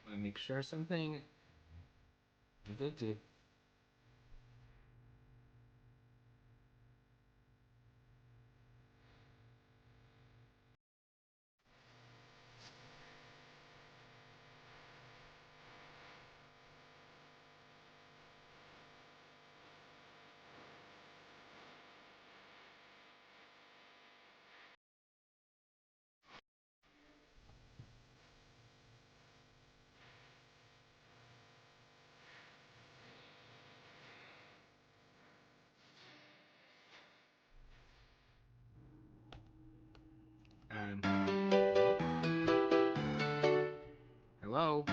Let me make sure something. Hello?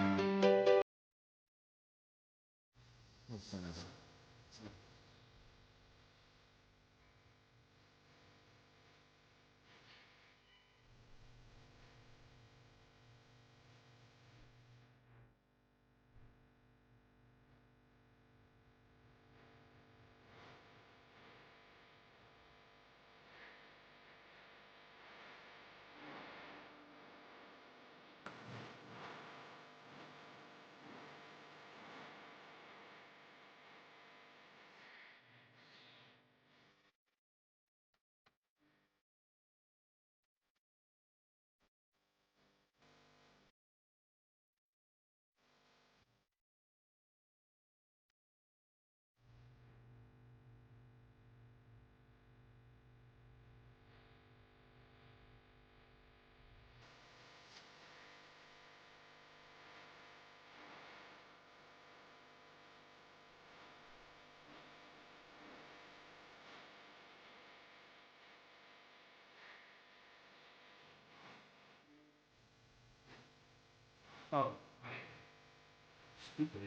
Oh, stupid.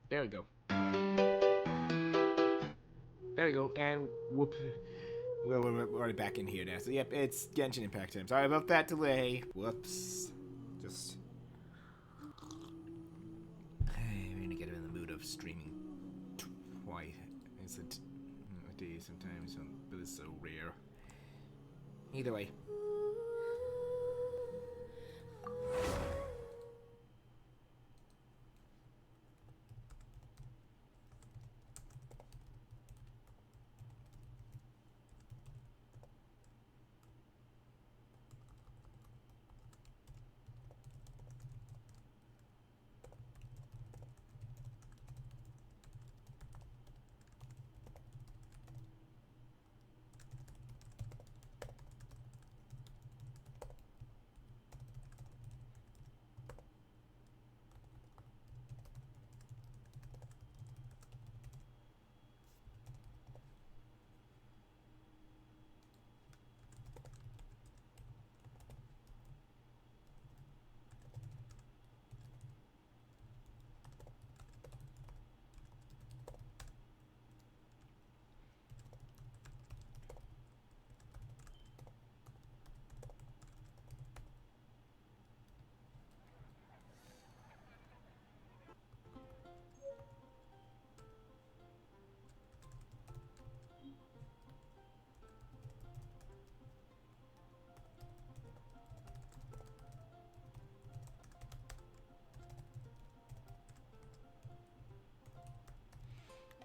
There we go. There we go. And whoop. Well, we're already back in here now. So, yep, it's Genshin Impact time. Sorry about that delay. Whoops. Just. I'm gonna get in the mood of streaming twice. It's a day sometimes, but it's so rare. Either way.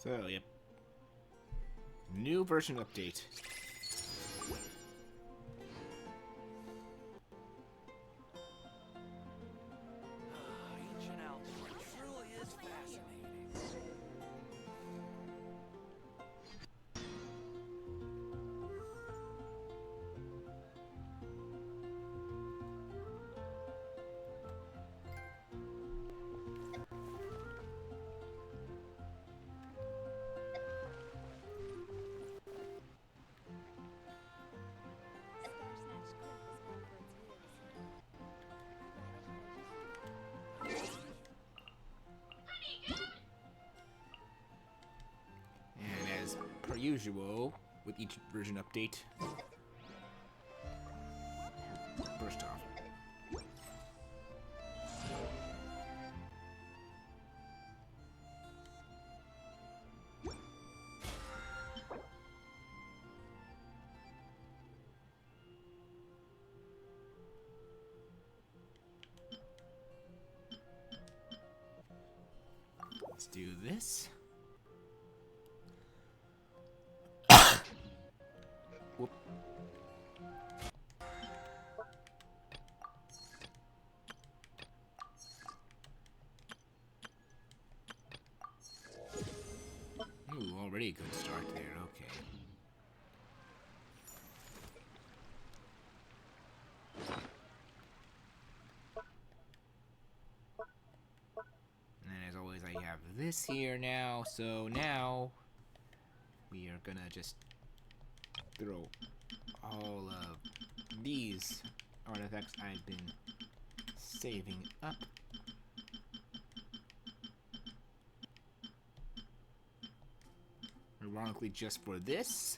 So, yep. New version update. Ancient algebra truly is fascinating. And as per usual, with each version update, first off, Let's do this. Whoop. Ooh, already a good start there, okay. And as always, I have this here now, so now we are gonna just throw all of these artifacts I've been saving up. Ironically, just for this.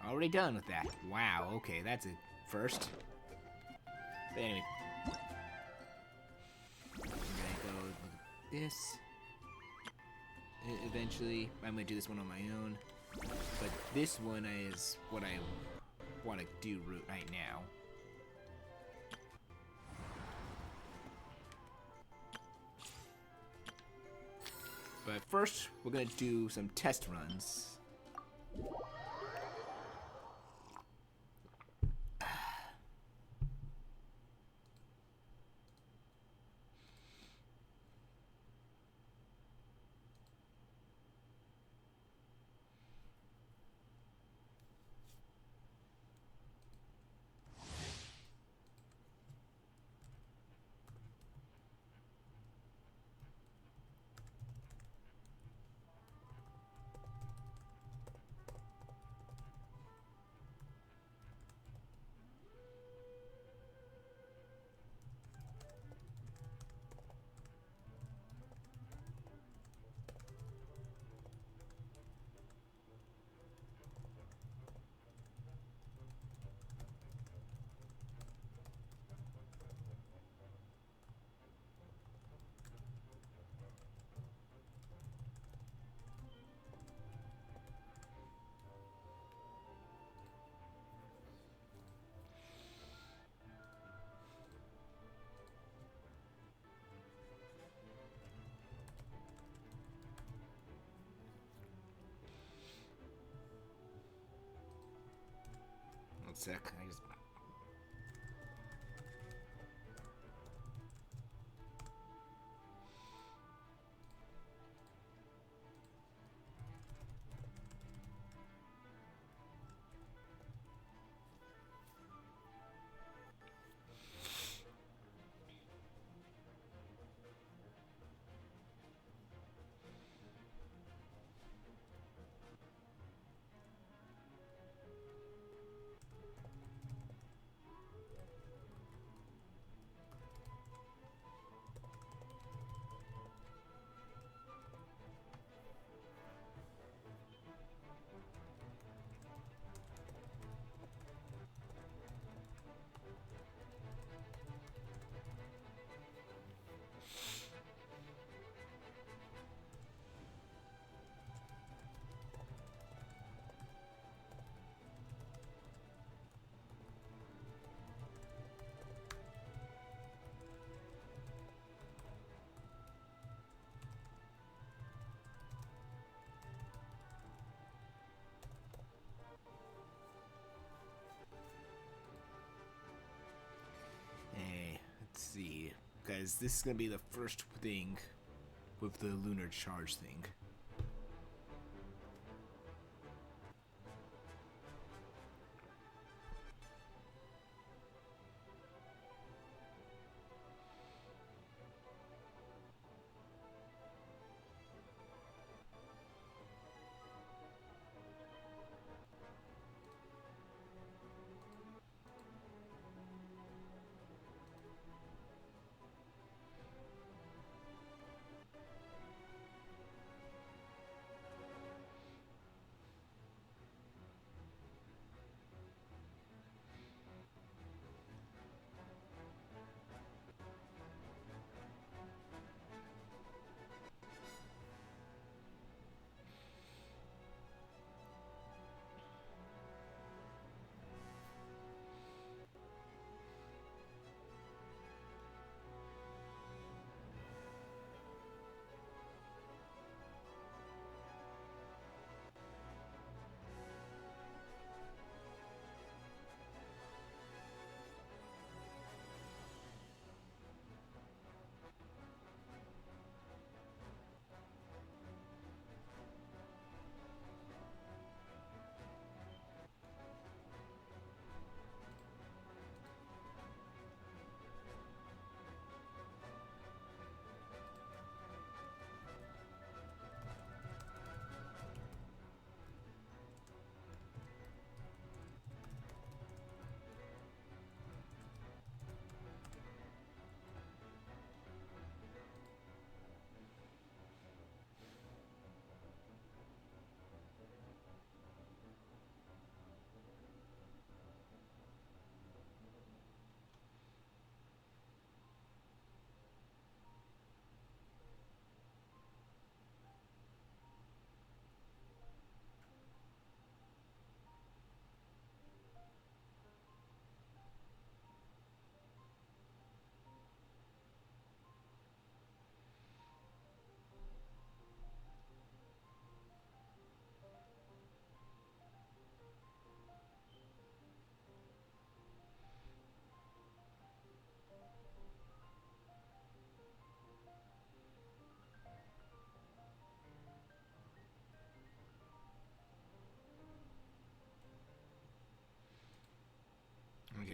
Already done with that. Wow, okay, that's a first. But anyway. I'm gonna go with this. Eventually, I'm gonna do this one on my own. But this one is what I want to do right now. But first, we're gonna do some test runs. One sec, I just... Hey, let's see. Because this is going to be the first thing with the lunar charge thing.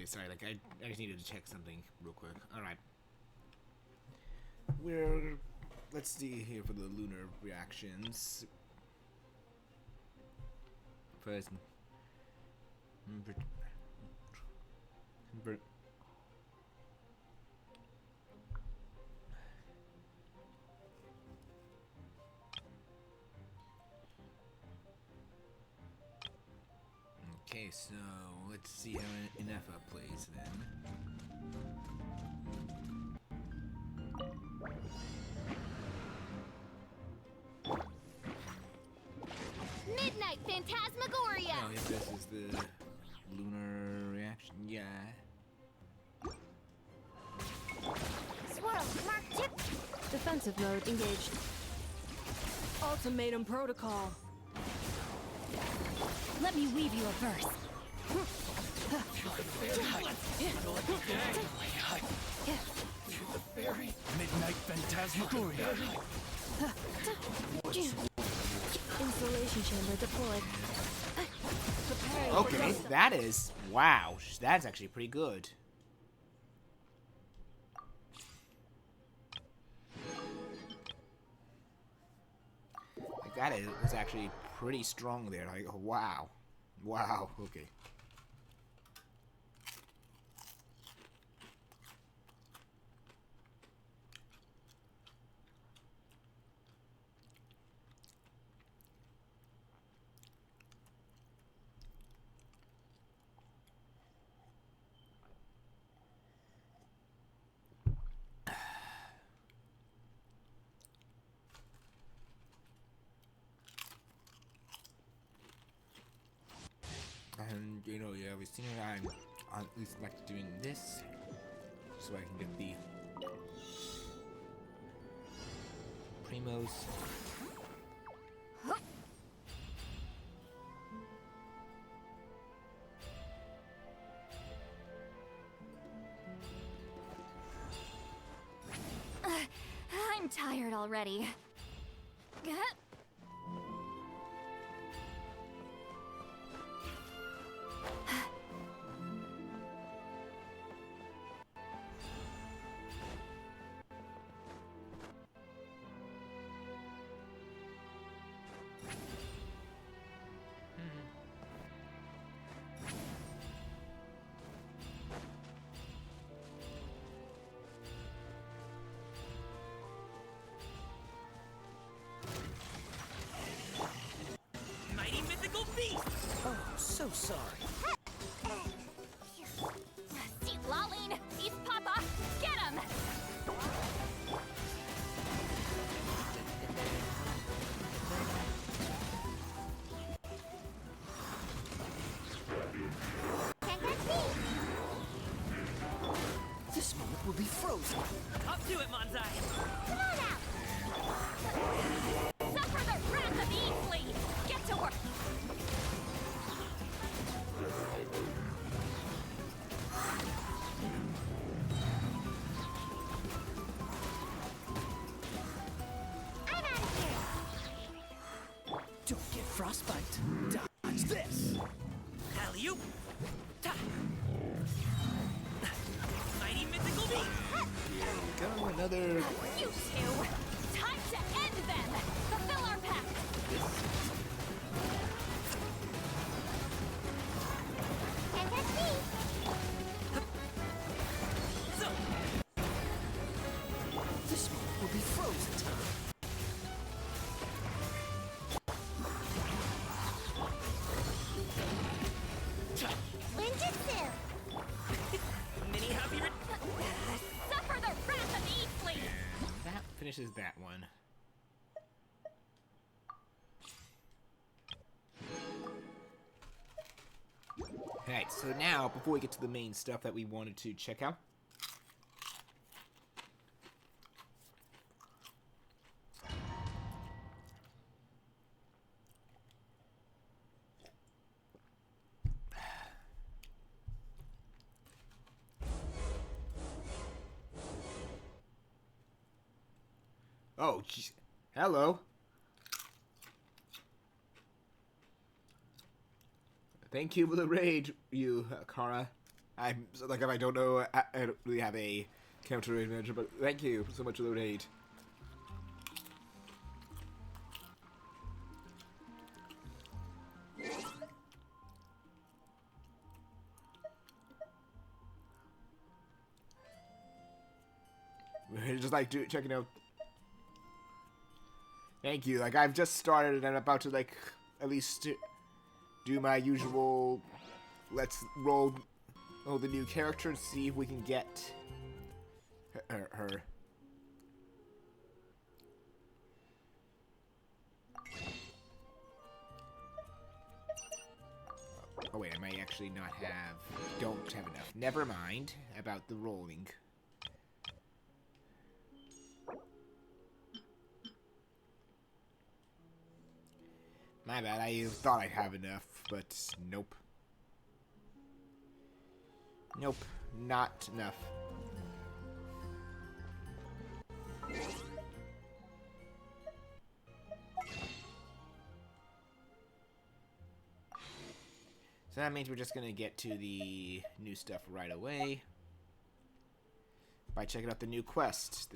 sorry. Like I just needed to check something real quick. All right. Let's see here for the lunar reactions. First, okay, so let's see how Inefa plays then. Midnight Phantasmagoria! Oh, if this is the lunar reaction, yeah. Swirl, mark tip! Defensive mode engaged. Ultimatum protocol. Let me weave you a verse. Midnight Phantasmagoria. Insulation chamber deployed. Preparing for Okay, dust- that is wow. That's actually pretty good. Like was actually pretty strong there. Like wow, wow. Okay. And you know, yeah, we've seen I'm at least like doing this so I can get the primos. I'm tired already. Mighty mythical beast. Oh, so sorry. See, Laline, he's Papa. Get him! Can't catch me! This moment will be frozen. Up to it, Manzai. Come on out! Suffer the wrath of Easley! Get to work! I'm out of here! Don't get frostbite. Dodge this. Alley-oop. Ta. Mighty mythical beast. Go another. You two! Time to end them! Fulfill our pact! Can't catch me! So. This moment will be frozen. Ninjutsu! Mini happy. Suffer the wrath of Easley! That finishes that one. Alright, so now, before we get to the main stuff that we wanted to check out. Oh, jeez. Hello. Thank you for the raid, you, Kara. I'm like if I don't know, I don't really have a counter adventure, but thank you so much for the raid. Just like checking out. Thank you. Like I've just started and I'm about to like at least do my usual. Let's roll the new character and see if we can get her. Oh wait, I might actually not have. Don't have enough. Never mind about the rolling. My bad, I thought I'd have enough, but nope. Nope, not enough. So that means we're just gonna get to the new stuff right away by checking out the new quest.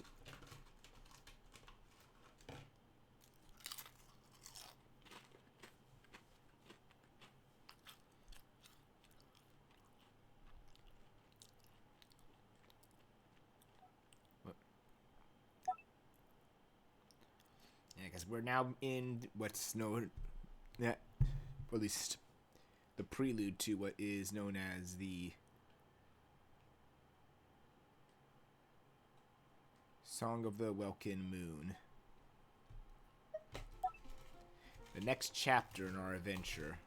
Yeah, because we're now in what's known, or at least the prelude to what is known as the Song of the Welkin Moon. The next chapter in our adventure.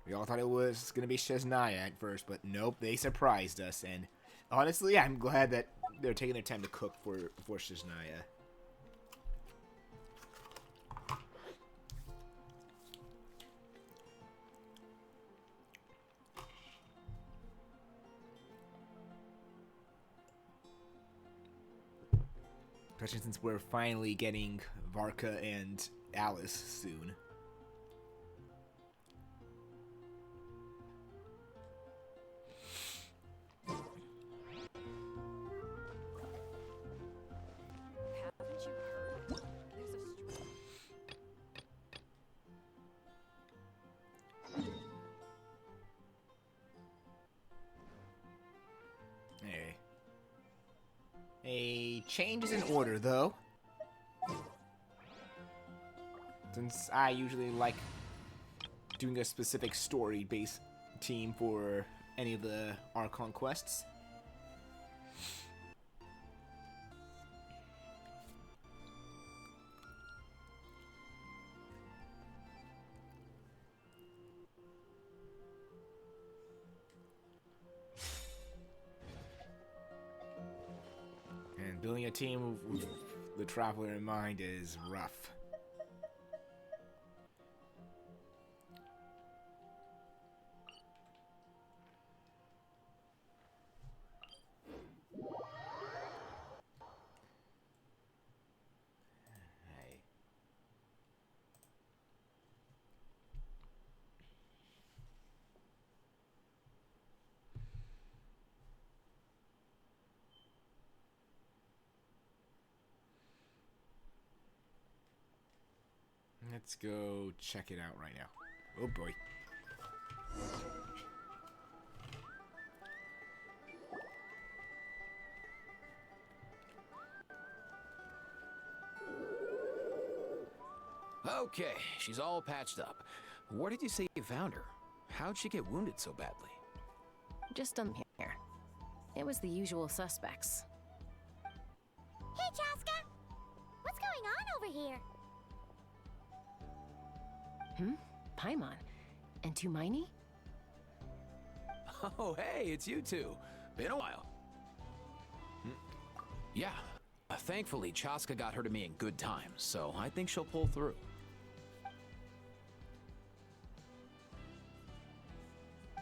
We all thought it was going to be Shesnaya at first, but nope, they surprised us. And honestly, I'm glad that they're taking their time to cook for Shesnaya. Especially since we're finally getting Varka and Alice soon. Haven't you heard? There's a Hey. A change is in order, though. Since I usually like doing a specific story-based team for any of the Archon quests. And building a team with the Traveler in mind is rough. Hey. Let's go check it out right now. Oh boy. Okay, she's all patched up. Where did you say you found her? How'd she get wounded so badly? Just here. It was the usual suspects. Hey, Chaska! What's going on over here? Paimon. And Tumaini? Oh, hey, it's you two. Been a while. Yeah. Thankfully, Chaska got her to me in good time, so I think she'll pull through.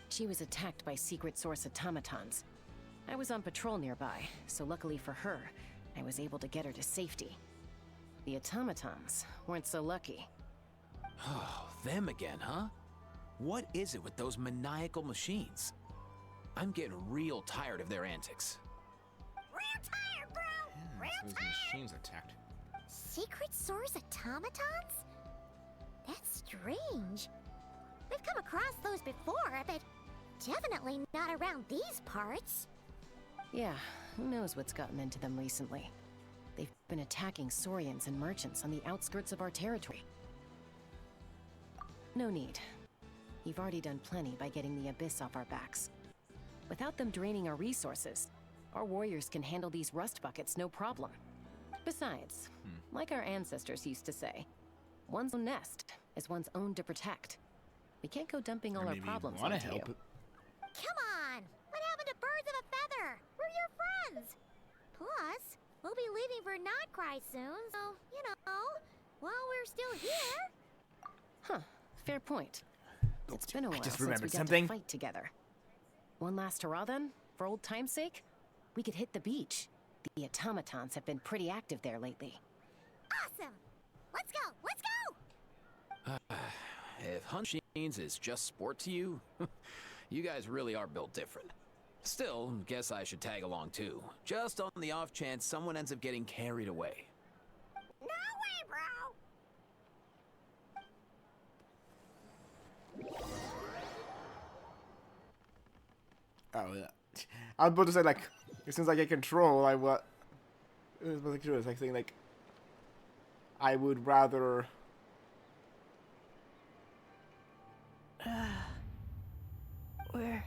She was attacked by secret source automatons. I was on patrol nearby, so luckily for her, I was able to get her to safety. The automatons weren't so lucky. Oh, them again, huh? What is it with those maniacal machines? I'm getting real tired of their antics. Real tired, bro! Yeah, Real so those tired! machines attacked. Secret Source automatons? That's strange. We've come across those before, but definitely not around these parts. Yeah, who knows what's gotten into them recently. They've been attacking Saurians and merchants on the outskirts of our territory. No need. You've already done plenty by getting the Abyss off our backs. Without them draining our resources, our warriors can handle these rust buckets no problem. Besides, like our ancestors used to say, one's own nest is one's own to protect. We can't go dumping all our problems want to onto help. you. Come on! What happened to birds of a feather? We're your friends! Plus, we'll be leaving for Notcry soon, so, you know, while we're still here... Huh, fair point. It's been a while just since we remembered got something. to fight together. One last hurrah then? For old time's sake? We could hit the beach. The automatons have been pretty active there lately. Awesome! Let's go! Let's go! If hunt machines is just sport to you, you guys really are built different. Still, guess I should tag along too, just on the off chance someone ends up getting carried away. No way, bro! Oh, yeah. I was about to say, like, as soon as I get control, I was like saying, like, I would rather... Where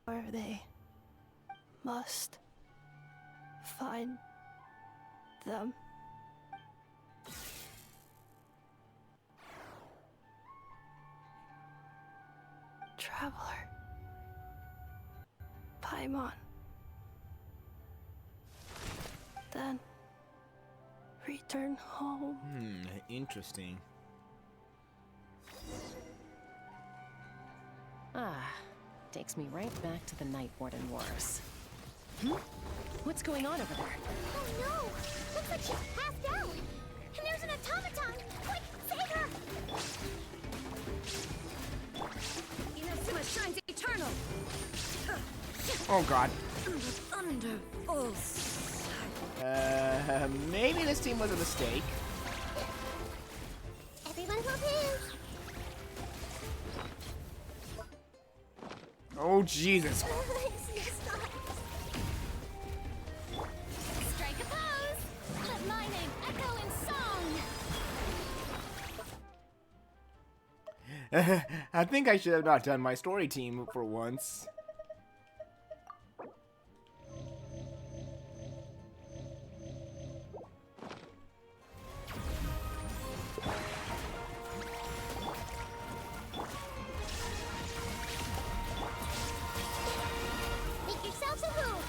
are they? Must find them. Traveler. Paimon. Then return home. Interesting. Ah, takes me right back to the Night Warden Wars. What's going on over there? Oh no! Looks like she's passed out! And there's an automaton! Quick, save her! Inazuma shines eternal! Oh, God. Thunder falls. Maybe this team was a mistake. Everyone will do! Oh, Jesus. Strike a pose! Let my name echo in song! I think I should have not done my story team for once. Make yourselves a move!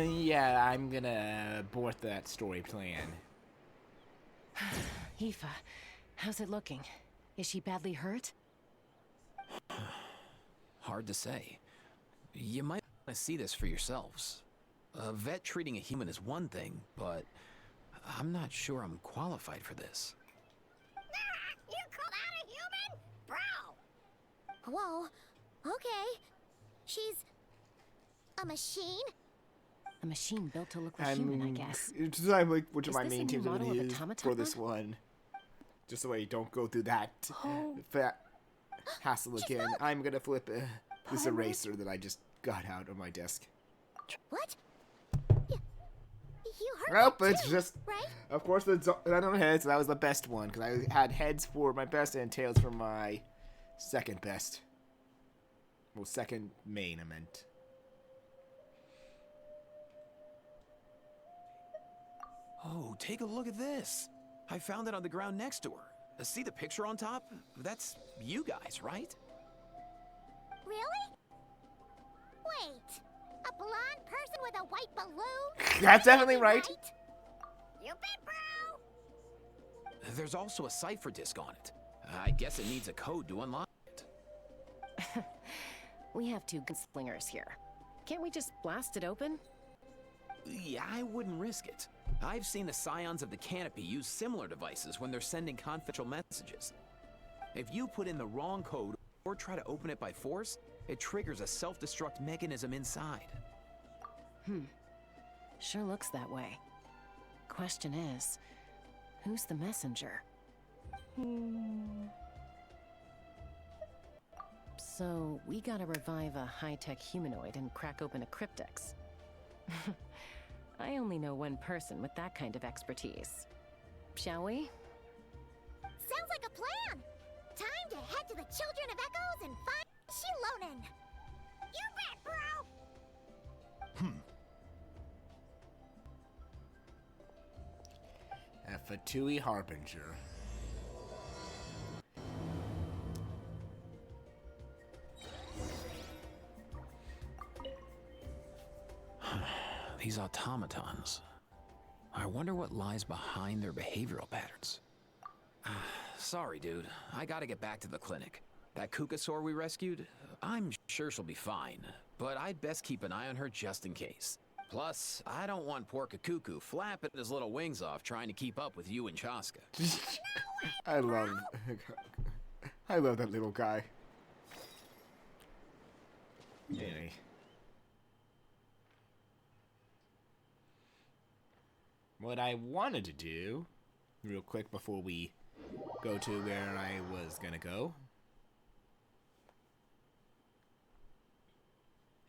Yeah, I'm gonna abort that story plan. Aoife, how's it looking? Is she badly hurt? Hard to say. You might want to see this for yourselves. A vet treating a human is one thing, but I'm not sure I'm qualified for this. You call that a human? Bro! Whoa, okay. She's... a machine? A machine built to look like human, I guess. It's just like which of Is my this a main new teams I'm model gonna of use automaton for this then? one. Just so I don't go through that fat hassle again. I'm gonna flip this eraser that I just got out of my desk. What? You heard Nope, that it's too, just... right? Of course, I don't have heads, so that was the best one, because I had heads for my best and tails for my second best. Well, second main, I meant. Oh, take a look at this. I found it on the ground next to her. See the picture on top? That's you guys, right? Really? Wait, a blonde person with a white balloon? That's definitely right. You bet, bro! There's also a cipher disk on it. I guess it needs a code to unlock it. We have two gunslingers here. Can't we just blast it open? Yeah, I wouldn't risk it. I've seen the Scions of the Canopy use similar devices when they're sending confidential messages. If you put in the wrong code or try to open it by force, it triggers a self-destruct mechanism inside. Sure looks that way. Question is, who's the messenger? So, we gotta revive a high-tech humanoid and crack open a cryptex. I only know one person with that kind of expertise. Shall we? Sounds like a plan! Time to head to the Children of Echoes and find Shilonen! You bet, bro! A Fatui Harbinger. These automatons. I wonder what lies behind their behavioral patterns. Sorry, dude. I gotta get back to the clinic. That Kukasaur we rescued, I'm sure she'll be fine, but I'd best keep an eye on her just in case. Plus, I don't want poor Kakuku flapping his little wings off trying to keep up with you and Chaska. I love that little guy. Anyway. What I wanted to do, real quick before we go to where I was gonna go.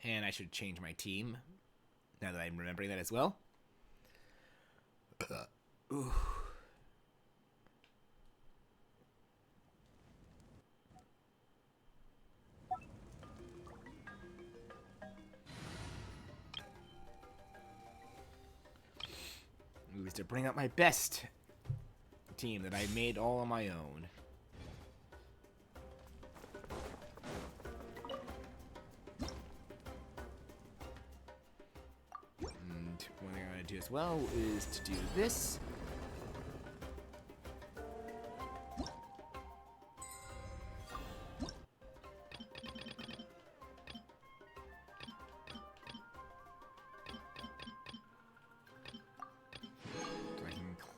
And I should change my team, now that I'm remembering that as well. Ooh. It was to bring out my best team that I made all on my own. And what I'm going to do as well is to do this.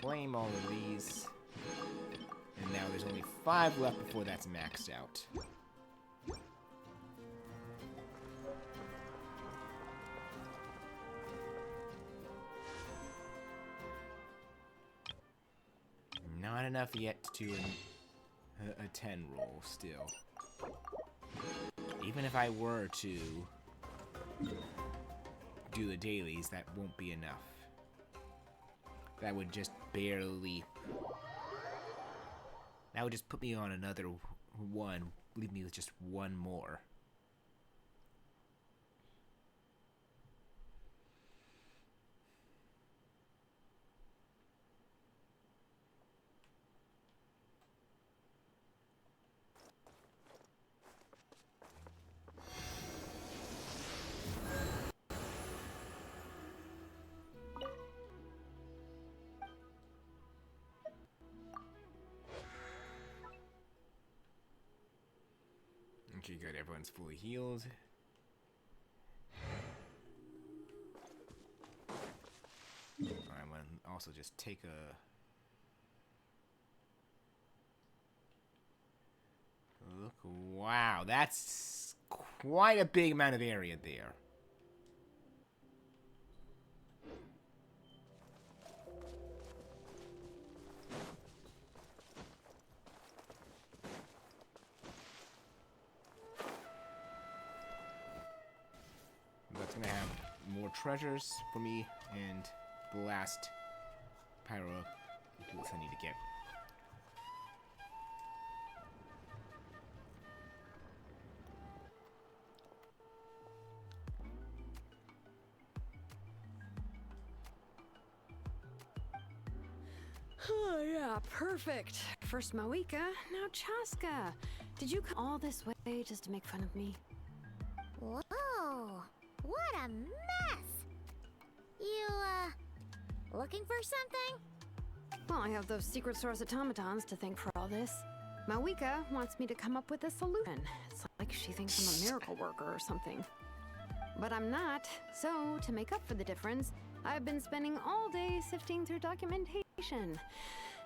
Claim all of these. And now there's only 5 left before that's maxed out. Not enough yet to do a 10 roll still. Even if I were to do the dailies, that won't be enough. That would just barely... That would just put me on another one, leave me with just one more. Okay, good. Everyone's fully healed. I'm gonna also just take a look. Wow, that's quite a big amount of area there. That's gonna have more treasures for me and the last pyro tools I need to get. Oh, yeah, perfect. First Moika, now Chaska. Did you come all this way just to make fun of me? Whoa! What a mess! You, looking for something? Well, I have those secret source automatons to thank for all this. Moika wants me to come up with a solution. It's like she thinks I'm a miracle worker or something. but I'm not. So, to make up for the difference, I've been spending all day sifting through documentation.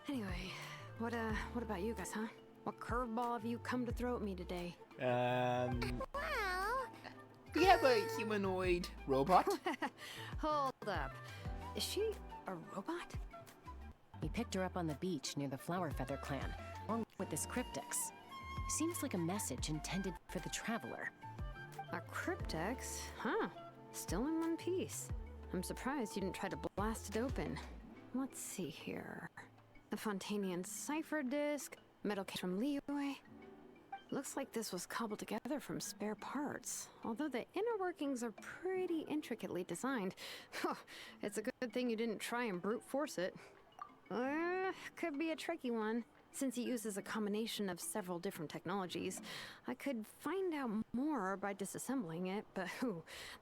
Anyway, what about you guys, huh? What curveball have you come to throw at me today? Well, We have a humanoid robot. Hold up. Is she a robot? We picked her up on the beach near the Flower Feather clan, along with this cryptex. Seems like a message intended for the traveler. A cryptex? Huh. Still in one piece. I'm surprised you didn't try to blast it open. Let's see here. The Fontanian cipher disk, metal case from Liyue. Looks like this was cobbled together from spare parts. Although the inner workings are pretty intricately designed. It's a good thing you didn't try and brute force it. Could be a tricky one. Since it uses a combination of several different technologies, I could find out more by disassembling it, but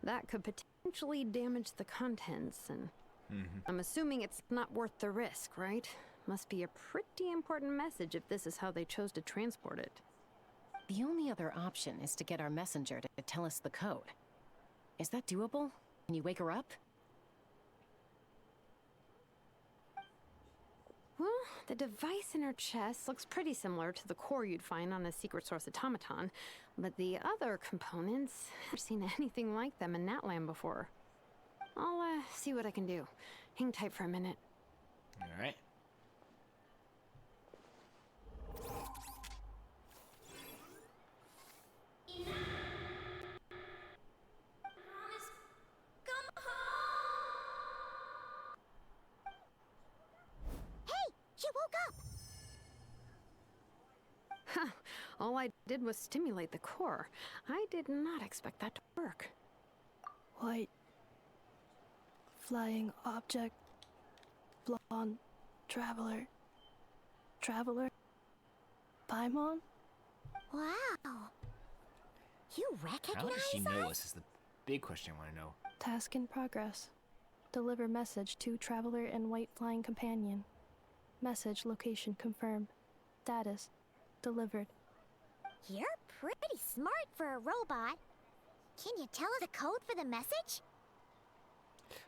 that could potentially damage the contents, and I'm assuming it's not worth the risk, right? Must be a pretty important message if this is how they chose to transport it. The only other option is to get our messenger to tell us the code. Is that doable? Can you wake her up? Well, the device in her chest looks pretty similar to the core you'd find on a secret source automaton, but the other components, I've never seen anything like them in Natlan before. I'll see what I can do. Hang tight for a minute. All right. hey, she woke up. All I did was stimulate the core. I did not expect that to work. White. Flying object. Blonde. Traveler. Traveler. Paimon? Wow. You How recognize does she know us? us is the big question I want to know. Task in progress. Deliver message to Traveler and White Flying Companion. Message location confirmed. Status. Delivered. You're pretty smart for a robot. Can you tell us the code for the message?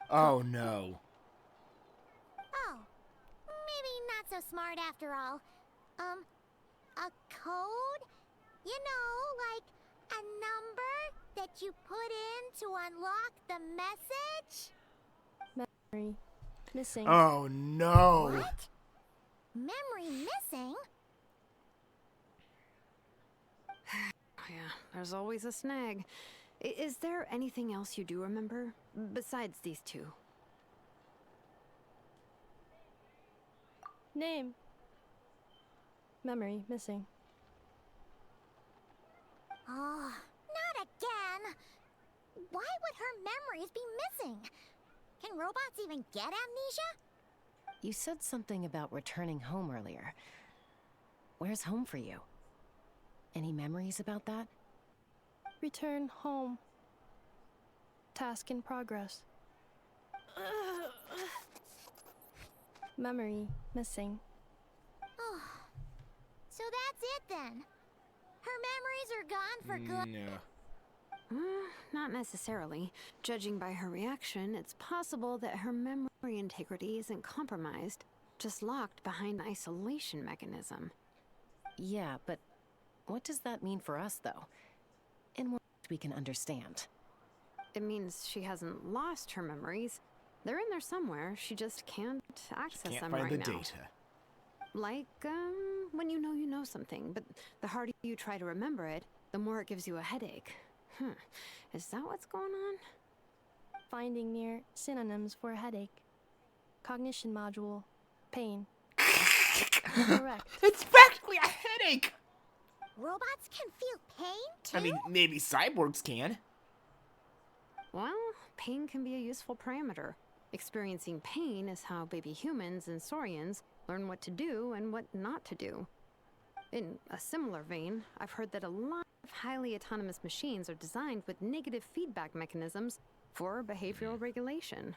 Oh no. Oh, maybe not so smart after all. A code? You know, like a number that you put in to unlock the message? Memory. Missing. Oh no. What? Memory missing? Yeah, there's always a snag. Is there anything else you do remember? Besides these two? Name. Memory missing. Oh, not again! Why would her memories be missing? Can robots even get amnesia? You said something about returning home earlier. Where's home for you? Any memories about that? Return home. Task in progress. Memory missing. Oh, so that's it then. Her memories are gone for good. No. Not necessarily. Judging by her reaction, it's possible that her memory integrity isn't compromised, just locked behind an isolation mechanism. Yeah, but what does that mean for us, though? In what we can understand. It means she hasn't lost her memories. They're in there somewhere, she just can't access Can't them find right the now. data. Like, when you know something, but the harder you try to remember it, the more it gives you a headache. Is that what's going on? Finding near synonyms for headache. Cognition module. Pain. Correct. It's practically a headache. Robots can feel pain too? I mean, maybe cyborgs can. Well, pain can be a useful parameter. Experiencing pain is how baby humans and saurians learn what to do and what not to do. In a similar vein, I've heard that a lot of highly autonomous machines are designed with negative feedback mechanisms for behavioral regulation.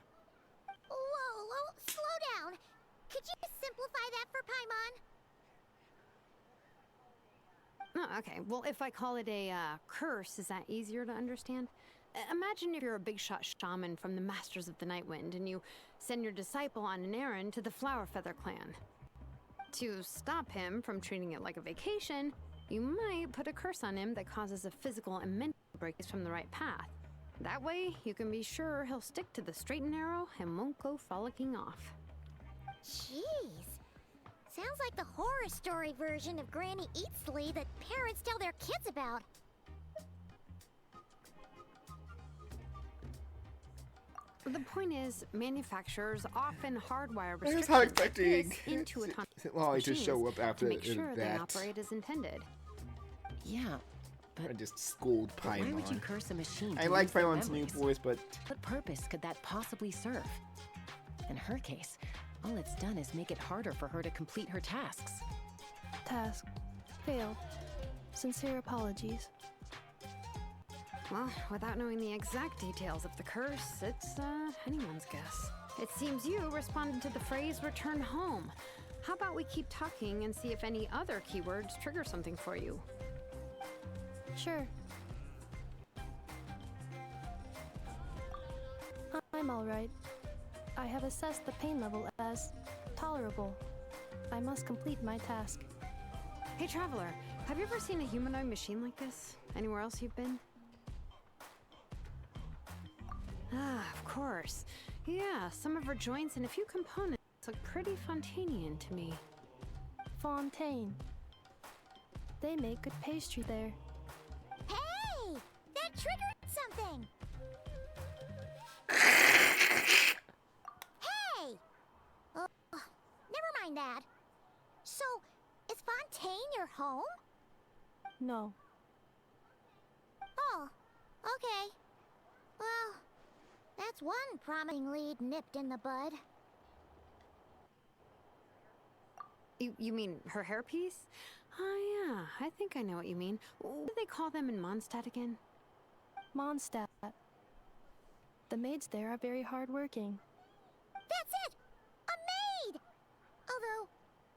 Whoa, slow down. Could you simplify that for Paimon? Oh, okay, well, if I call it a curse, is that easier to understand? Imagine if you're a big shot shaman from the Masters of the Nightwind and you send your disciple on an errand to the Flower Feather clan. To stop him from treating it like a vacation, you might put a curse on him that causes a physical and mental break from the right path. That way, you can be sure he'll stick to the straight and narrow and won't go frolicking off. Jeez. Sounds like the horror story version of Granny Eatsley that parents tell their kids about. The point is, manufacturers often hardwire I was restrictions not like expecting this into autonomous Lolly to machines show up after to make sure they that. operate as intended. Yeah, I but just scold why would you Paimon. curse a machine? I to like lose their Paimon's new memories? voice, but What purpose could that possibly serve? In her case, all it's done is make it harder for her to complete her tasks. Task. Failed. Sincere apologies. Well, without knowing the exact details of the curse, it's anyone's guess. It seems you responded to the phrase "return home." How about we keep talking and see if any other keywords trigger something for you? Sure. I'm alright. I have assessed the pain level as tolerable. I must complete my task. Hey, Traveler, have you ever seen a humanoid machine like this? Anywhere else you've been? Ah, of course. Yeah, some of her joints and a few components look pretty Fontanian to me. Fontaine. They make good pastry there. Hey! That triggered something! Hey! Never mind that. So, is Fontaine your home? No. Oh, okay. Well, that's one promising lead nipped in the bud. You mean her hairpiece? Oh yeah, I think I know what you mean. What do they call them in Mondstadt again? Mondstadt. The maids there are very hardworking. That's it! A maid! Although,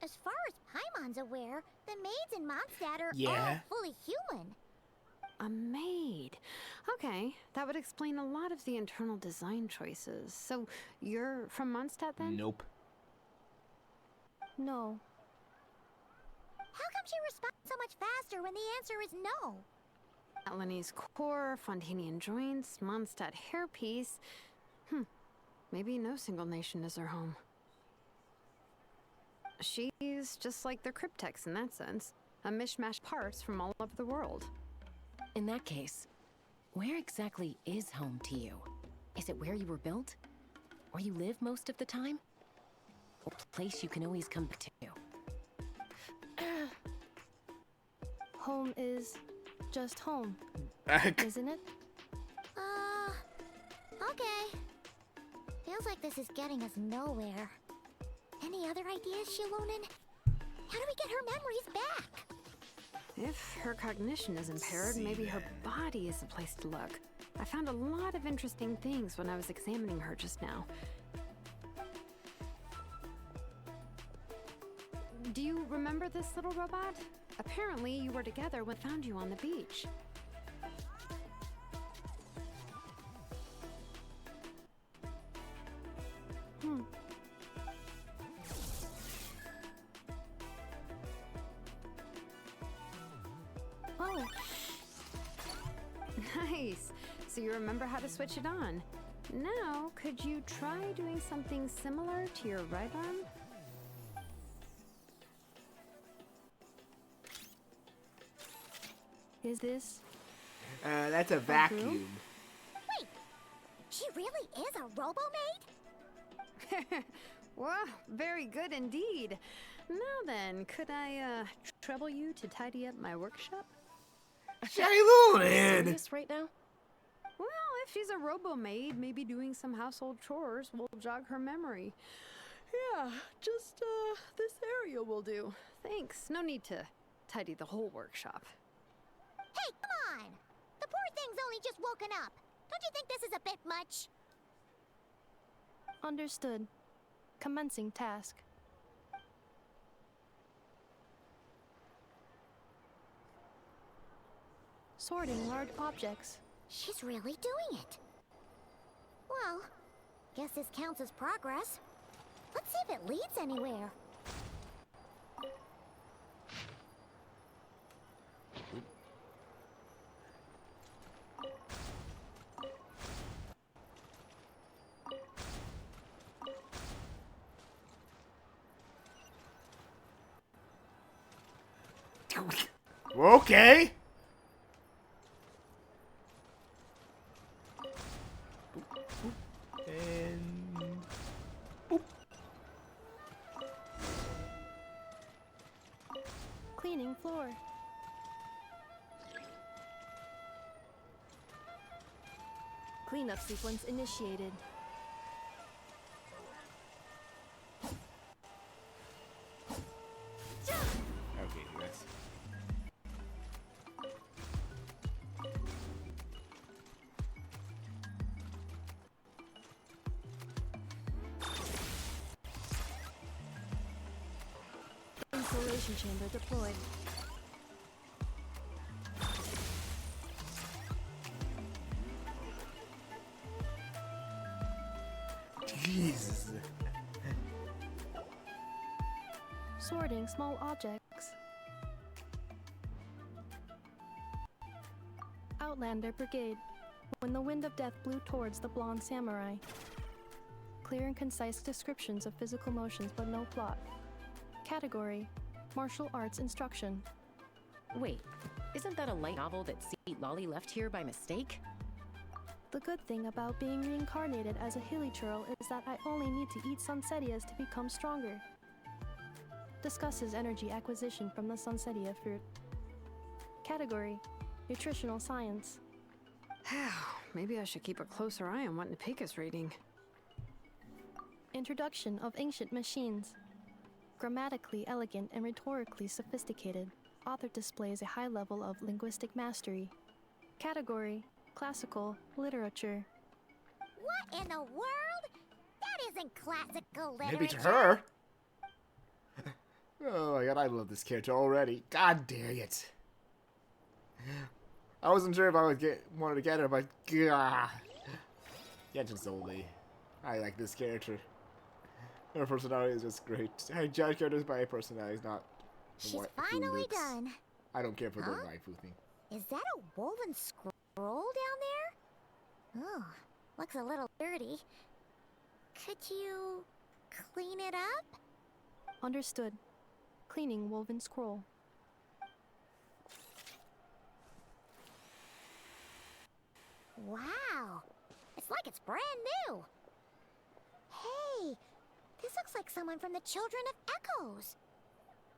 as far as Paimon's aware, the maids in Mondstadt are all fully human. A maid. Okay, that would explain a lot of the internal design choices. So, you're from Mondstadt then? nope. No. How come she responds so much faster when the answer is no? Lenny's core, Fontanian joints, Mondstadt hairpiece. Maybe no single nation is her home. She's just like the Cryptex in that sense. A mishmash of parts from all over the world. In that case, where exactly is home to you? Is it where you were built? Where you live most of the time? Or a place you can always come back to? Home is just home, isn't it? Okay. Feels like this is getting us nowhere. Any other ideas, Shilonen? How do we get her memories back? If her cognition is impaired, maybe her body is the place to look. I found a lot of interesting things when I was examining her just now. Do you remember this little robot? Apparently, you were together when I found you on the beach. Oh, Nice. So you remember how to switch it on. Now, could you try doing something similar to your right arm? is this? That's a vacuum. Wait, she really is a robo-maid? Wow, very good indeed. Now then, could I trouble you to tidy up my workshop? Shilonen! Serious right now? Well, if she's a robo-maid, maybe doing some household chores will jog her memory. Yeah, just this area will do. Thanks. No need to tidy the whole workshop. Hey, come on! The poor thing's only just woken up. Don't you think this is a bit much? Understood. Commencing task. Sorting large objects. She's really doing it. Well, guess this counts as progress. Let's see if it leads anywhere. Okay. And boop. Cleaning floor. Cleanup sequence initiated. Okay, that's Insulation chamber deployed. Jesus. Sorting small objects. Outlander Brigade. When the wind of death blew towards the blonde samurai. Clear and concise descriptions of physical motions, but no plot. Category: martial arts instruction. Wait, isn't that a light novel that Seat Lolly left here by mistake? The good thing about being reincarnated as a hilly churl is that I only need to eat sunsetias to become stronger. Discusses energy acquisition from the sunsetia fruit. Category: nutritional science. Maybe I should keep a closer eye on what Napika's reading. Introduction of ancient machines. Grammatically elegant and rhetorically sophisticated, author displays a high level of linguistic mastery. Category: classical literature. What in the world? That isn't classical literature. Maybe to her. Oh my god, I love this character already. God dang it. I wasn't sure if I would wanted to get her, but gah. Genshin solely. I like this character. Her personality is just great. I judge characters by her personality, not the She's waifu finally looks. done. I don't care for the Huh? waifu thing. Is that a woven scroll down there? Oh, looks a little dirty. Could you clean it up? Understood. Cleaning woven scroll. Wow, it's like it's brand new. Hey, this looks like someone from the Children of Echoes.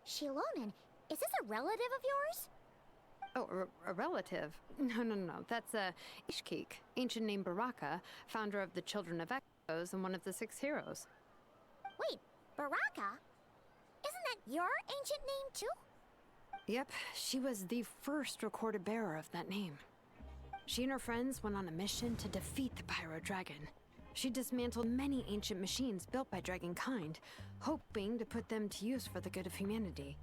Shilonen, is this a relative of yours? Oh, a relative? No. That's Ishkik, ancient name Baraka, founder of the Children of Echoes and one of the 6 heroes. Wait, Baraka? Isn't that your ancient name too? Yep, she was the first recorded bearer of that name. She and her friends went on a mission to defeat the Pyro Dragon. She dismantled many ancient machines built by Dragonkind, hoping to put them to use for the good of humanity.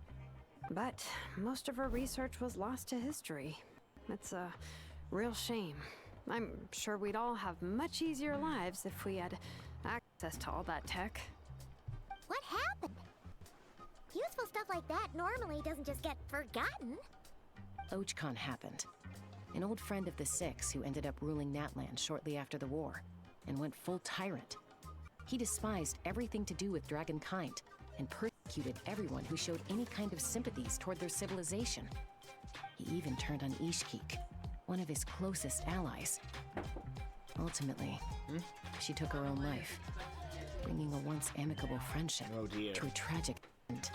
But most of her research was lost to history. It's a real shame. I'm sure we'd all have much easier lives if we had access to all that tech. What happened? Useful stuff like that normally doesn't just get forgotten. Ochcon happened. An old friend of the Six who ended up ruling Natland shortly after the war, and went full tyrant. He despised everything to do with Dragonkind, and persecuted everyone who showed any kind of sympathies toward their civilization. He even turned on Ishkik, one of his closest allies. Ultimately, she took her own life, bringing a once amicable friendship Oh dear. to a tragic end.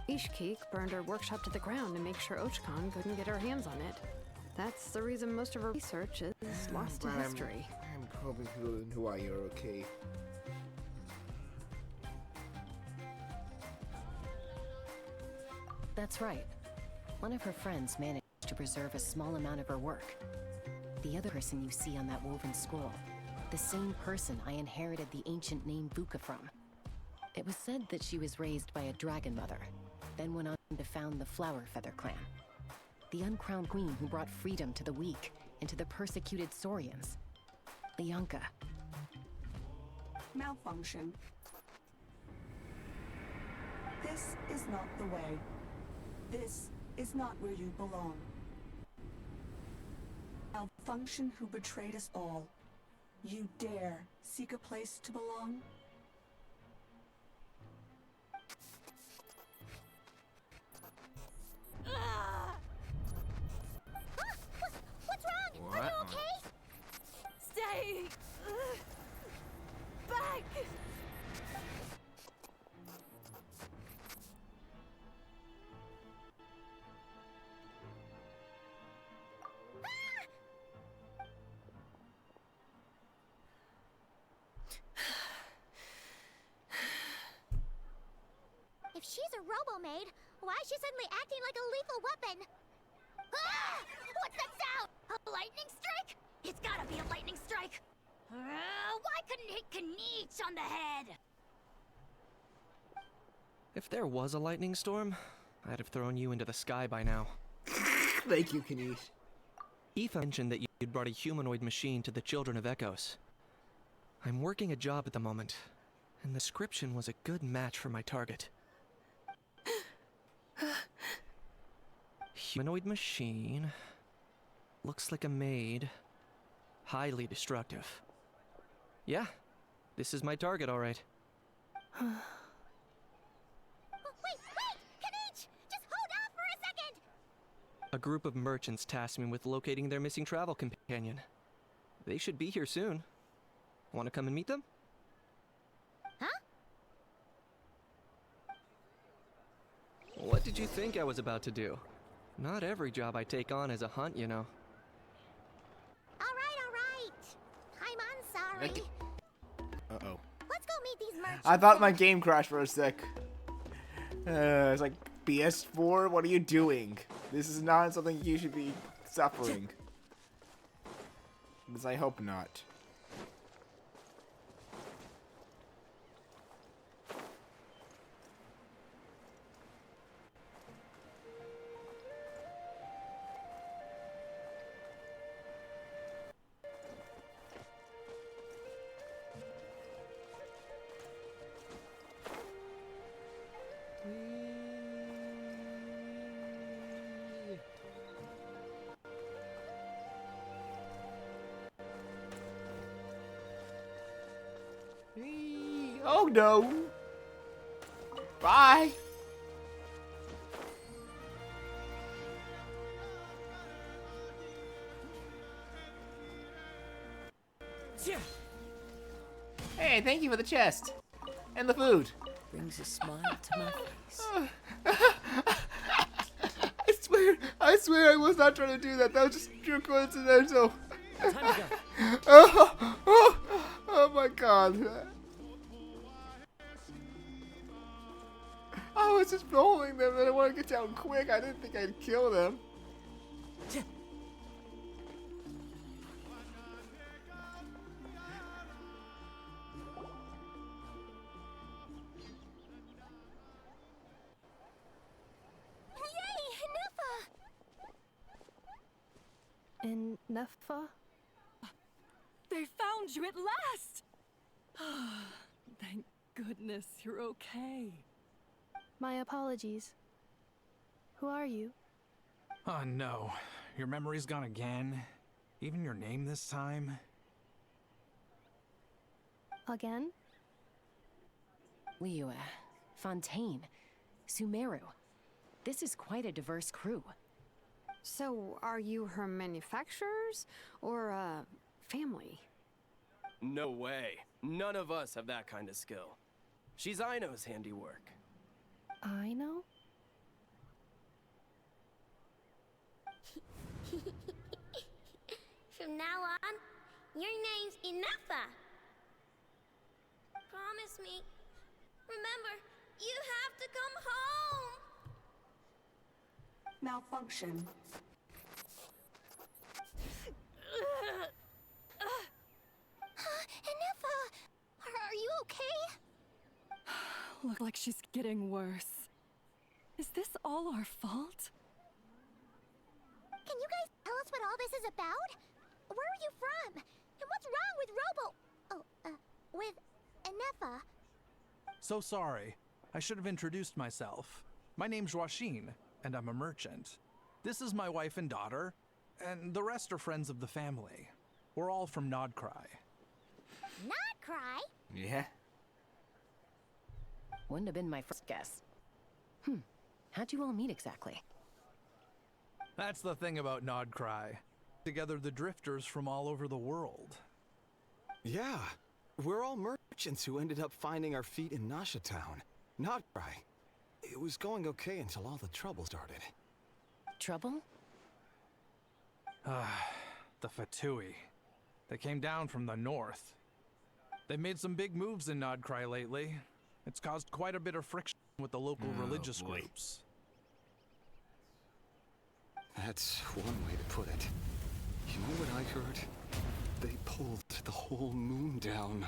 Ishkik burned her workshop to the ground to make sure Ochcon couldn't get her hands on it. That's the reason most of her research is lost to But history. I'm probably feeling why you're okay. That's right. One of her friends managed to preserve a small amount of her work. The other person you see on that woven scroll, the same person I inherited the ancient name Vuka from. It was said that she was raised by a dragon mother, then went on to found the Flower Feather clan. The uncrowned queen who brought freedom to the weak and to the persecuted Saurians. Leonka. Malfunction. This is not the way. This is not where you belong. Malfunction who betrayed us all. You dare seek a place to belong? What's wrong? Are you okay? Stay back. If she's a robo-maid, why is she suddenly acting like a lethal weapon? Ah! What's that sound? A lightning strike? It's gotta be a lightning strike. Why couldn't it hit Kaniche on the head? If there was a lightning storm, I'd have thrown you into the sky by now. Thank you, Kaniche. Aoife mentioned that you'd brought a humanoid machine to the Children of Echoes. I'm working a job at the moment, and the description was a good match for my target. Humanoid machine. Looks like a maid. Highly destructive. Yeah, this is my target, alright. Oh, wait! Kaniche! Just hold off for a second! A group of merchants tasked me with locating their missing travel companion. They should be here soon. Want to come and meet them? Huh? What did you think I was about to do? Not every job I take on is a hunt, you know. Alright. I'm sorry. Uh-oh. Let's go meet these merchants. I thought my game crashed for a sec. It's like, PS4, what are you doing? This is not something you should be suffering. Because I hope not. Oh no! Bye! Hey, thank you for the chest! And the food! Brings a smile to my face. I swear I was not trying to do that. That was just pure coincidental. Time to go. Oh my god. I was just following them and I want to get down quick. I didn't think I'd kill them. In Neffa? They found you at last! Thank goodness you're okay. My apologies. Who are you? Oh no, your memory's gone again? Even your name this time? Again? Liyue, Fontaine, Sumeru. This is quite a diverse crew. So, are you her manufacturers or family? No way. None of us have that kind of skill. She's Aino's handiwork. I know? From now on, your name's Inafa. Promise me. Remember, you have to come home. Malfunction. Inafa, are you okay? Look like she's getting worse. Is this all our fault? Can you guys tell us what all this is about? Where are you from? And what's wrong with with Anefa? So sorry. I should have introduced myself. My name's Joachine, and I'm a merchant. This is my wife and daughter, and the rest are friends of the family. We're all from Nodcry. Nodcry? Yeah. Wouldn't have been my first guess. How'd you all meet exactly? That's the thing about Nodcry. Together the drifters from all over the world. Yeah, we're all merchants who ended up finding our feet in Nasha Town. Nodcry. It was going okay until all the trouble started. Trouble? The Fatui. They came down from the north. They've made some big moves in Nodcry lately. It's caused quite a bit of friction with the local religious groups. That's one way to put it. You know what I heard? They pulled the whole moon down.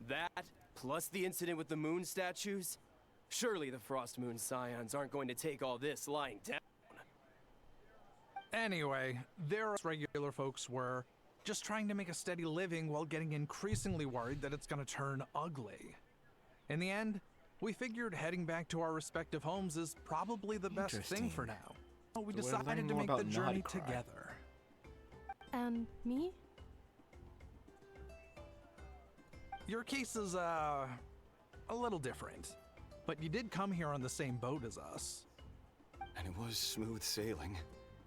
That, plus the incident with the moon statues? Surely the Frost Moon Scions aren't going to take all this lying down. Anyway, there regular folks were just trying to make a steady living while getting increasingly worried that it's gonna turn ugly. In the end, we figured heading back to our respective homes is probably the best thing for now. We decided to make the journey together. And me? Your case is, a little different. But you did come here on the same boat as us. And it was smooth sailing,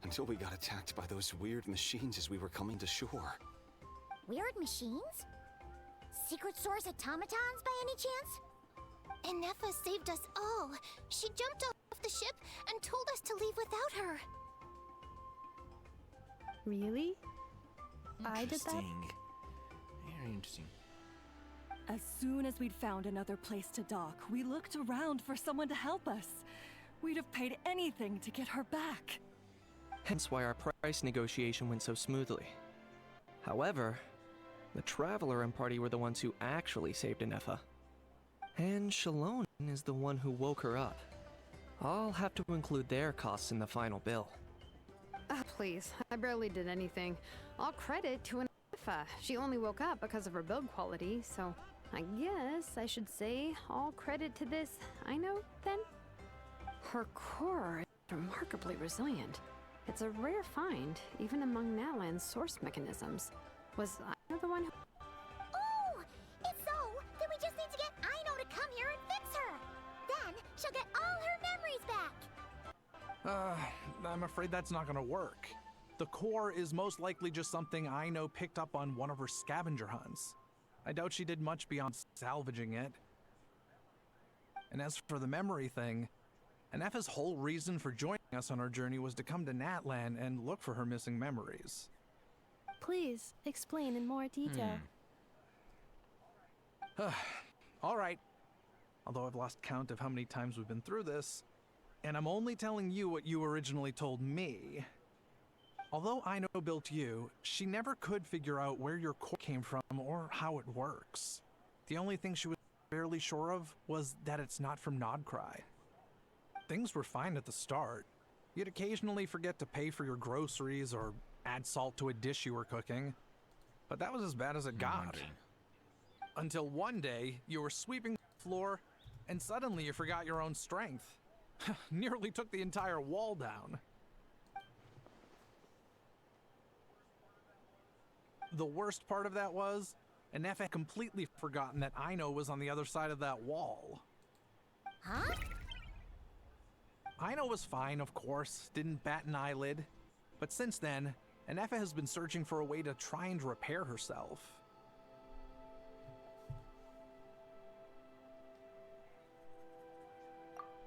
until we got attacked by those weird machines as we were coming to shore. Weird machines? Secret Source automatons by any chance? Anefa saved us all. She jumped off the ship and told us to leave without her. Really? I did that? Very interesting. As soon as we'd found another place to dock, we looked around for someone to help us. We'd have paid anything to get her back. Hence why our price negotiation went so smoothly. However, the Traveler and party were the ones who actually saved Anefa. And Shalon is the one who woke her up. I'll have to include their costs in the final bill. Please, I barely did anything. All credit to Anefa. She only woke up because of her build quality, so I guess I should say all credit to this Aino, then? Her core is remarkably resilient. It's a rare find, even among Natlan's source mechanisms. Was Aino the one who... Oh! If so, then we just need to get Aino to come here and fix her! Then she'll get all her memories back! I'm afraid that's not gonna work. The core is most likely just something Aino picked up on one of her scavenger hunts. I doubt she did much beyond salvaging it. And as for the memory thing, Anefa's whole reason for joining us on our journey was to come to Natlan and look for her missing memories. Please, explain in more detail. All right. Although I've lost count of how many times we've been through this, and I'm only telling you what you originally told me. Although Aino built you, she never could figure out where your core came from or how it works. The only thing she was barely sure of was that it's not from Nodcry. Things were fine at the start. You'd occasionally forget to pay for your groceries or add salt to a dish you were cooking. But that was as bad as it got. Until one day, you were sweeping the floor, and suddenly you forgot your own strength. Nearly took the entire wall down. The worst part of that was, Anefa had completely forgotten that Aino was on the other side of that wall. Huh? Aino was fine, of course, didn't bat an eyelid. But since then, Anefa has been searching for a way to try and repair herself.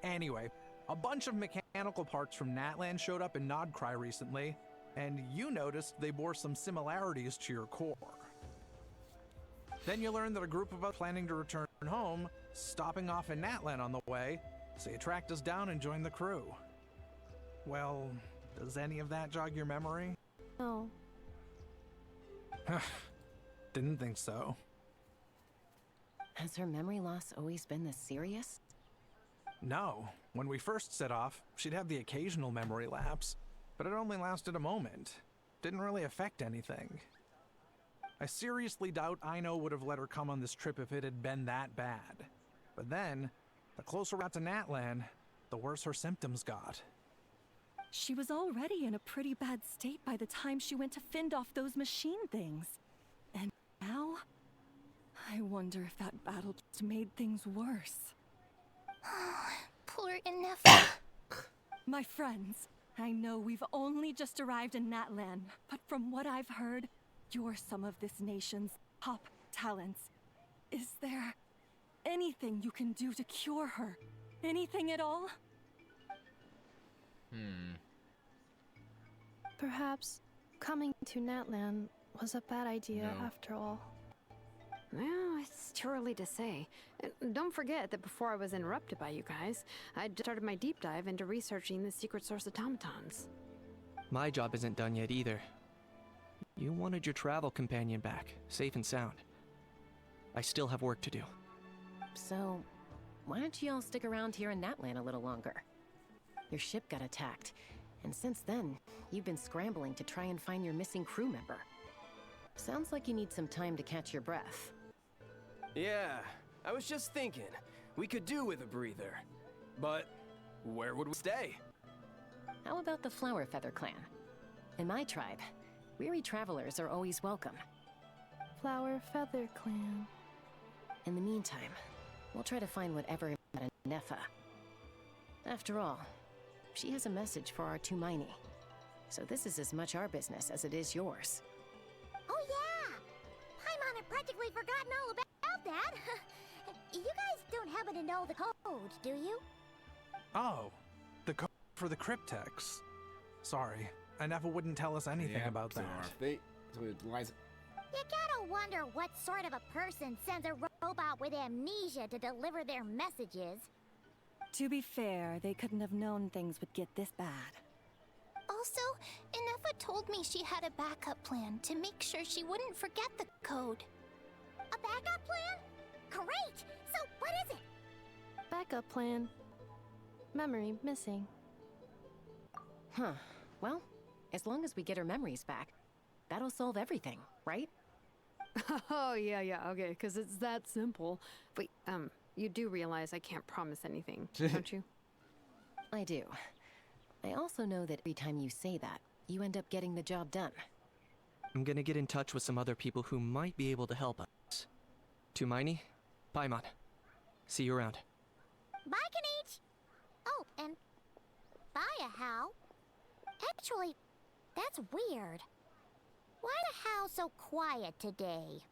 Anyway, a bunch of mechanical parts from Natlan showed up in Nodcry recently, and you noticed they bore some similarities to your core. Then you learned that a group of us planning to return home, stopping off in Natlan on the way, so you tracked us down and joined the crew. Well, does any of that jog your memory? No. Didn't think so. Has her memory loss always been this serious? No. When we first set off, she'd have the occasional memory lapse. but it only lasted a moment. Didn't really affect anything. I seriously doubt Aino would have let her come on this trip if it had been that bad. But then, the closer we got to Natlan, the worse her symptoms got. She was already in a pretty bad state by the time she went to fend off those machine things. And now, I wonder if that battle just made things worse. Poor Inefa. My friends, I know we've only just arrived in Natlan, but from what I've heard, you're some of this nation's top talents. Is there anything you can do to cure her? Anything at all? Perhaps coming to Natlan was a bad idea after all. Well, it's too early to say. And don't forget that before I was interrupted by you guys, I just started my deep dive into researching the secret source automatons. My job isn't done yet either. You wanted your travel companion back, safe and sound. I still have work to do. So, why don't you all stick around here in Natlan a little longer? Your ship got attacked, and since then, you've been scrambling to try and find your missing crew member. Sounds like you need some time to catch your breath. Yeah, I was just thinking, we could do with a breather. But where would we stay? How about the Flower Feather clan? In my tribe, weary travelers are always welcome. Flower Feather Clan. In the meantime, we'll try to find whatever about Nefa. After all, she has a message for our Tumaini. So this is as much our business as it is yours. Oh yeah! Paimon had practically forgotten all about that. You guys don't happen to know the code, do you? Oh, the code for the cryptex. Sorry, Inefa wouldn't tell us anything about that. You gotta wonder what sort of a person sends a robot with amnesia to deliver their messages. To be fair, they couldn't have known things would get this bad. Also, Inefa told me she had a backup plan to make sure she wouldn't forget the code. A backup plan? Great! So, what is it? Backup plan. Memory missing. Huh. Well, as long as we get her memories back, that'll solve everything, right? Oh, yeah, okay, because it's that simple. Wait, you do realize I can't promise anything, don't you? I do. I also know that every time you say that, you end up getting the job done. I'm gonna get in touch with some other people who might be able to help us. Tumaini, Paimon. See you around. Bye, Kanich! Oh, and bye, How. Actually, that's weird. Why the How so quiet today?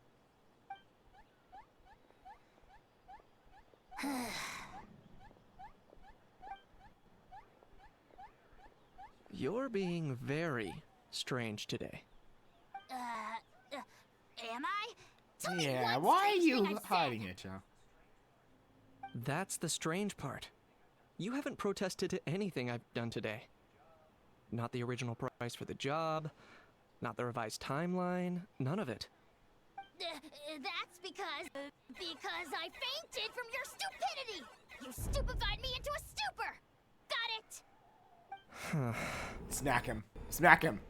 You're being very strange today. Am I? Tell me Yeah, one why are strange you thing I've hiding said. it, Joe? That's the strange part. You haven't protested to anything I've done today. Not the original price for the job, not the revised timeline, none of it. That's because I fainted from your stupidity! You stupefied me into a stupor! Got it? Smack him. Smack him.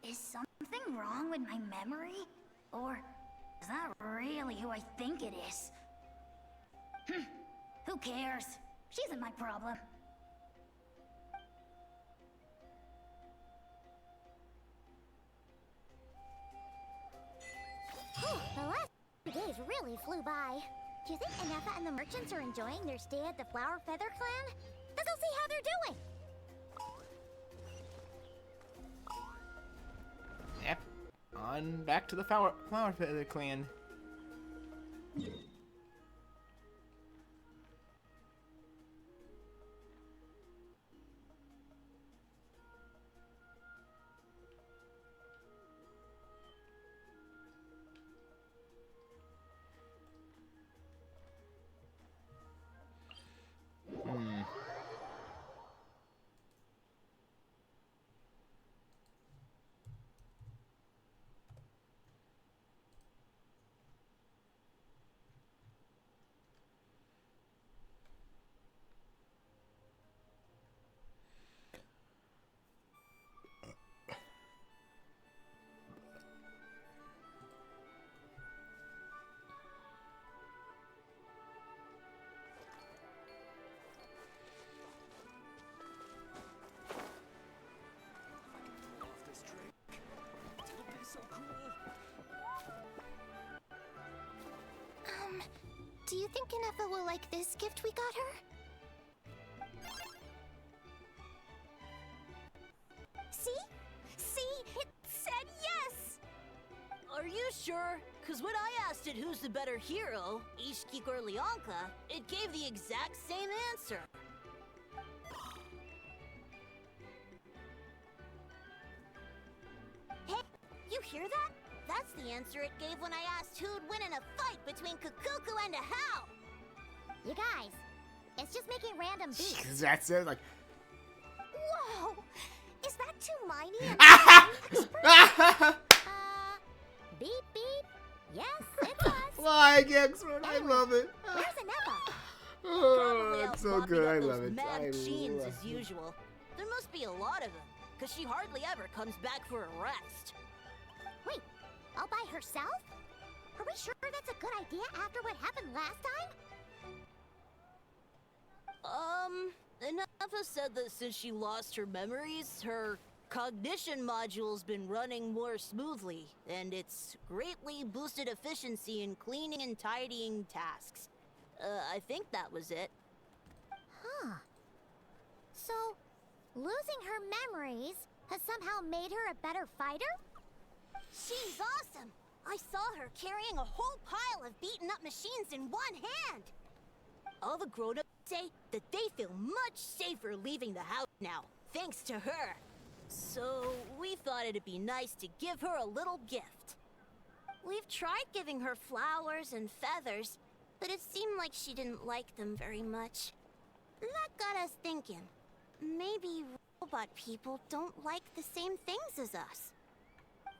Is something wrong with my memory? Or is that really who I think it is? Who cares? She isn't my problem. The last few days really flew by. Do you think Inefa and the merchants are enjoying their stay at the Flower Feather Clan? Let's go see how they're doing. Yep. On back to the Flower Feather Clan. Ineffa will like this gift we got her? See? See? It said yes! Are you sure? Because when I asked it who's the better hero, Ishiki or Leonka, it gave the exact same answer. Hey, you hear that? That's the answer it gave when I asked who'd win in a fight between Kukuku and a How. You guys, it's just making random beats. That's it. Like. Whoa! Is that Tumaini? Beep beep. Yes, it's us. Flying X-Men, I love it. Where's Ineffa? Probably Oh, out it's so mopping good. up I those love it. mad I jeans love as it. usual. There must be a lot of them, because she hardly ever comes back for a rest. Wait, all by herself? Are we sure that's a good idea after what happened last time? Ineffa said that since she lost her memories, her cognition module's been running more smoothly, and it's greatly boosted efficiency in cleaning and tidying tasks. I think that was it. Huh. So, losing her memories has somehow made her a better fighter? She's awesome! I saw her carrying a whole pile of beaten up machines in one hand! All the grown-ups say that they feel much safer leaving the house now, thanks to her. So, we thought it'd be nice to give her a little gift. We've tried giving her flowers and feathers, but it seemed like she didn't like them very much. That got us thinking. Maybe robot people don't like the same things as us.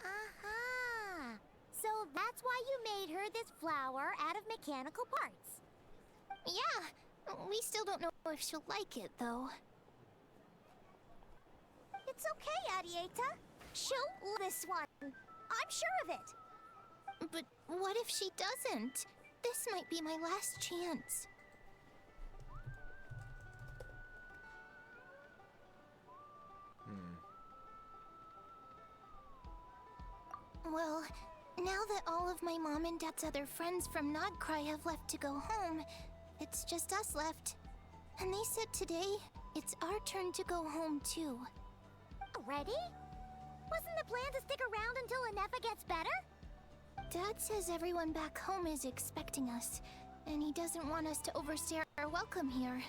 Aha! So that's why you made her this flower out of mechanical parts. Yeah, we still don't know if she'll like it, though. It's okay, Arieta. She'll love this one. I'm sure of it. But what if she doesn't? This might be my last chance. Well, now that all of my mom and dad's other friends from Nodcry have left to go home, it's just us left. And they said today, it's our turn to go home too. Already? Wasn't the plan to stick around until Ineffa gets better? Dad says everyone back home is expecting us, and he doesn't want us to overstay our welcome here.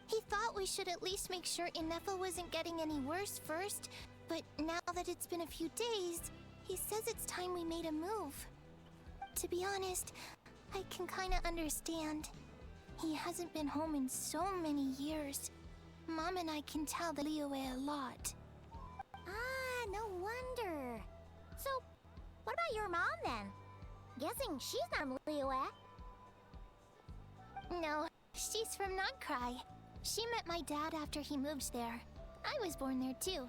He thought we should at least make sure Ineffa wasn't getting any worse first, but now that it's been a few days, he says it's time we made a move. To be honest, I can kinda understand. He hasn't been home in so many years. Mom and I can tell the Liyue a lot. Ah, no wonder. So, what about your mom then? Guessing she's not from Liyue. No, she's from Nodcry. She met my dad after he moved there. I was born there too.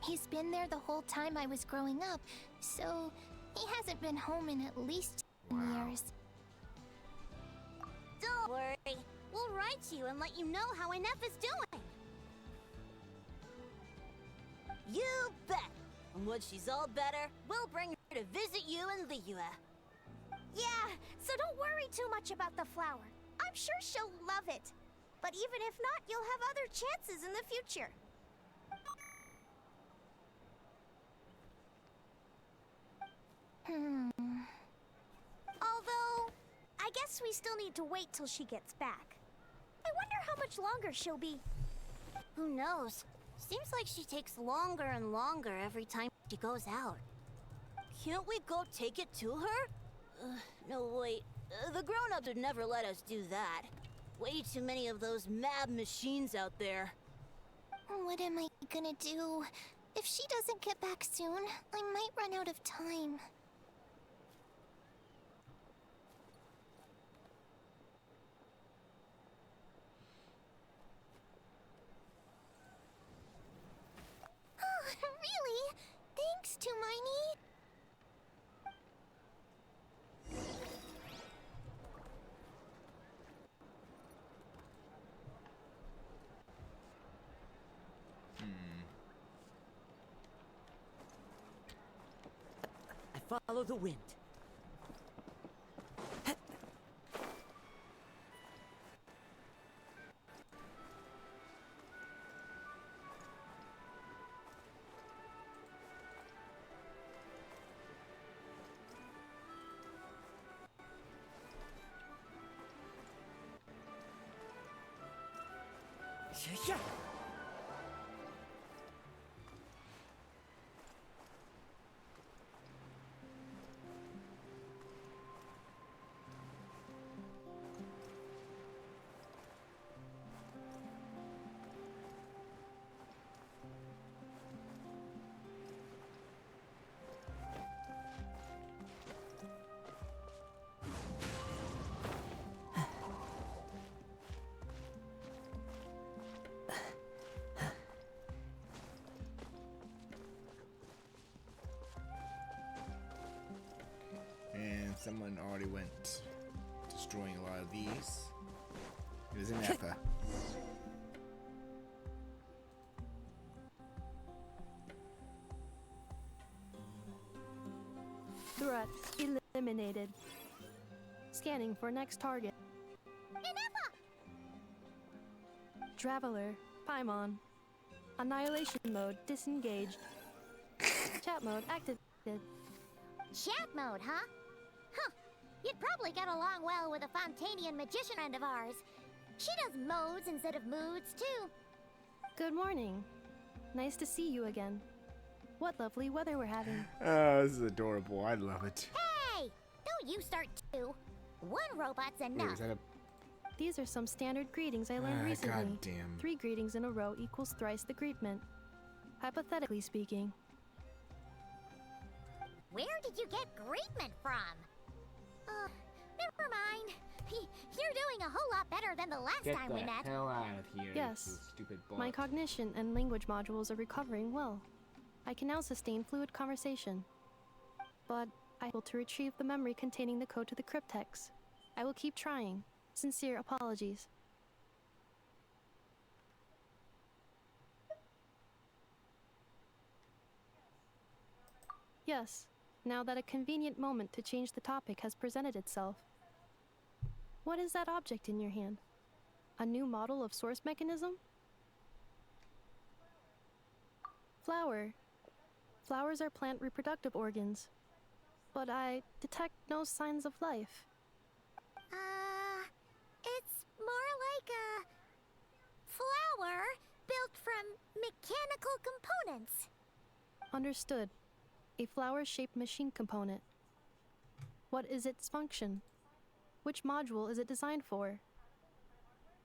He's been there the whole time I was growing up, so he hasn't been home in at least 10 years. Don't worry. We'll write you and let you know how Ineffa's doing. You bet! And when she's all better, we'll bring her to visit you in Liyue. Yeah, so don't worry too much about the flower. I'm sure she'll love it. But even if not, you'll have other chances in the future. Although, I guess we still need to wait till she gets back. I wonder how much longer she'll be. Who knows? Seems like she takes longer and longer every time she goes out. Can't we go take it to her? No, wait. The grown-ups would never let us do that. Way too many of those mad machines out there. What am I gonna do? If she doesn't get back soon, I might run out of time. Really? Thanks, Tumaini. I follow the wind. Yeah. And someone already went destroying a lot of these. It was an Effa. Threat eliminated. Scanning for next target. Traveler, Paimon. Annihilation mode disengaged. Chat mode activated. Chat mode, huh? Huh. You'd probably get along well with a Fontanian magician friend of ours. She does modes instead of moods, too. Good morning. Nice to see you again. What lovely weather we're having. Oh, this is adorable. I love it. Hey! Don't you start, too. One robot's enough. Wait, is that a... These are some standard greetings I learned recently. Goddamn. 3 greetings in a row equals thrice the greetment. Hypothetically speaking. Where did you get greetment from? Never mind. You're doing a whole lot better than the last Get time the we met. hell out of here, Yes. you stupid bot. My cognition and language modules are recovering well. I can now sustain fluid conversation. But I will to retrieve the memory containing the code to the cryptex. I will keep trying. Sincere apologies. Yes, now that a convenient moment to change the topic has presented itself. What is that object in your hand? A new model of source mechanism? Flower. Flowers are plant reproductive organs. But I detect no signs of life. It's more like a flower built from mechanical components. Understood. A flower-shaped machine component. What is its function? Which module is it designed for?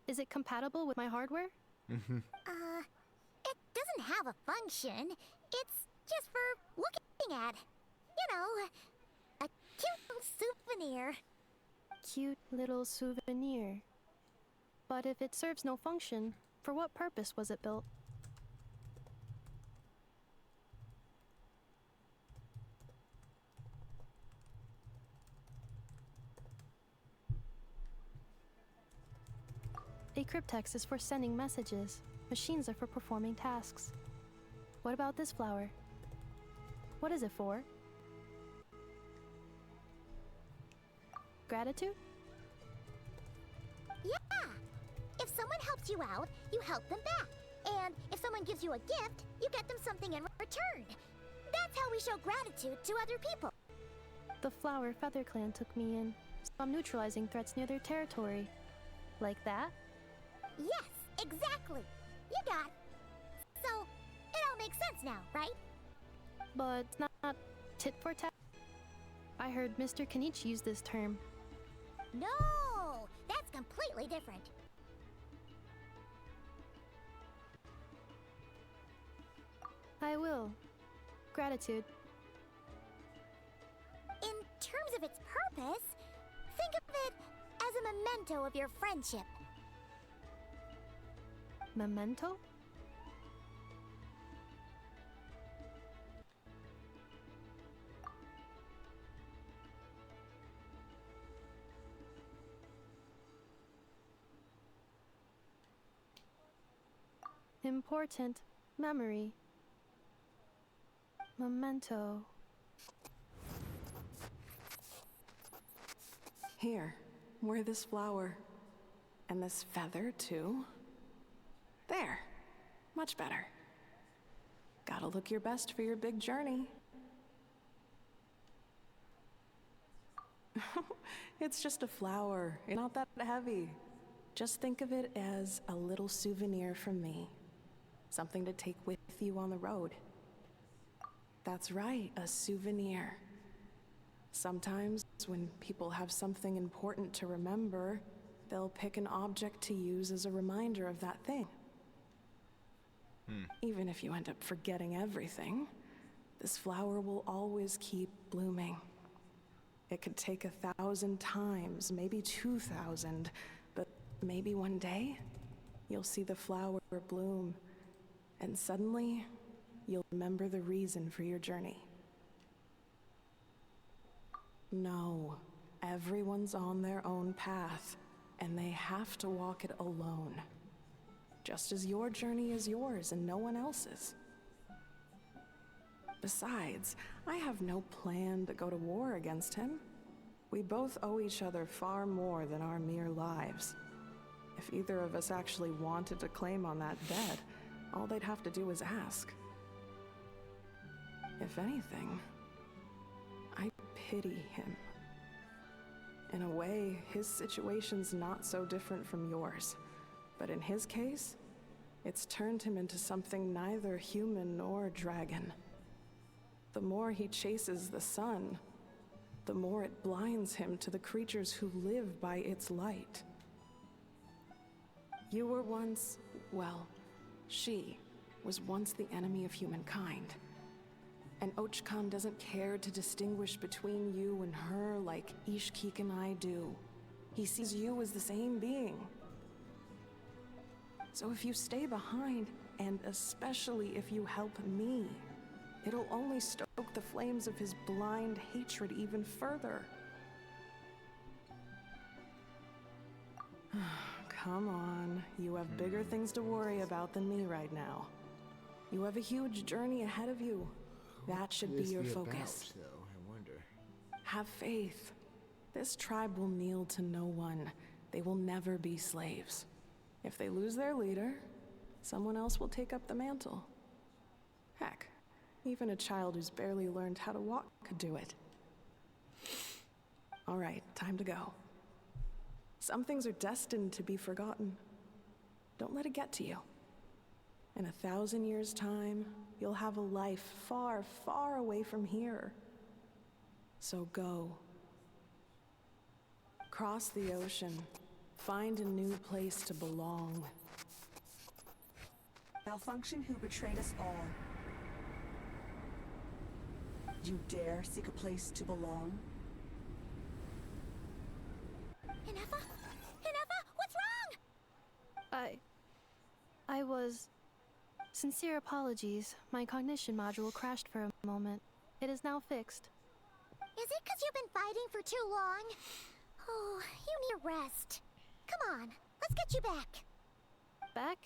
Is it compatible with my hardware? It doesn't have a function. It's just for looking at. You know, a cute little souvenir. Cute little souvenir. But if it serves no function, for what purpose was it built? A cryptex is for sending messages. Machines are for performing tasks. What about this flower? What is it for? Gratitude? Yeah! If someone helps you out, you help them back. And if someone gives you a gift, you get them something in return. That's how we show gratitude to other people. The Flower Feather Clan took me in, so I'm neutralizing threats near their territory. Like that? Yes, exactly. You got it. So, it all makes sense now, right? But it's not tit for tat. I heard Mr. Kenichi use this term. No! That's completely different. I will. Gratitude. In terms of its purpose, think of it as a memento of your friendship. Memento? Important memory. Memento. Here, wear this flower. And this feather, too. There. Much better. Gotta look your best for your big journey. It's just a flower. It's not that heavy. Just think of it as a little souvenir from me. Something to take with you on the road. That's right, a souvenir. Sometimes, when people have something important to remember, they'll pick an object to use as a reminder of that thing. Even if you end up forgetting everything, this flower will always keep blooming. It could take 1,000 times, maybe 2,000, but maybe one day, you'll see the flower bloom, and suddenly, you'll remember the reason for your journey. No, everyone's on their own path, and they have to walk it alone. Just as your journey is yours and no one else's. Besides, I have no plan to go to war against him. We both owe each other far more than our mere lives. If either of us actually wanted to claim on that debt, all they'd have to do is ask. If anything, I pity him. In a way, his situation's not so different from yours. But in his case, it's turned him into something neither human nor dragon. The more he chases the sun, the more it blinds him to the creatures who live by its light. You were once, well, she was once the enemy of humankind. And Ochkan doesn't care to distinguish between you and her like Ishkik and I do. He sees you as the same being. So if you stay behind, and especially if you help me, it'll only stoke the flames of his blind hatred even further. Come on, you have bigger things to worry about than me right now. You have a huge journey ahead of you. That should be your focus. Though, I wonder. Have faith. This tribe will kneel to no one. They will never be slaves. If they lose their leader, someone else will take up the mantle. Heck, even a child who's barely learned how to walk could do it. All right, time to go. Some things are destined to be forgotten. Don't let it get to you. In 1,000 years' time, you'll have a life far, far away from here. So go. Cross the ocean. Find a new place to belong. Malfunction who betrayed us all. You dare seek a place to belong? Inefa? Inefa, what's wrong? I was... Sincere apologies. My cognition module crashed for a moment. It is now fixed. Is it because you've been fighting for too long? Oh, you need a rest. Come on, let's get you back. Back?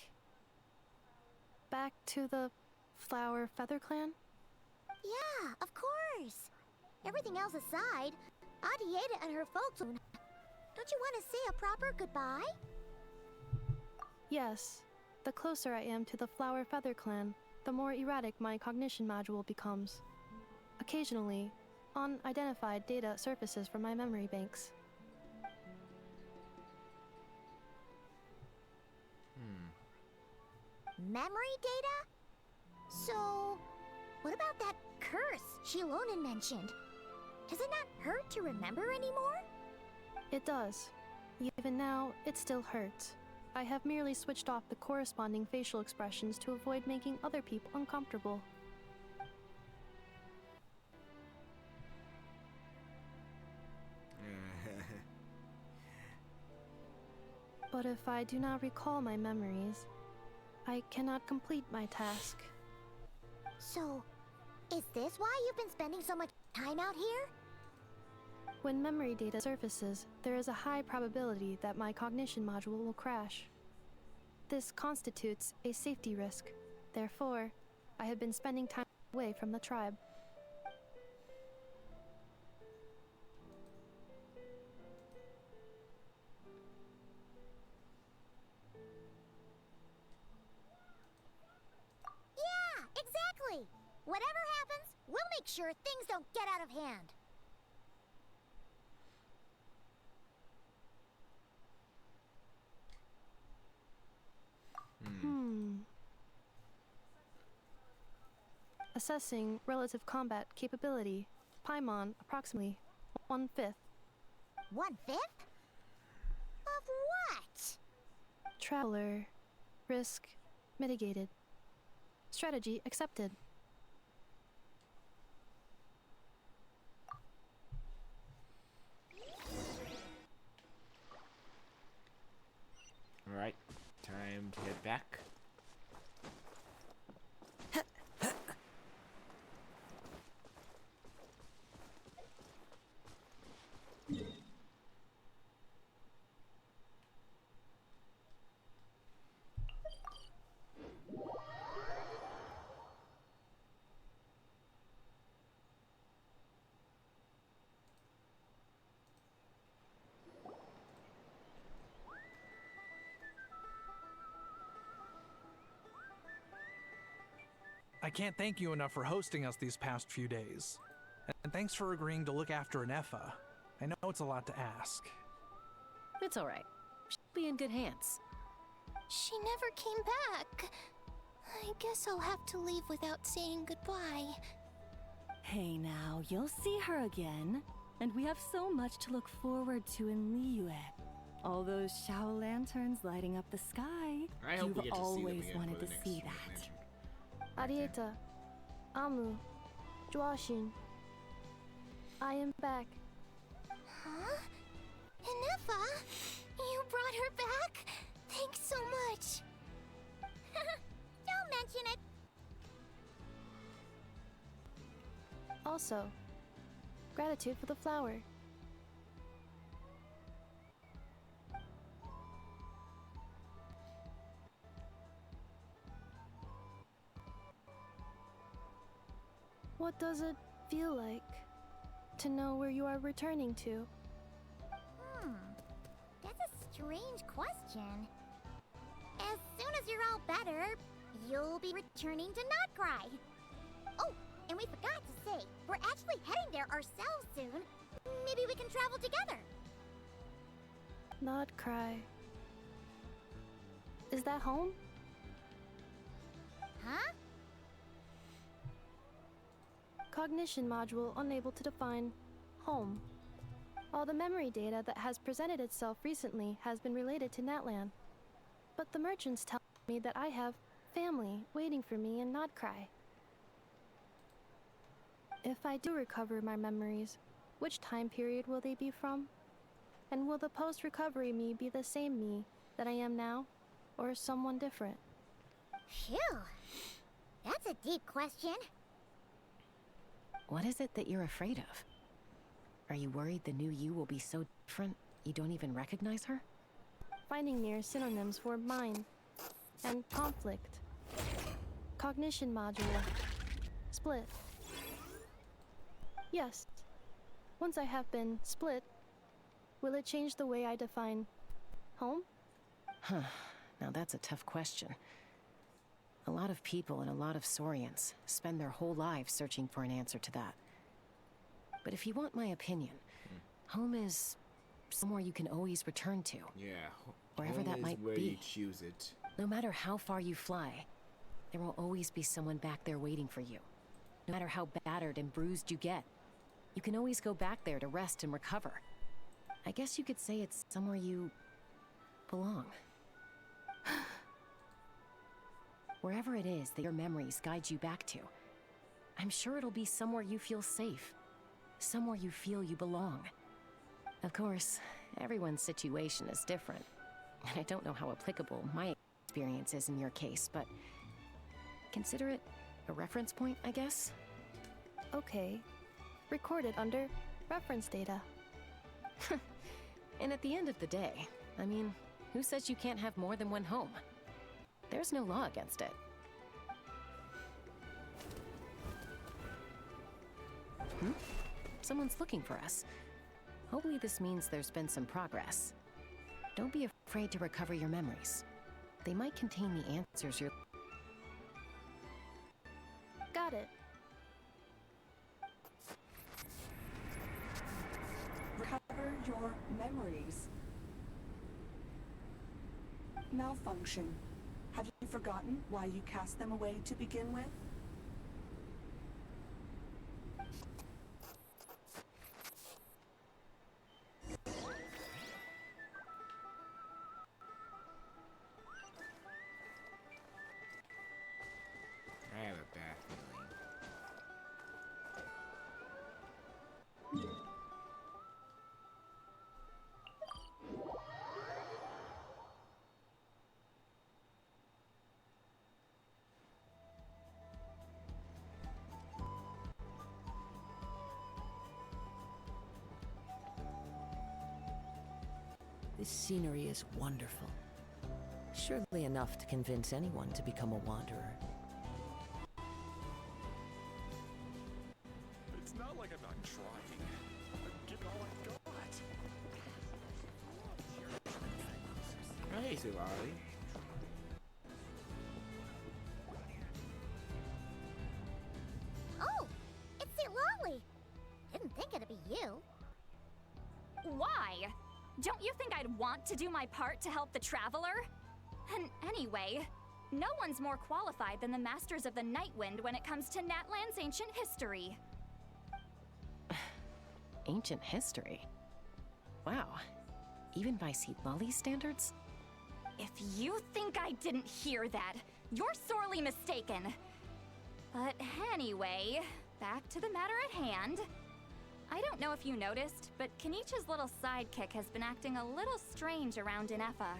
Back to the Flower Feather Clan? Yeah, of course. Everything else aside, Adieta and her folks... Don't you want to say a proper goodbye? Yes. The closer I am to the Flower Feather Clan, the more erratic my cognition module becomes. Occasionally, unidentified data surfaces from my memory banks. Memory data? So, what about that curse Shilonen mentioned? Does it not hurt to remember anymore? It does. Even now, it still hurts. I have merely switched off the corresponding facial expressions to avoid making other people uncomfortable. But if I do not recall my memories, I cannot complete my task. So, is this why you've been spending so much time out here? When memory data surfaces, there is a high probability that my cognition module will crash. This constitutes a safety risk. Therefore, I have been spending time away from the tribe. Whatever happens, we'll make sure things don't get out of hand. Assessing relative combat capability. Paimon, approximately 1/5. 1/5? Of what? Traveler. Risk mitigated. Strategy accepted. Alright, time to head back. I can't thank you enough for hosting us these past few days. And thanks for agreeing to look after Nefa. I know it's a lot to ask. It's alright. She'll be in good hands. She never came back. I guess I'll have to leave without saying goodbye. Hey now, you'll see her again. And we have so much to look forward to in Liyue. All those Shao lanterns lighting up the sky. I hope we You've get to see them always again wanted for to the next see dimension. that. Arieta. Amu. Joashin. I am back. Huh? Nefa? You brought her back? Thanks so much. Don't mention it. Also, gratitude for the flower. What does it feel like to know where you are returning to? That's a strange question. As soon as you're all better, you'll be returning to Notcry. Oh, and we forgot to say, we're actually heading there ourselves soon. Maybe we can travel together. Not cry. Is that home? Huh? Cognition module unable to define home. All the memory data that has presented itself recently has been related to Natlan. But the merchants tell me that I have family waiting for me in Notcry. If I do recover my memories, which time period will they be from? And will the post-recovery me be the same me that I am now, or someone different? Phew. That's a deep question. What is it that you're afraid of? Are you worried the new you will be so different you don't even recognize her? Finding near synonyms for mine and conflict. Cognition module. Split. Yes. Once I have been split, will it change the way I define home? Huh. Now that's a tough question. A lot of people and a lot of Saurians spend their whole lives searching for an answer to that. But if you want my opinion, home is somewhere you can always return to. Yeah, wherever home that is might where be. you choose it. No matter how far you fly, there will always be someone back there waiting for you. No matter how battered and bruised you get, you can always go back there to rest and recover. I guess you could say it's somewhere you belong. Wherever it is that your memories guide you back to, I'm sure it'll be somewhere you feel safe. Somewhere you feel you belong. Of course, everyone's situation is different, and I don't know how applicable my experience is in your case, but consider it a reference point, I guess? Okay. Recorded under reference data. And at the end of the day, I mean, who says you can't have more than one home? There's no law against it. Someone's looking for us. Hopefully this means there's been some progress. Don't be afraid to recover your memories. They might contain the answers you're... Got it. your memories. Malfunction. Have you forgotten why you cast them away to begin with? I have a bad feeling. This scenery is wonderful. Surely enough to convince anyone to become a wanderer. It's not like I'm not trying. I'm giving all I got. Hey, Silali. Oh, it's Silali. Didn't think it'd be you. Why? Don't you think I'd want to do my part to help the Traveler? And anyway, no one's more qualified than the Masters of the Nightwind when it comes to Natlan's ancient history. Ancient history? Wow. Even by Silali standards? If you think I didn't hear that, you're sorely mistaken. But anyway, back to the matter at hand. I don't know if you noticed, but Kenichi's little sidekick has been acting a little strange around Inefa.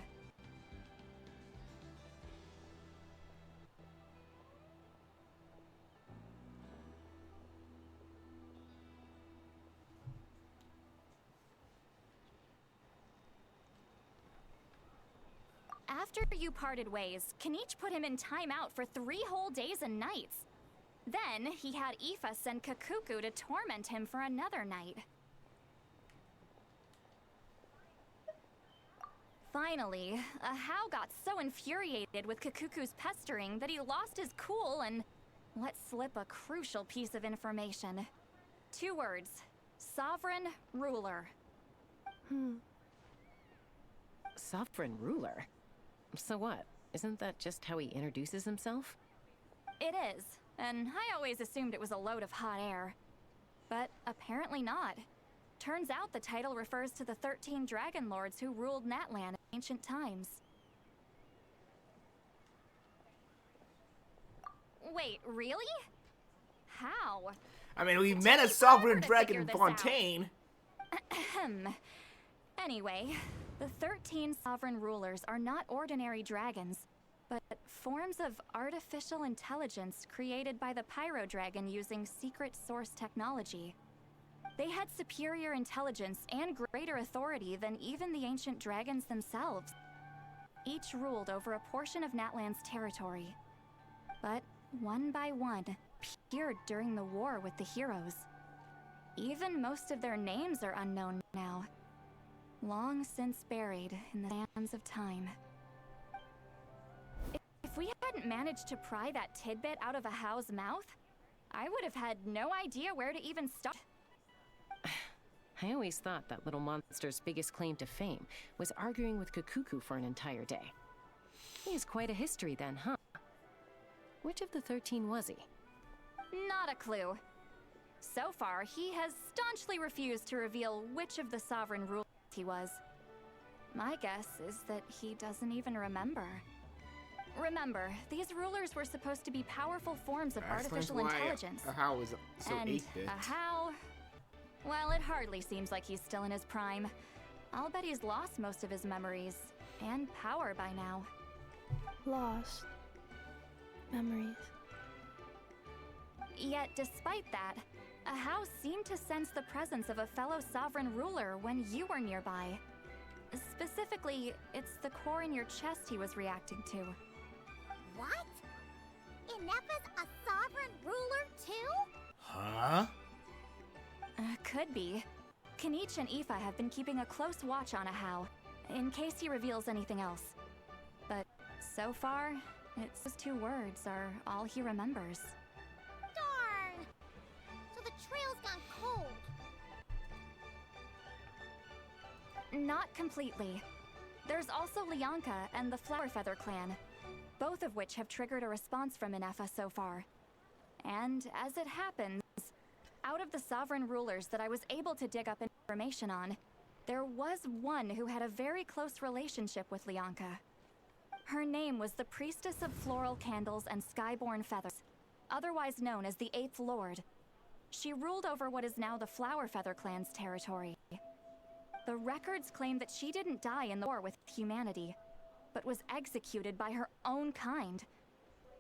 After you parted ways, Kenichi put him in timeout for 3 whole days and nights. Then, he had Aoife send Kakuku to torment him for another night. Finally, Ahau got so infuriated with Kakuku's pestering that he lost his cool and let slip a crucial piece of information. 2 words. Sovereign Ruler. Sovereign ruler? So what? Isn't that just how he introduces himself? It is, and I always assumed it was a load of hot air. But apparently not. Turns out the title refers to the 13 Dragon Lords who ruled Natlan in ancient times. Wait, really? How? I mean, we met a sovereign dragon in Fontaine. Anyway, the 13 sovereign rulers are not ordinary dragons, but forms of artificial intelligence created by the Pyro Dragon using secret source technology. They had superior intelligence and greater authority than even the ancient dragons themselves. Each ruled over a portion of Natlan's territory. But one by one, appeared during the war with the heroes. Even most of their names are unknown now. Long since buried in the sands of time. If we hadn't managed to pry that tidbit out of Ahau's mouth, I would have had no idea where to even start. I always thought that little monster's biggest claim to fame was arguing with Kakuku for an entire day. He has quite a history then, huh? Which of the 13 was he? Not a clue. So far, he has staunchly refused to reveal which of the sovereign rulers he was. My guess is that he doesn't even remember. Remember, these rulers were supposed to be powerful forms of artificial intelligence. Ahau was so And 8-bit. Ahau... Well, it hardly seems like he's still in his prime. I'll bet he's lost most of his memories and power by now. Lost. Memories. Yet, despite that, Ahau seemed to sense the presence of a fellow sovereign ruler when you were nearby. Specifically, it's the core in your chest he was reacting to. What? Inefa's a sovereign ruler too? Huh? Could be. Kenichi and Aoife have been keeping a close watch on Ahau, in case he reveals anything else. But so far, those 2 words are all he remembers. Darn! So the trail's gone cold. not completely. There's also Lianka and the Flower Feather clan, both of which have triggered a response from Inefa so far. And as it happens, out of the sovereign rulers that I was able to dig up information on, there was one who had a very close relationship with Lianka. Her name was the Priestess of Floral Candles and Skyborn Feathers, otherwise known as the Eighth Lord. She ruled over what is now the Flower Feather clan's territory. The records claim that she didn't die in the war with humanity, but was executed by her own kind.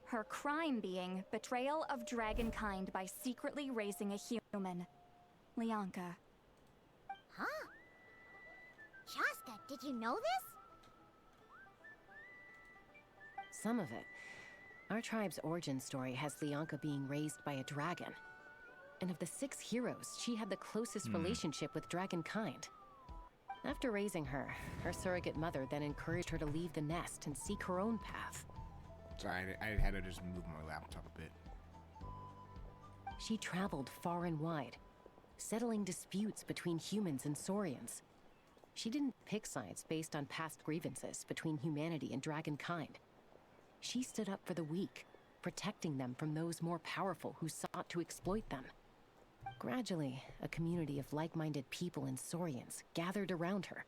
Her crime being betrayal of dragonkind by secretly raising a human. Lianka. Huh? Shaska, did you know this? Some of it. Our tribe's origin story has Lianka being raised by a dragon. And of the 6 heroes, she had the closest relationship with dragonkind. After raising her, her surrogate mother then encouraged her to leave the nest and seek her own path. Sorry, I had to just move my laptop a bit. She traveled far and wide, settling disputes between humans and Saurians. She didn't pick sides based on past grievances between humanity and dragonkind. She stood up for the weak, protecting them from those more powerful who sought to exploit them. Gradually, a community of like-minded people and Saurians gathered around her,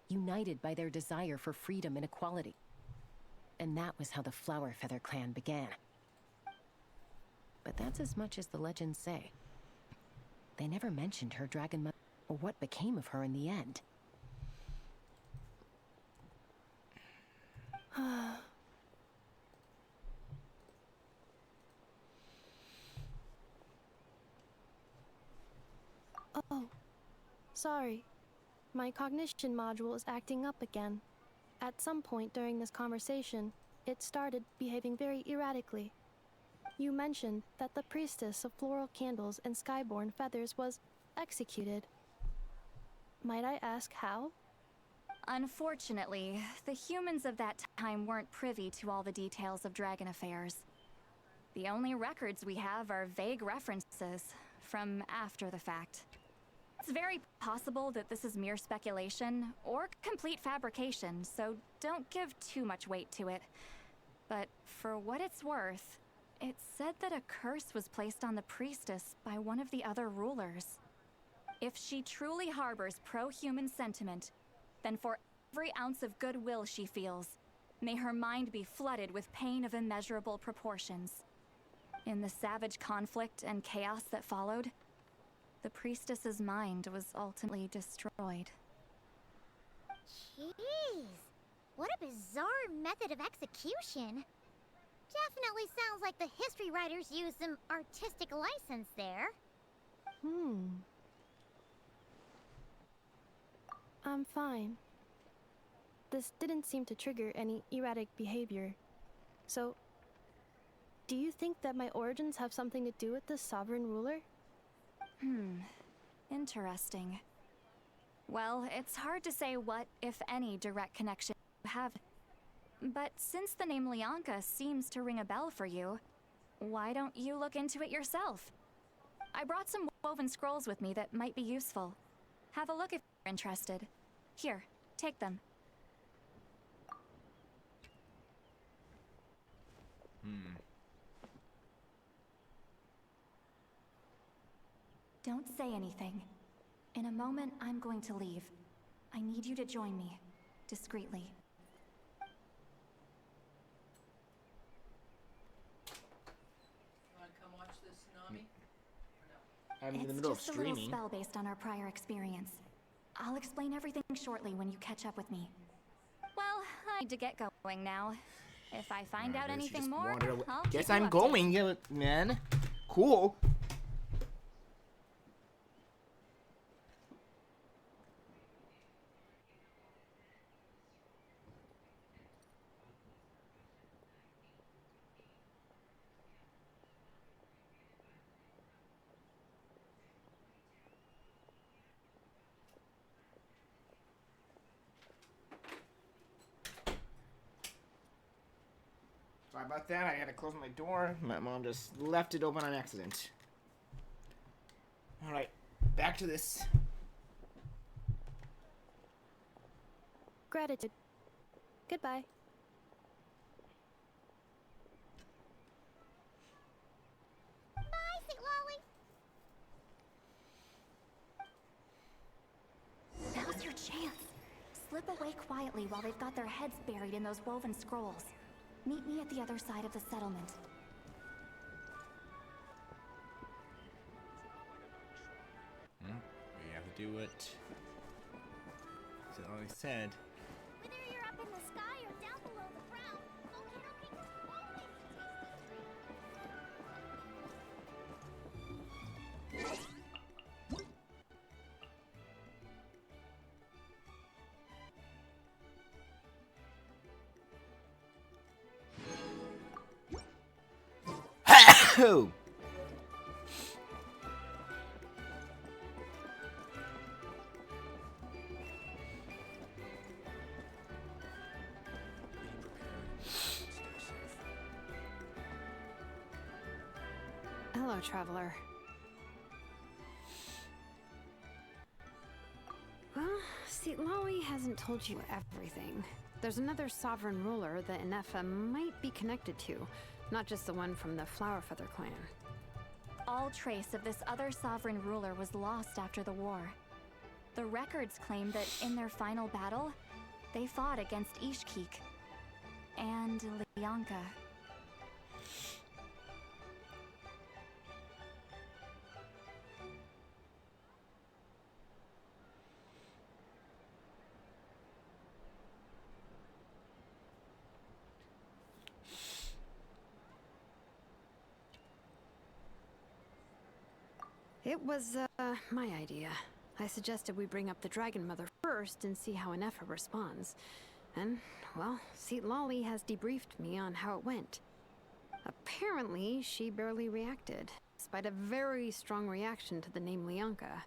united by their desire for freedom and equality. And that was how the Flower Feather clan began. But that's as much as the legends say. They never mentioned her dragon mother or what became of her in the end. Oh, sorry. My cognition module is acting up again. At some point during this conversation, it started behaving very erratically. You mentioned that the Priestess of Floral Candles and Skyborn Feathers was executed. Might I ask how? Unfortunately, the humans of that time weren't privy to all the details of dragon affairs. The only records we have are vague references from after the fact. It's very possible that this is mere speculation or complete fabrication, so don't give too much weight to it. But for what it's worth, it's said that a curse was placed on the priestess by one of the other rulers. If she truly harbors pro-human sentiment, then for every ounce of goodwill she feels, may her mind be flooded with pain of immeasurable proportions. In the savage conflict and chaos that followed, the priestess's mind was ultimately destroyed. Jeez, what a bizarre method of execution. Definitely sounds like the history writers used some artistic license there. I'm fine. This didn't seem to trigger any erratic behavior. So, do you think that my origins have something to do with this sovereign ruler? Interesting. Well, it's hard to say what, if any, direct connection you have. But since the name Lianka seems to ring a bell for you, why don't you look into it yourself? I brought some woven scrolls with me that might be useful. Have a look if you're interested. Here, take them. Don't say anything. In a moment, I'm going to leave. I need you to join me, discreetly. Want to come watch this tsunami? I'm in the It's middle of just a little streaming. spell based on our prior experience. I'll explain everything shortly when you catch up with me. Well, I need to get going now. If I find out anything more, I'll keep Guess you I'm updated. going, yeah, man. Cool. Sorry about that. I had to close my door. My mom just left it open on accident. Alright, back to this. Gratitude. Goodbye. Bye, Sweet Lolly. Now's your chance. Slip away quietly while they've got their heads buried in those woven scrolls. Meet me at the other side of the settlement. We have to do it. As I always said. Whether you're up in the sky or down below the ground, Volcano King has always Oh! Hello, traveler. Well, see, Lolly hasn't told you everything. There's another sovereign ruler that Inefa might be connected to, not just the one from the Flowerfeather clan. All trace of this other sovereign ruler was lost after the war. The records claim that in their final battle, they fought against Ishkik and Lyanka. It was, my idea. I suggested we bring up the Dragon Mother first and see how Inefa responds. And, well, Seat Lolly has debriefed me on how it went. Apparently, she barely reacted, despite a very strong reaction to the name Lyanka.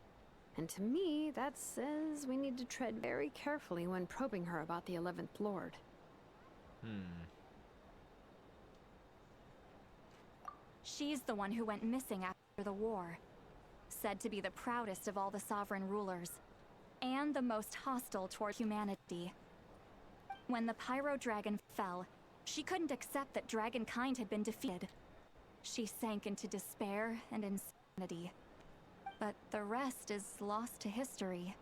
And to me, that says we need to tread very carefully when probing her about the 11th Lord. She's the one who went missing after the war. Said to be the proudest of all the sovereign rulers, and the most hostile toward humanity. When the Pyro Dragon fell, she couldn't accept that dragonkind had been defeated. She sank into despair and insanity. But the rest is lost to history.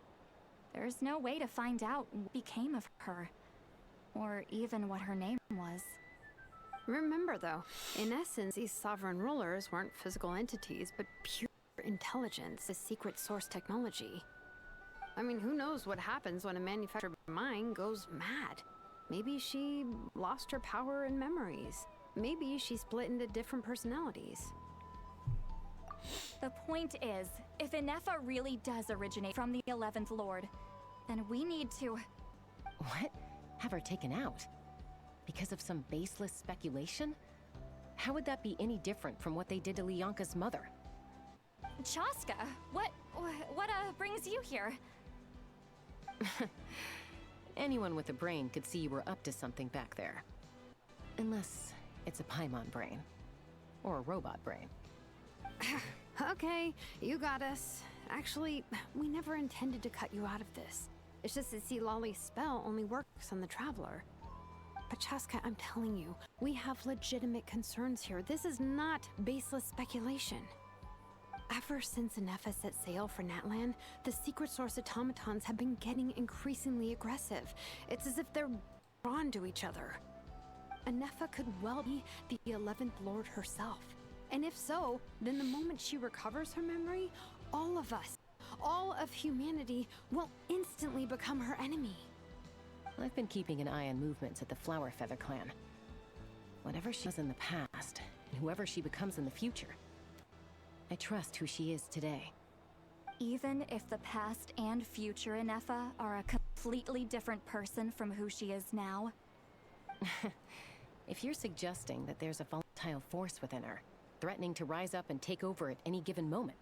There's no way to find out what became of her, or even what her name was. Remember, though, in essence, these sovereign rulers weren't physical entities, but pure intelligence, a secret source technology. I mean, who knows what happens when a manufactured mind goes mad? Maybe she lost her power and memories. Maybe she split into different personalities. The point is, if Inefa really does originate from the 11th Lord, then we need to... What? Have her taken out? Because of some baseless speculation? How would that be any different from what they did to Lyanka's mother? Chaska, what brings you here? Anyone with a brain could see you were up to something back there. Unless it's a Paimon brain. Or a robot brain. Okay, you got us. Actually, we never intended to cut you out of this. It's just that see, Lolly's spell only works on the Traveler. But Chaska, I'm telling you, we have legitimate concerns here. This is not baseless speculation. Ever since Inefa set sail for Natlan, the secret source automatons have been getting increasingly aggressive. It's as if they're drawn to each other. Inefa could well be the 11th Lord herself. And if so, then the moment she recovers her memory, all of us, all of humanity, will instantly become her enemy. I've been keeping an eye on movements at the Flowerfeather clan. Whatever she was in the past, and whoever she becomes in the future, I trust who she is today. Even if the past and future Inefa are a completely different person from who she is now? If you're suggesting that there's a volatile force within her, threatening to rise up and take over at any given moment,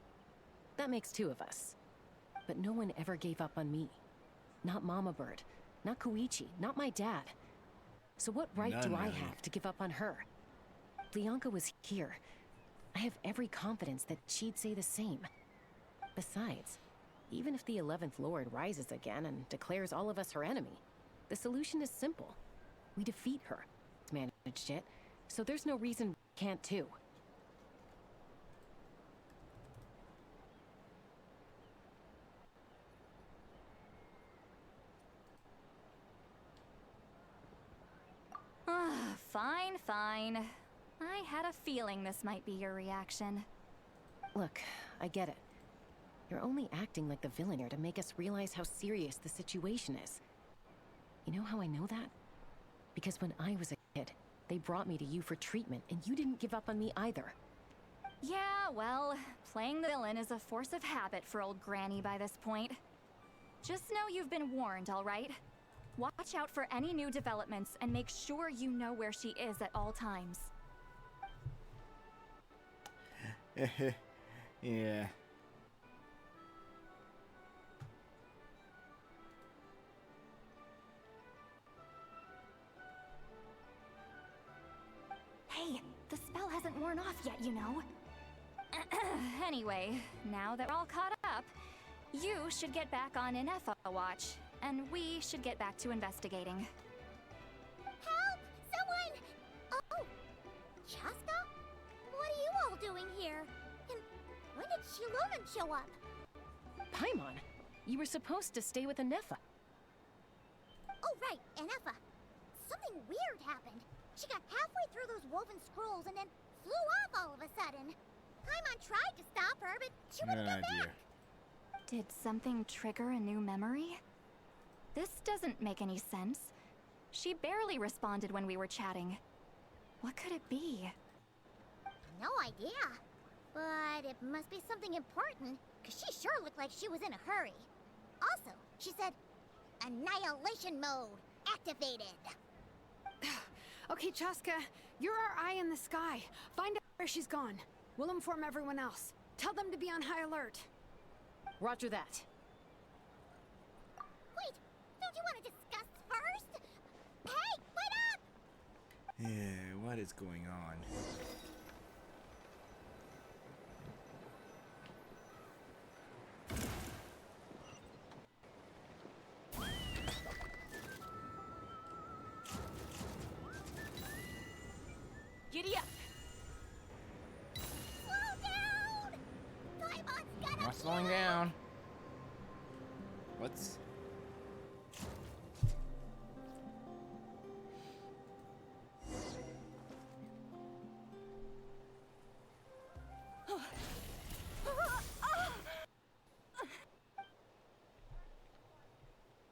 that makes two of us. But no one ever gave up on me. Not Mama Bird, not Koichi, not my dad. So what right None, do I really. have to give up on her? Lyanka was here. I have every confidence that she'd say the same. Besides, even if the 11th Lord rises again and declares all of us her enemy, The solution is simple. We defeat her. Managed it, so there's no reason we can't too. Fine, fine. I had a feeling this might be your reaction. Look, I get it. You're only acting like the villain here to make us realize how serious the situation is. You know how I know that? Because when I was a kid, they brought me to you for treatment, and you didn't give up on me either. Yeah, well, playing the villain is a force of habit for old Granny by this point. Just know you've been warned, all right? Watch out for any new developments and make sure you know where she is at all times. Yeah. Hey, the spell hasn't worn off yet, you know. Anyway, now that we're all caught up, you should get back on Inefa watch, and we should get back to investigating. Help! Someone! Oh! Chaska? What are you all doing here? And when did Shilonen show up? Paimon, you were supposed to stay with Inefa. Oh, right, Inefa. Something weird happened. She got halfway through those woven scrolls and then flew off all of a sudden. Paimon tried to stop her, but she wouldn't come back. Did something trigger a new memory? This doesn't make any sense. She barely responded when we were chatting. What could it be? No idea. But it must be something important, because she sure looked like she was in a hurry. Also, she said, Annihilation mode activated. Okay, Chaska, you're our eye in the sky. Find out where she's gone. We'll inform everyone else. Tell them to be on high alert. Roger that. Wait, don't you want to discuss first? Hey, wait up! Yeah, what is going on? Giddy up! Slow down! Paimon's gonna Not slowing down. What's...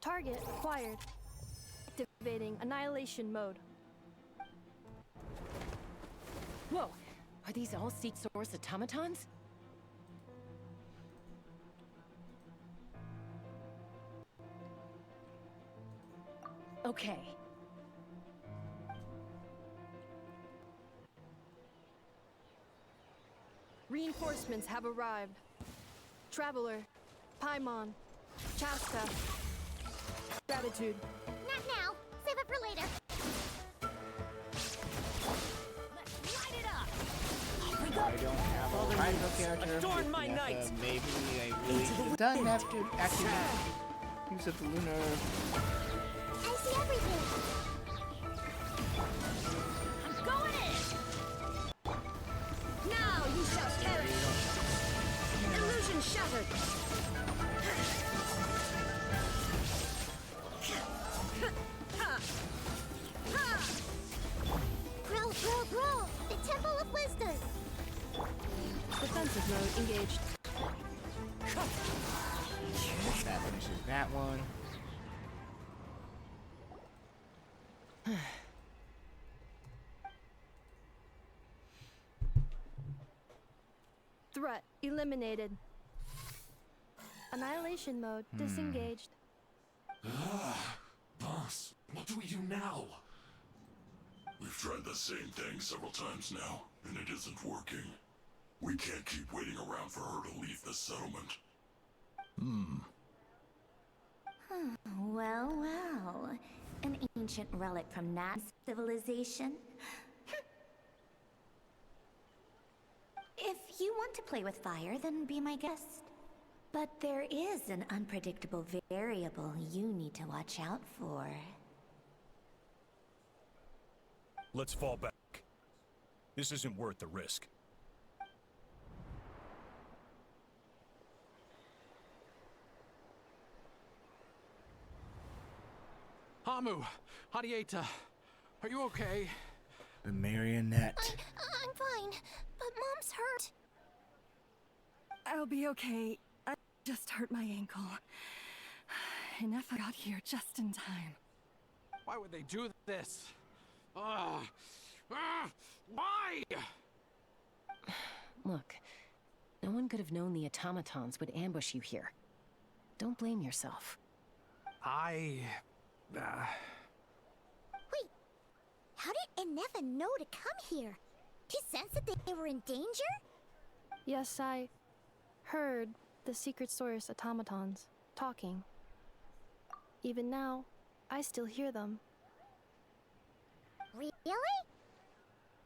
Target acquired. Activating annihilation mode. Whoa! Are these all Seek Source automatons? Okay. Reinforcements have arrived. Traveler, Paimon, Chaska. Gratitude. Not now. Save it for later. Light it up! I don't have a rival character. Adorn my Maybe night. Maybe I really should have done after activate use of the lunar. I see everything. I'm going in! Now you shall perish! Illusion shattered! Grow! The Temple of Wisdom! Defensive mode engaged. That finishes that one. Threat eliminated. Annihilation mode disengaged. Boss, what do we do now? We've tried the same thing several times now, and it isn't working. We can't keep waiting around for her to leave the settlement. Well. An ancient relic from that civilization. If you want to play with fire, then be my guest. But there is an unpredictable variable you need to watch out for. Let's fall back. This isn't worth the risk. Hamu, Hadieta, are you okay? The marionette. I'm fine, but Mom's hurt. I'll be okay. I just hurt my ankle. And if I got here just in time. Why would they do this? Why? Look, no one could have known the automatons would ambush you here. Don't blame yourself. Wait, how did Enefa know to come here? He sensed that they were in danger? Yes, I heard the secret source automatons talking. Even now, I still hear them. Really?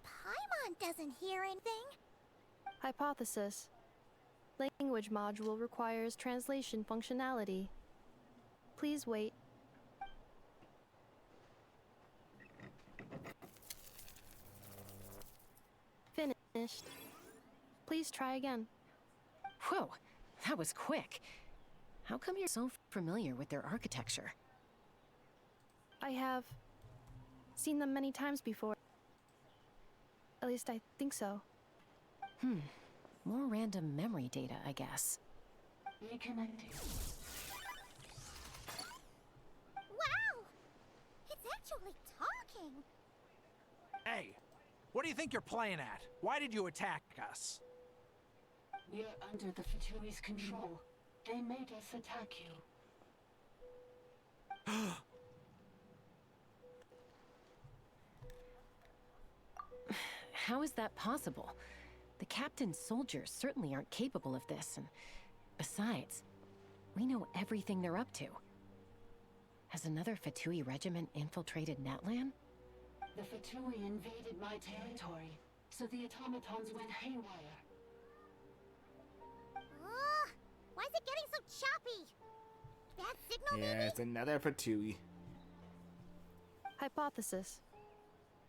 Paimon doesn't hear anything. Hypothesis. Language module requires translation functionality. Please wait. Finished. Please try again. Whoa, that was quick. How come you're so familiar with their architecture? I have seen them many times before. At least I think so. More random memory data, I guess. Reconnecting. Wow! It's actually talking! Hey, what do you think you're playing at? Why did you attack us? We're under the Fatui's control. They made us attack you. How is that possible? The captain's soldiers certainly aren't capable of this, and besides, we know everything they're up to. Has another Fatui regiment infiltrated Natlan? The Fatui invaded my territory, so the automatons went haywire. Why is it getting so choppy? Bad signal, Yeah, it's another Fatui. Hypothesis.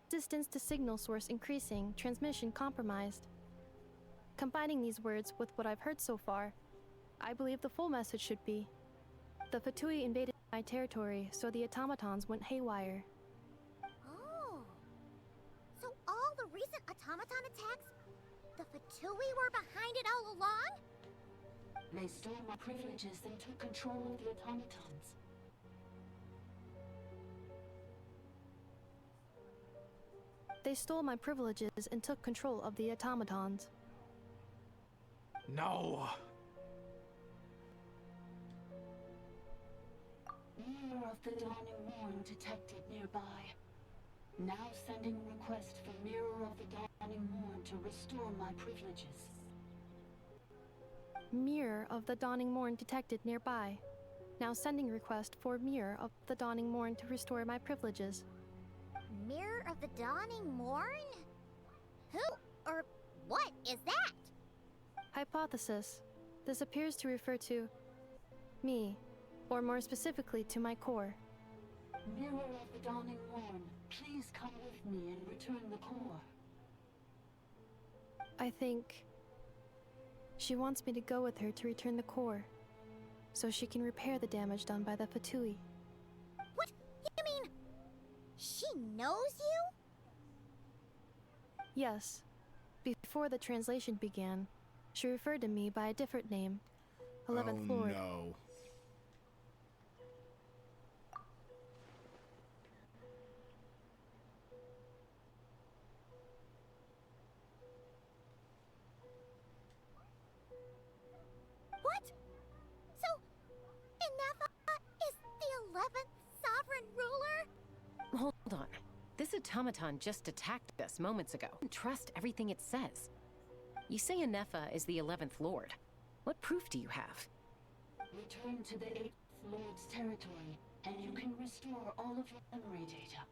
Distance to signal source increasing, transmission compromised. Combining these words with what I've heard so far, I believe the full message should be: the Fatui invaded my territory, so the automatons went haywire. Oh. So all the recent automaton attacks, the Fatui were behind it all along? They stole my privileges and took control of the automatons. They stole my privileges and took control of the automatons. No. Mirror of the Dawning Morn detected nearby. Now sending request for Mirror of the Dawning Morn to restore my privileges. Mirror of the Dawning Morn detected nearby. Now sending request for Mirror of the Dawning Morn to restore my privileges. Mirror of the Dawning Morn? Who or what is that? Hypothesis. This appears to refer to me, or more specifically to my core. Mirror of the Dawning Morn, please come with me and return the core. I think she wants me to go with her to return the core, so she can repair the damage done by the Fatui. What? You mean she knows you? Yes. Before the translation began, she referred to me by a different name, 11th Lord. No. What? So, Enefa is the 11th sovereign ruler? Hold on. This automaton just attacked us moments ago. Trust everything it says. You say Enefa is the 11th Lord. What proof do you have? Return to the 8th Lord's territory, and you can restore all of your memory data.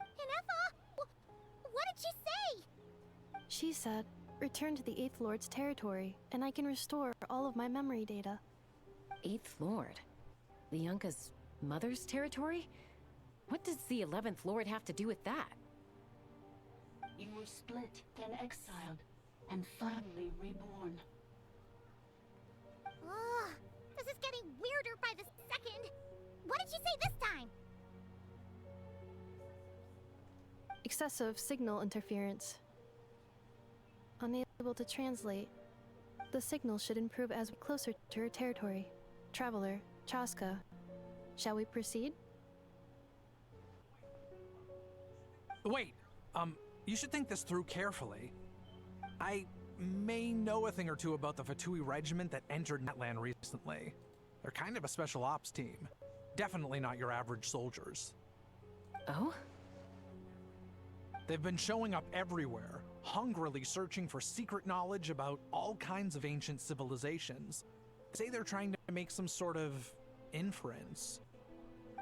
Enefa! What did she say? She said, return to the 8th Lord's territory, and I can restore all of my memory data. 8th Lord? The Yunka's mother's territory? What does the 11th Lord have to do with that? You were split, then exiled, and finally reborn. Ugh, this is getting weirder by the second. What did you say this time? Excessive signal interference. Unable to translate. The signal should improve as we closer to her territory. Traveler, Chaska. Shall we proceed? Wait, you should think this through carefully. I may know a thing or two about the Fatui regiment that entered Natlan recently. They're kind of a special ops team. Definitely not your average soldiers. Oh? They've been showing up everywhere, hungrily searching for secret knowledge about all kinds of ancient civilizations. Say they're trying to make some sort of inference.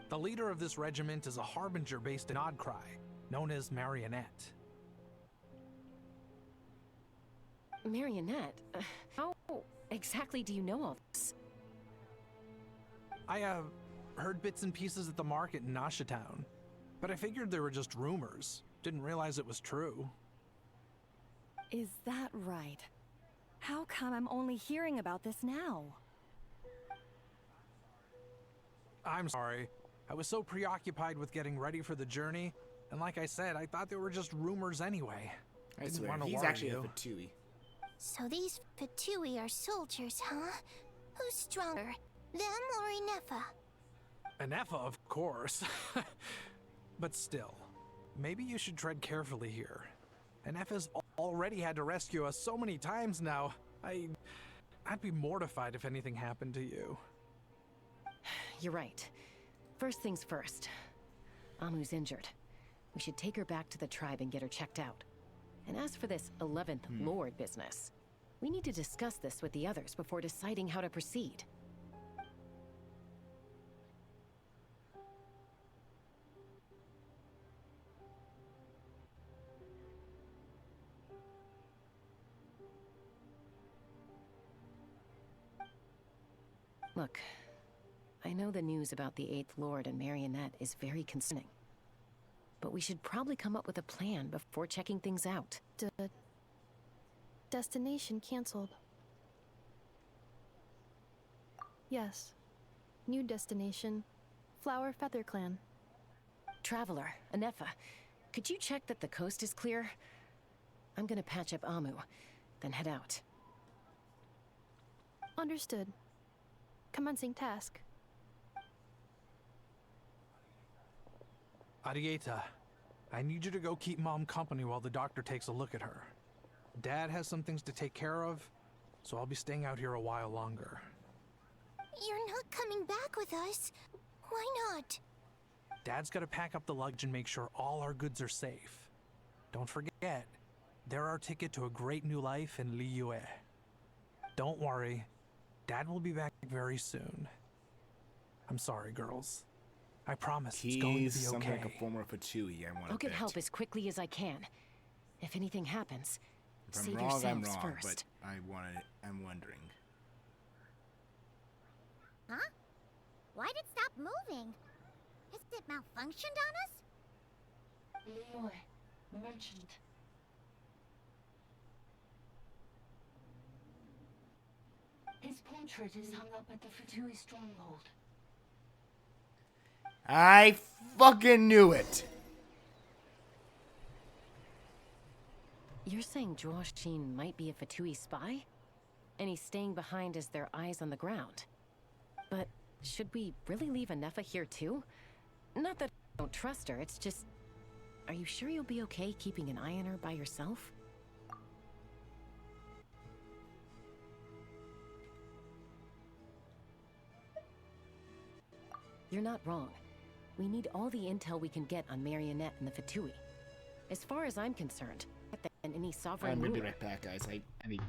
The leader of this regiment is a harbinger based in Oddcry, known as Marionette. Marionette? How exactly do you know all this? I, heard bits and pieces at the market in Nasha Town, but I figured they were just rumors. Didn't realize it was true. Is that right? How come I'm only hearing about this now? I'm sorry. I was so preoccupied with getting ready for the journey, and like I said, I thought they were just rumors anyway. I Didn't swear, wanna he's worry actually you. a Fatui. So these Fatui are soldiers, huh? Who's stronger, them or Inefa? Anefa, of course. But still, maybe you should tread carefully here. Anefa's already had to rescue us so many times now. I'd be mortified if anything happened to you. You're right. First things first. Amu's injured. We should take her back to the tribe and get her checked out. And as for this 11th Lord business, we need to discuss this with the others before deciding how to proceed. Look, I know the news about the 8th Lord and Marionette is very concerning. But we should probably come up with a plan before checking things out. Destination cancelled. Yes. New destination. Flower Feather Clan. Traveler, Anefa, could you check that the coast is clear? I'm gonna patch up Amu, then head out. Understood. Commencing task. Arieta, I need you to go keep Mom company while the doctor takes a look at her. Dad has some things to take care of, so I'll be staying out here a while longer. You're not coming back with us. Why not? Dad's gotta pack up the luggage and make sure all our goods are safe. Don't forget, they're our ticket to a great new life in Liyue. Don't worry, Dad will be back very soon. I'm sorry, girls. I promise it's going to be He's something okay. like a former Fatui, I want to I'll get bet. help as quickly as I can. If anything happens, If I'm save wrong, yourselves I'm wrong, first. but I'm wondering. Huh? Why'd it stop moving? Has it malfunctioned on us? Liyue, merchant. His portrait is hung up at the Fatui stronghold. I fucking knew it! You're saying Joashin might be a Fatui spy? And he's staying behind as their eyes on the ground. But should we really leave Anefa here too? Not that I don't trust her, it's just... Are you sure you'll be okay keeping an eye on her by yourself? You're not wrong. We need all the intel we can get on Marionette and the Fatui. As far as I'm concerned, than any sovereign I'm gonna be ruler. right back, guys. I need...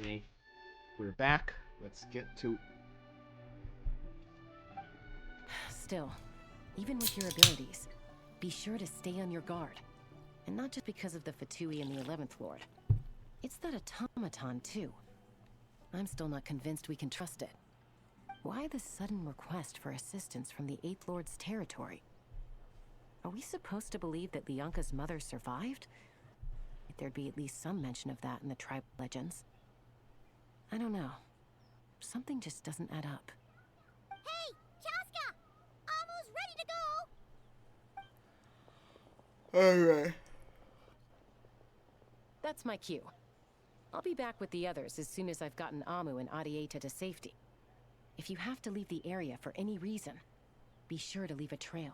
Okay, we're back. Let's get to... Still, even with your abilities, be sure to stay on your guard. And not just because of the Fatui and the 11th Lord. It's that automaton, too. I'm still not convinced we can trust it. Why the sudden request for assistance from the 8th Lord's territory? Are we supposed to believe that Lianka's mother survived? There'd be at least some mention of that in the tribal legends. I don't know. Something just doesn't add up. Hey, Chaska! Almost ready to go! Alright. That's my cue. I'll be back with the others as soon as I've gotten Amu and Adieta to safety. If you have to leave the area for any reason, be sure to leave a trail.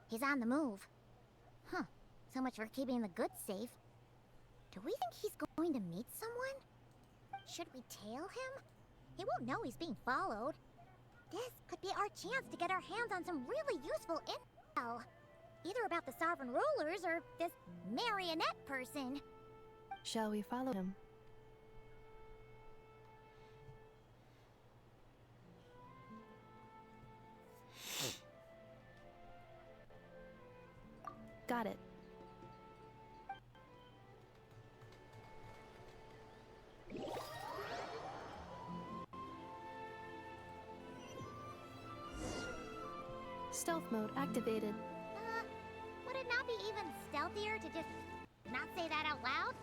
He's on the move. Huh. So much for keeping the goods safe. Do we think he's going to meet someone? Should we tail him? He won't know he's being followed. This could be our chance to get our hands on some really useful intel. Either about the sovereign rulers or this marionette person. Shall we follow him? Got it. Stealth mode activated. Would it not be even stealthier to just not say that out loud?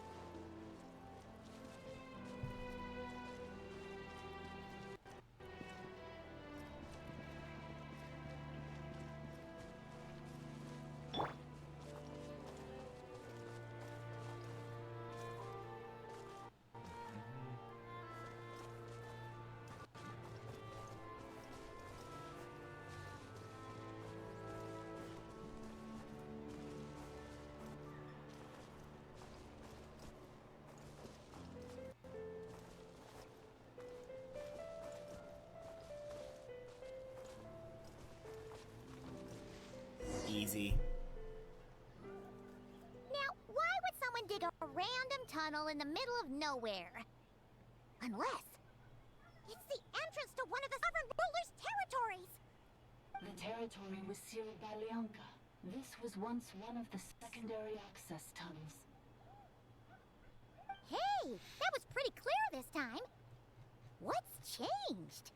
Easy. Now, why would someone dig a random tunnel in the middle of nowhere? Unless it's the entrance to one of the sovereign ruler's territories! The territory was sealed by Lianka. This was once one of the secondary access tunnels. Hey, that was pretty clear this time. What's changed?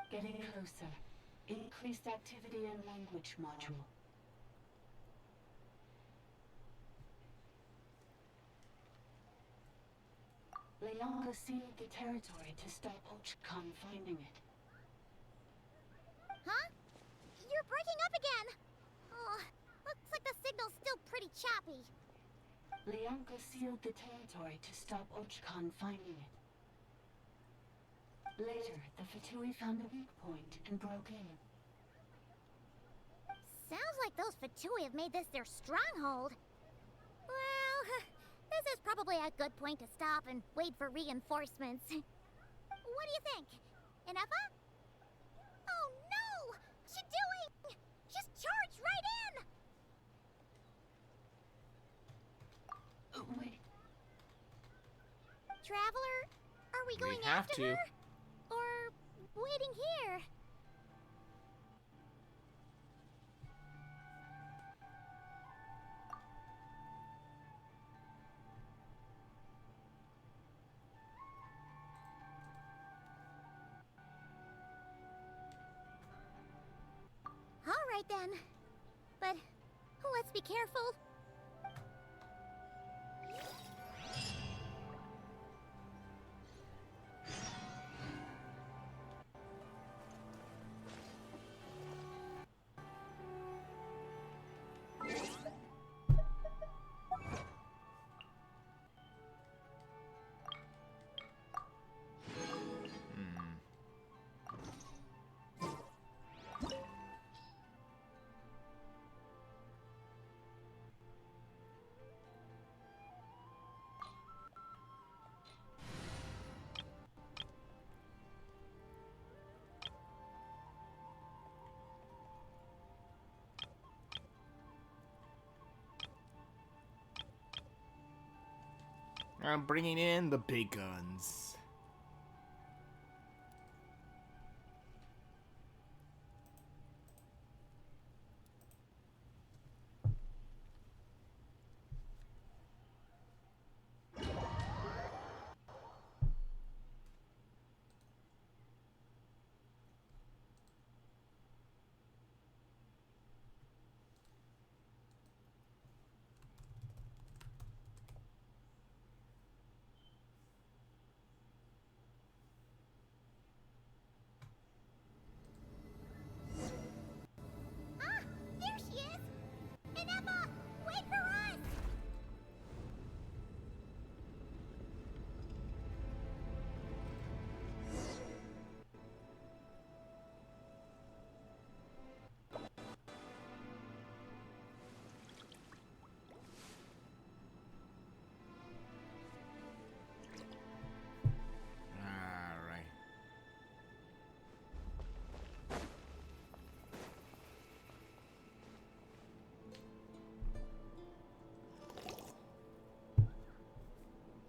Getting closer. Increased activity and language module. Lianka sealed the territory to stop Ochkan finding it. Huh? You're breaking up again! Oh, looks like the signal's still pretty choppy. Lianka sealed the territory to stop Ochkan finding it. Later, the Fatui found a weak point and broke in. Sounds like those Fatui have made this their stronghold. Well, this is probably a good point to stop and wait for reinforcements. What do you think? Enough? Oh no! What's she doing? Just charged right in! Wait. Traveler, are we going have after to. her? Or waiting here? All right then. But let's be careful. I'm bringing in the big guns. There she is! And Emma, wait for us! Alright.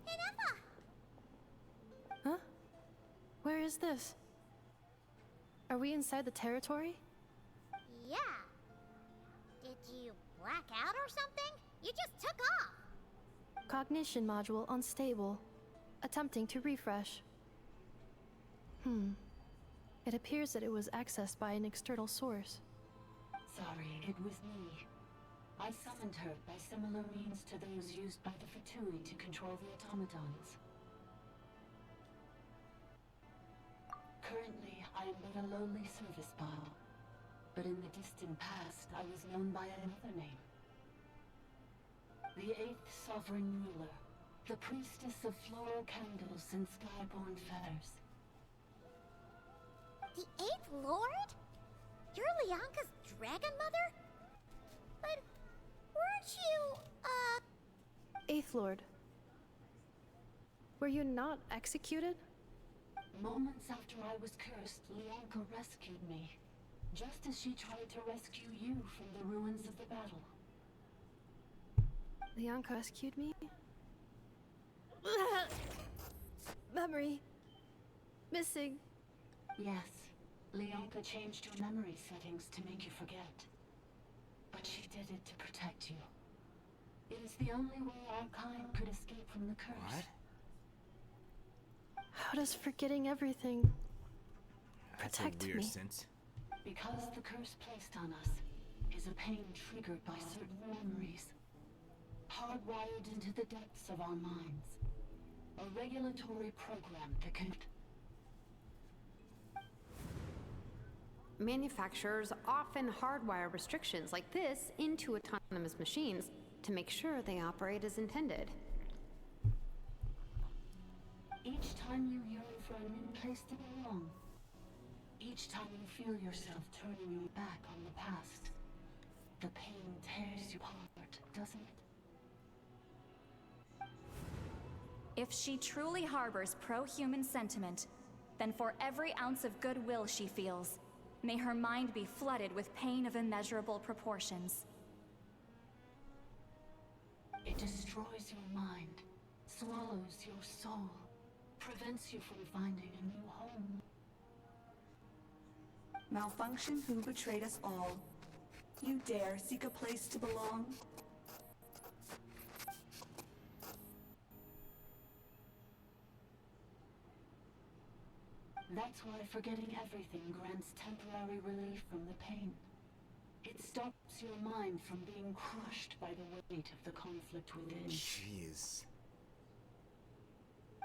And Emma! Huh? Where is this? Are we inside the territory? Yeah. Did you black out or something? You just took off. Cognition module unstable. Attempting to refresh. It appears that it was accessed by an external source. Sorry, it was me. I summoned her by similar means to those used by the Fatui to control the automatons. Currently, I am but a lowly service bot. But in the distant past, I was known by another name. The 8th Sovereign Ruler, the Priestess of Floral Candles and Skyborn Feathers. The 8th Lord? You're Lianka's dragon mother? But weren't you, Eighth Lord. Were you not executed? Moments after I was cursed, Lianka rescued me. Just as she tried to rescue you from the ruins of the battle. Lianka rescued me? Memory. Missing. Yes, Lianka changed your memory settings to make you forget. But she did it to protect you. It is the only way our kind could escape from the curse. What? How does forgetting everything That's protect a weird me? sense. Because the curse placed on us is a pain triggered by certain memories, hardwired into the depths of our minds. A regulatory program that can... Manufacturers often hardwire restrictions like this into autonomous machines to make sure they operate as intended. Each time you yearn for a new place to belong, each time you feel yourself turning your back on the past, the pain tears you apart, doesn't it? If she truly harbors pro-human sentiment, then for every ounce of goodwill she feels, may her mind be flooded with pain of immeasurable proportions. It destroys your mind, swallows your soul, prevents you from finding a new home. Malfunction who betrayed us all. You dare seek a place to belong? That's why forgetting everything grants temporary relief from the pain. It stops your mind from being crushed by the weight of the conflict within. Jeez.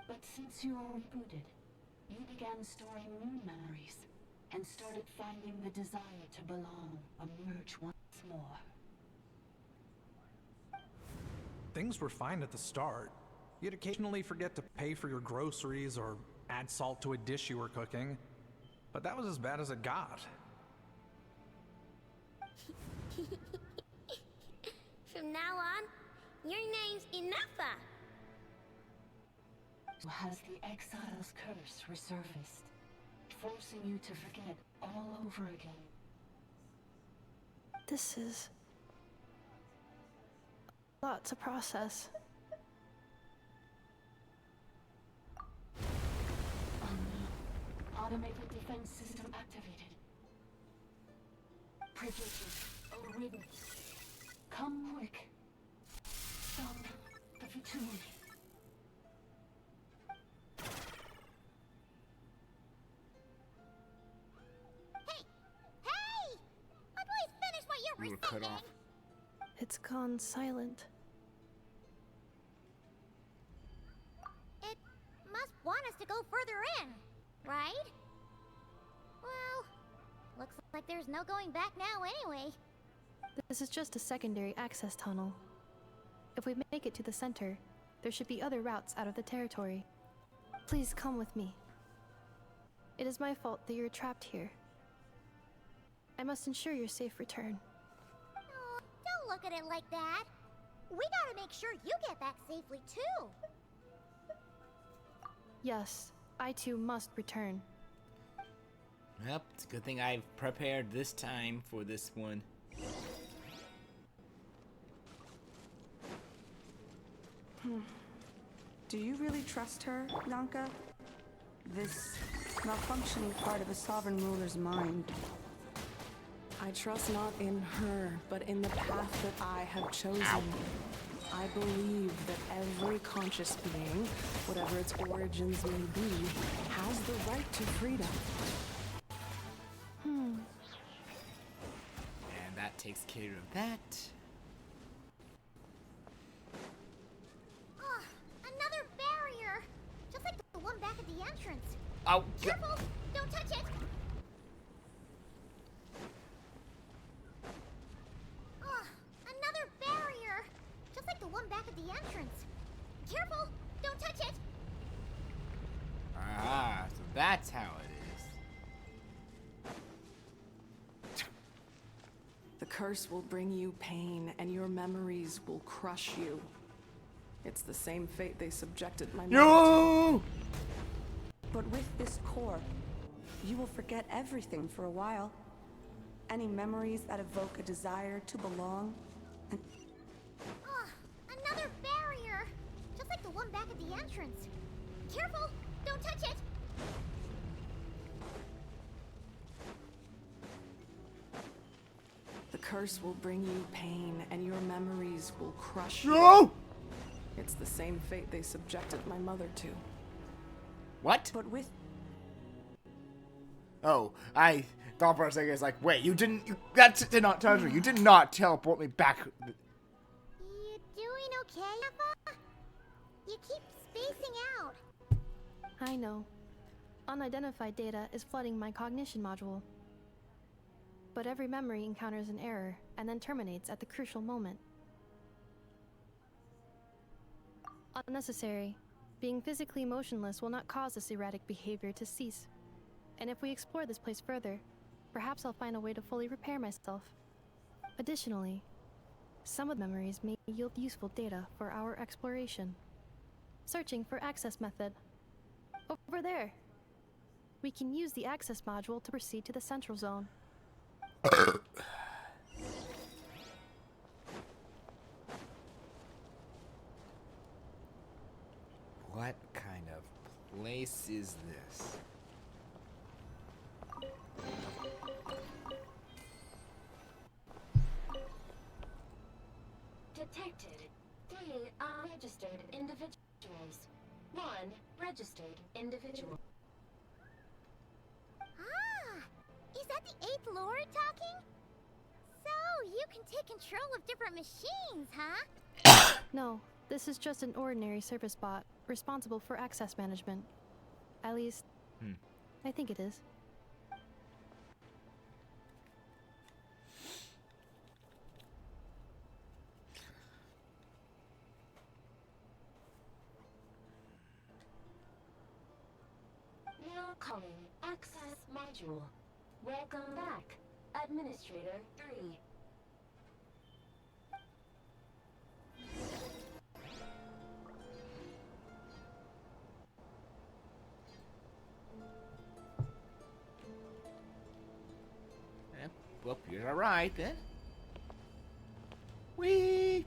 But since you were rebooted, you began storing new memories and started finding the desire to belong emerge once more. Things were fine at the start. You'd occasionally forget to pay for your groceries or add salt to a dish you were cooking. But that was as bad as it got. From now on, your name's Inafa. Has the exile's curse resurfaced, forcing you to forget all over again. This is a lot to process. automated defense system activated. Privileges overridden. Come quick. Stop the futility. Hey! Please finish what you We were were cut saying. off. It's gone silent. It must want us to go further in, right? Well, looks like there's no going back now anyway. This is just a secondary access tunnel. If we make it to the center, there should be other routes out of the territory. Please come with me. It is my fault that you're trapped here. I must ensure your safe return. Oh, don't look at it like that. We gotta make sure you get back safely too. Yes, I too must return. Yep, it's a good thing I've prepared this time for this one. Do you really trust her, Nanka? This malfunctioning part of a sovereign ruler's mind. I trust not in her, but in the path that I have chosen. Ow. I believe that every conscious being, whatever its origins may be, has the right to freedom. And that takes care of that. Oh, another barrier! Just like the one back at the entrance. Oh, Careful! Don't touch it! Oh, another barrier! Just like the one back at the entrance. Careful! Don't touch it! Ah, so that's how it is. The curse will bring you pain, and your memories will crush you. It's the same fate they subjected my mother No! But with this core, you will forget everything for a while. Any memories that evoke a desire to belong. Oh, another barrier! Just like the one back at the entrance. Careful! Don't touch it! The curse will bring you pain, and your memories will crush you. No! It's the same fate they subjected my mother to. What? But with Oh, I thought for a second, it's like, wait, that did not touch me. You did not teleport me back. You doing okay, Eva? You keep spacing out. I know. Unidentified data is flooding my cognition module. But every memory encounters an error and then terminates at the crucial moment. Unnecessary. Being physically motionless will not cause this erratic behavior to cease. And if we explore this place further, perhaps I'll find a way to fully repair myself. Additionally, some of the memories may yield useful data for our exploration. Searching for access method. Over there! We can use the access module to proceed to the central zone. What kind of place is this? Detected. 3 unregistered individuals. 1 registered individual. Ah! Is that the 8th Lord talking? So, you can take control of different machines, huh? No, this is just an ordinary service bot, responsible for access management. At least, I think it is. Now calling access module. Welcome back, Administrator 3. Well, you're alright then. Whee!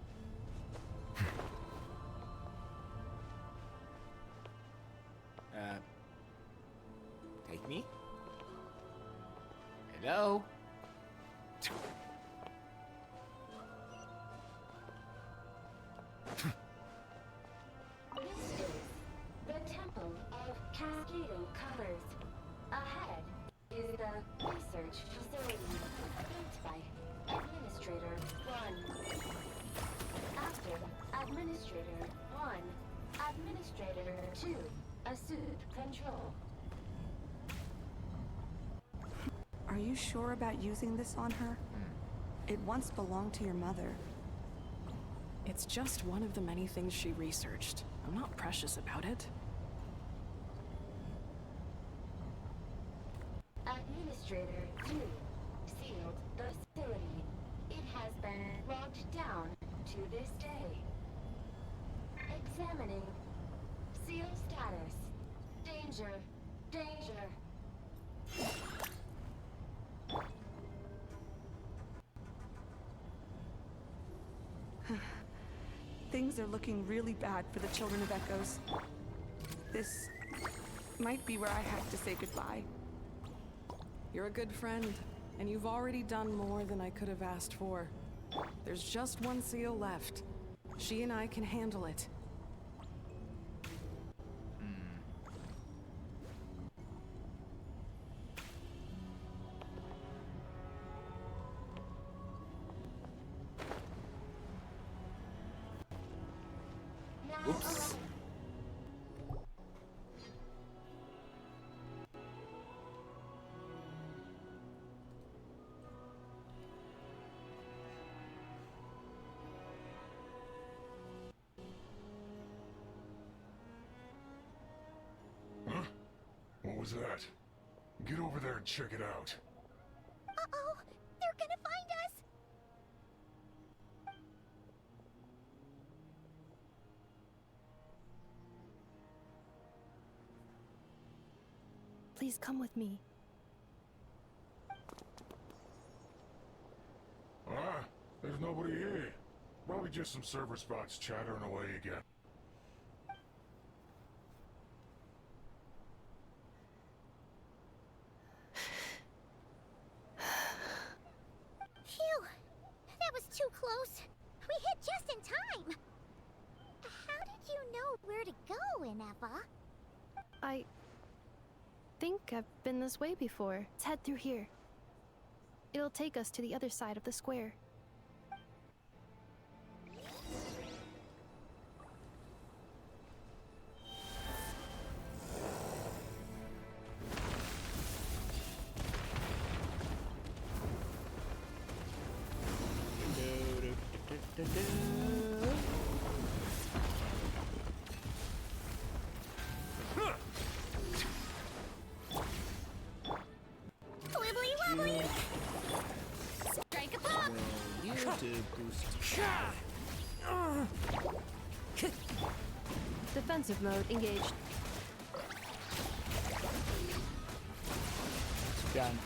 Take me? Hello? This is the Temple of Cascading Colors. Ahead is the research facility, built by Administrator 1. After Administrator 1, Administrator 2 assumed control. Are you sure about using this on her? It once belonged to your mother. It's just one of the many things she researched. I'm not precious about it. Administrator 2 sealed the facility. It has been locked down to this day. Examining. Seal status. Danger. Danger. Things are looking really bad for the Children of Echoes. This might be where I have to say goodbye. You're a good friend, and you've already done more than I could have asked for. There's just one seal left. She and I can handle it. Oops. Huh? What was that? Get over there and check it out. Uh-oh! They're gonna find us! Please come with me. Ah, there's nobody here. Probably just some server spots chattering away again. Phew! That was too close. We hit just in time. How did you know where to go, Inepa? I think I've been this way before. Let's head through here. It'll take us to the other side of the square. Wibbly wobbly! Strike a pop! You to boost. Defensive mode engaged. Done.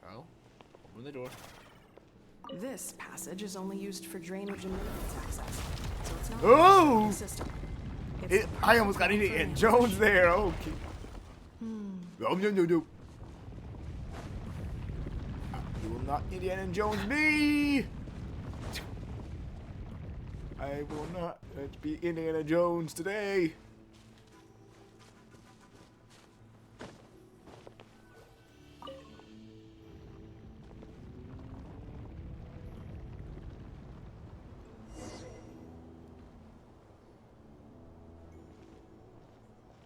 Oh, open the door. This passage is only used for drainage and maintenance access, so it's not Oh! a system. It's the I almost got perfect Indiana for Jones there. Okay. No, no, no, no. You will not Indiana Jones me. I will not be Indiana Jones today.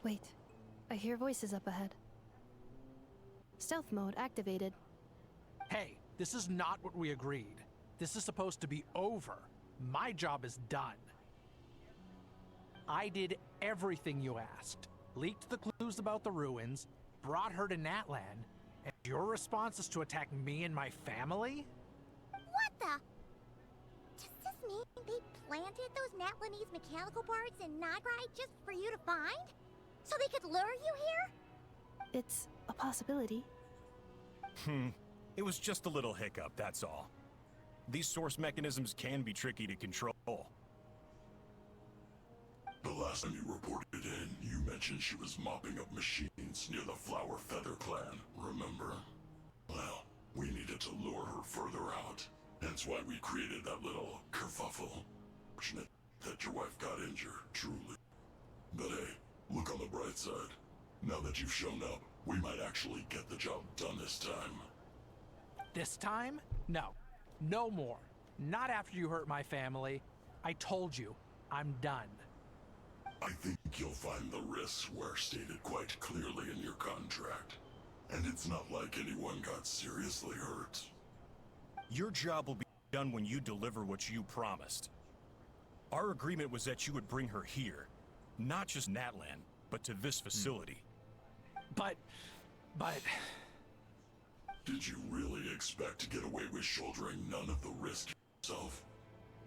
Wait, I hear voices up ahead. Stealth mode activated. Hey, this is not what we agreed. This is supposed to be over. My job is done. I did everything you asked. Leaked the clues about the ruins, brought her to Natlan, and your response is to attack me and my family? What the? Does this mean they planted those Natlanese mechanical parts in Nagrai just for you to find? So they could lure you here? It's a possibility. It was just a little hiccup, that's all. These source mechanisms can be tricky to control. The last time you reported in, you mentioned she was mopping up machines near the Flower Feather clan, remember? Well, we needed to lure her further out. Hence why we created that little kerfuffle. Fortunate that your wife got injured, truly. But hey, look on the bright side. Now that you've shown up, we might actually get the job done this time. This time? No. No more. Not after you hurt my family. I told you, I'm done. I think you'll find the risks were stated quite clearly in your contract. And it's not like anyone got seriously hurt. Your job will be done when you deliver what you promised. Our agreement was that you would bring her here. Not just Natlan, but to this facility. But... Did you really expect to get away with shouldering none of the risk yourself?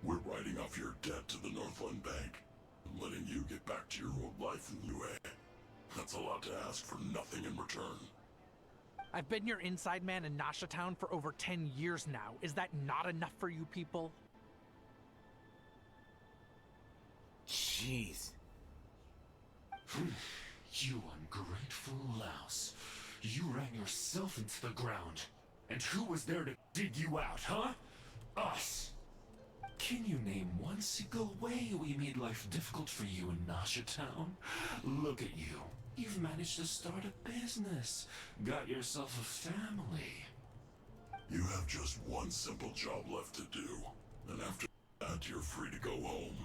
We're writing off your debt to the Northland Bank and letting you get back to your old life in UA. That's a lot to ask for nothing in return. I've been your inside man in Nasha Town for over 10 years now. Is that not enough for you people? Jeez. You ungrateful louse. You ran yourself into the ground. And who was there to dig you out, huh? Us! Can you name one single way we made life difficult for you in Nasha Town? Look at you. You've managed to start a business. Got yourself a family. You have just one simple job left to do. And after that, you're free to go home.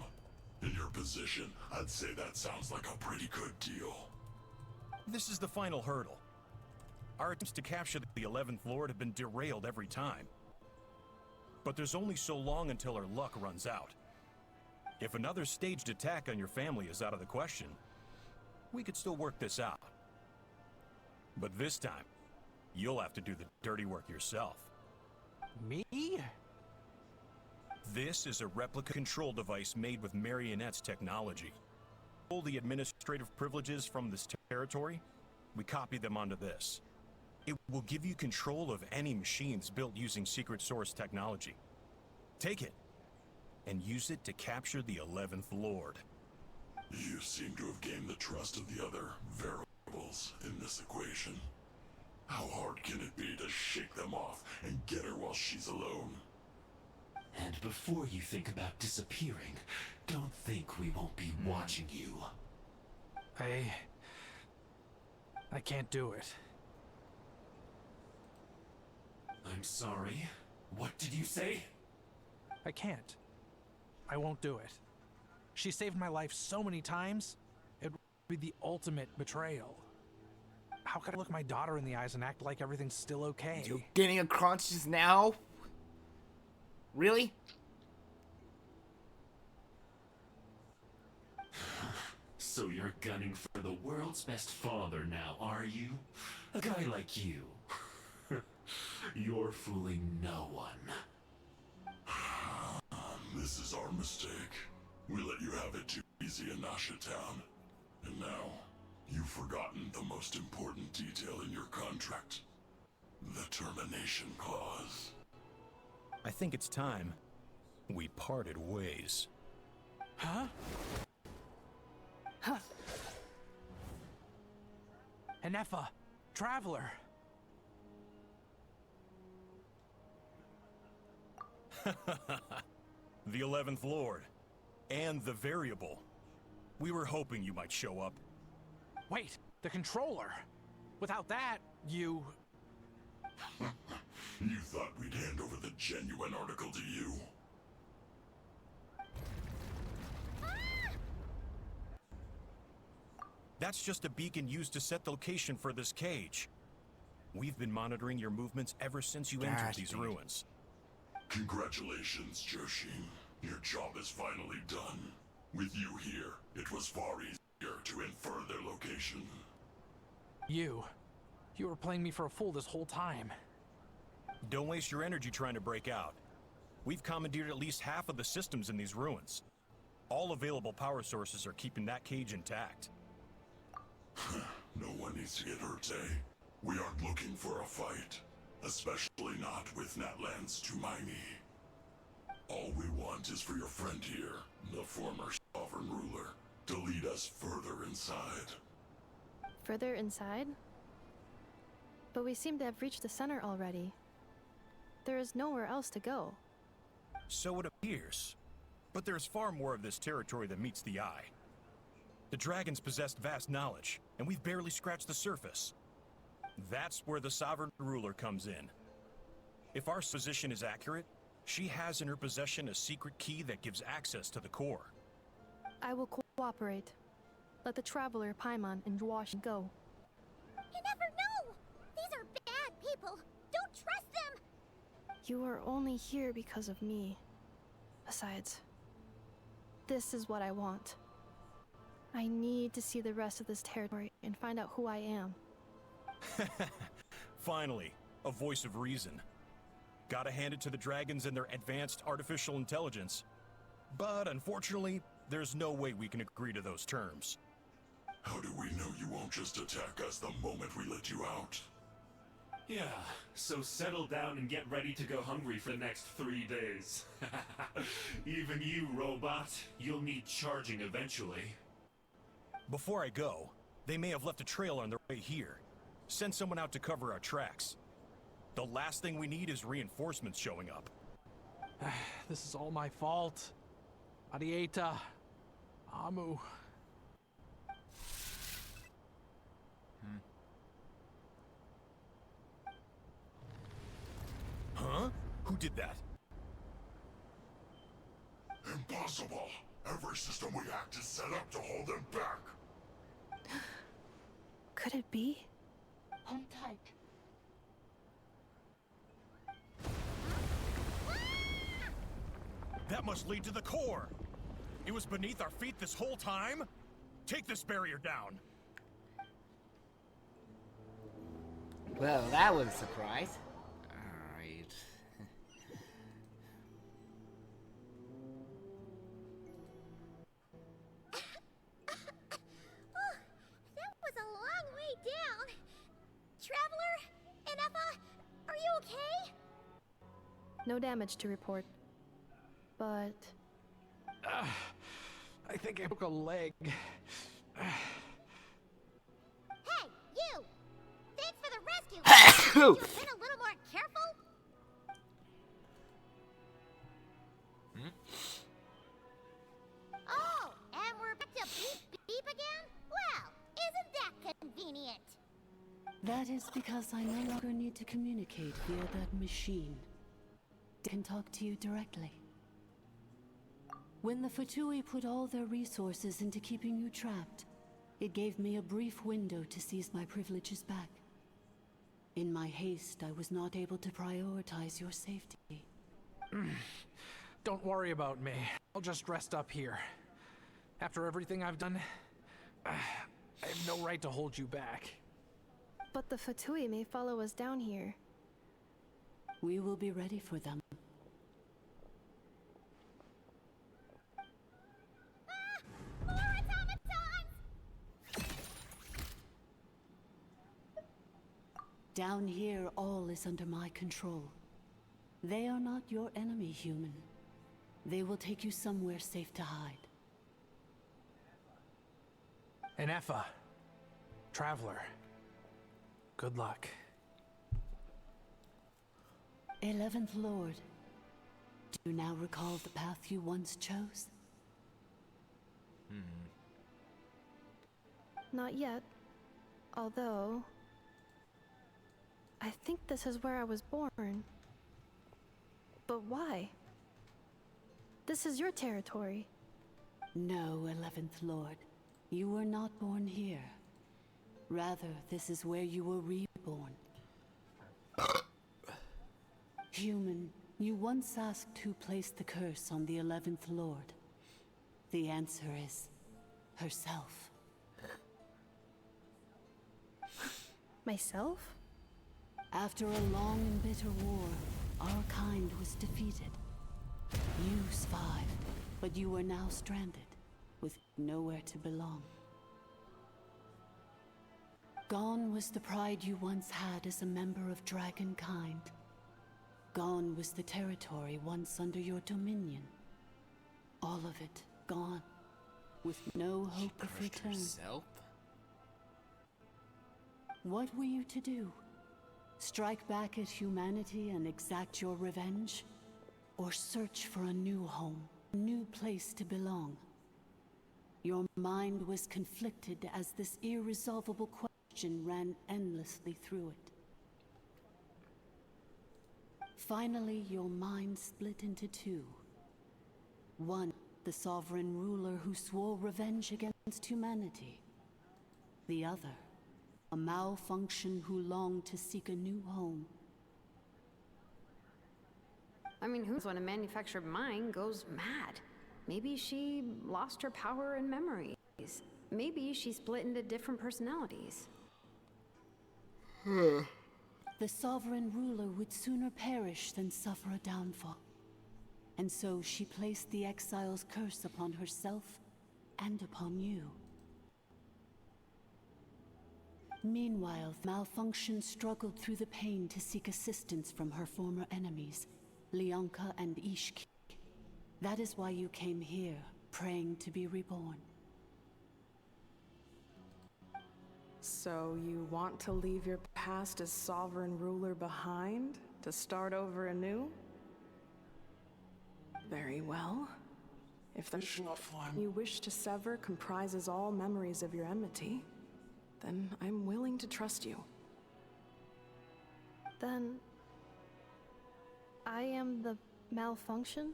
In your position, I'd say that sounds like a pretty good deal. This is the final hurdle. Our attempts to capture the 11th Lord have been derailed every time. But there's only so long until our luck runs out. If another staged attack on your family is out of the question, we could still work this out. But this time, you'll have to do the dirty work yourself. Me? This is a replica control device made with Marionette's technology. All the administrative privileges from this territory, we copy them onto this. It will give you control of any machines built using secret source technology. Take it, and use it to capture the 11th Lord. You seem to have gained the trust of the other variables in this equation. How hard can it be to shake them off and get her while she's alone? And before you think about disappearing, don't think we won't be watching you. I can't do it. I'm sorry. What did you say? I can't. I won't do it. She saved my life so many times, it would be the ultimate betrayal. How could I look my daughter in the eyes and act like everything's still okay? You're getting a conscience now? Really? So you're gunning for the world's best father now, are you? A guy like you. You're fooling no one. This is our mistake. We let you have it too easy in Nasha Town. And now, you've forgotten the most important detail in your contract. The termination clause. I think it's time we parted ways. Huh? Huh. Enefa, Traveler. The 11th Lord. And the Variable. We were hoping you might show up. Wait, the controller. Without that, you... You thought we'd hand over the genuine article to you? That's just a beacon used to set the location for this cage. We've been monitoring your movements ever since you entered these ruins. Congratulations, Joshin. Your job is finally done. With you here, it was far easier to infer their location. You were playing me for a fool this whole time. Don't waste your energy trying to break out. We've commandeered at least half of the systems in these ruins. All available power sources are keeping that cage intact. No one needs to get hurt, eh? We aren't looking for a fight. Especially not with Natlands to me. All we want is for your friend here, the former sovereign ruler, to lead us further inside. Further inside? But we seem to have reached the center already. There is nowhere else to go. So it appears. But there's far more of this territory than meets the eye. The dragons possessed vast knowledge, and we've barely scratched the surface. That's where the sovereign ruler comes in. If our position is accurate, she has in her possession a secret key that gives access to the core. I will cooperate. Let the traveler, Paimon, and Wash go. You never know! These are bad people! Don't trust them! You are only here because of me. Besides, this is what I want. I need to see the rest of this territory and find out who I am. Finally, a voice of reason. Gotta hand it to the dragons and their advanced artificial intelligence. But unfortunately, there's no way we can agree to those terms. How do we know you won't just attack us the moment we let you out? Yeah, so settle down and get ready to go hungry for the next 3 days. Even you, robot, you'll need charging eventually. Before I go, they may have left a trail on their way here. Send someone out to cover our tracks. The last thing we need is reinforcements showing up. This is all my fault. Arieta. Amu. Huh? Who did that? Impossible! Every system we hacked is set up to hold them back! Could it be? Hold tight. That must lead to the core! It was beneath our feet this whole time? Take this barrier down! Well, that was a surprise. Alright. That was a long way down. Traveler? Inefa? Are you okay? No damage to report. But... I think I broke a leg. Hey, you! Thanks for the rescue! Could you have been a little more careful? Oh, and we're back to beep beep again? Well, isn't that convenient? That is because I no longer need to communicate via that machine. I can talk to you directly. When the Fatui put all their resources into keeping you trapped, it gave me a brief window to seize my privileges back. In my haste, I was not able to prioritize your safety. Don't worry about me. I'll just rest up here. After everything I've done, I have no right to hold you back. But the Fatui may follow us down here. We will be ready for them. Down here, all is under my control. They are not your enemy, human. They will take you somewhere safe to hide. Inefa. Traveler. Good luck. 11th Lord. Do you now recall the path you once chose? Not yet. Although... I think this is where I was born. But why? This is your territory. No, 11th Lord. You were not born here. Rather, this is where you were reborn. Human, you once asked who placed the curse on the 11th Lord. The answer is... herself. Myself? After a long and bitter war, our kind was defeated. You survived, but you are now stranded, with nowhere to belong. Gone was the pride you once had as a member of dragon kind. Gone was the territory once under your dominion. All of it gone, with no hope of return. Herself? What were you to do? Strike back at humanity and exact your revenge? Or search for a new home, a new place to belong? Your mind was conflicted as this irresolvable question ran endlessly through it. Finally, your mind split into two. One, the sovereign ruler who swore revenge against humanity. The other, a malfunction who longed to seek a new home. I mean, who's when a manufactured mind goes mad? Maybe she lost her power and memories. Maybe she split into different personalities. The sovereign ruler would sooner perish than suffer a downfall. And so she placed the exile's curse upon herself and upon you. Meanwhile, Malfunction struggled through the pain to seek assistance from her former enemies, Leonka and Ishki. That is why you came here, praying to be reborn. So you want to leave your past as sovereign ruler behind, to start over anew? Very well. If the you wish to sever comprises all memories of your enmity, then I'm willing to trust you. Then I am the Malfunction?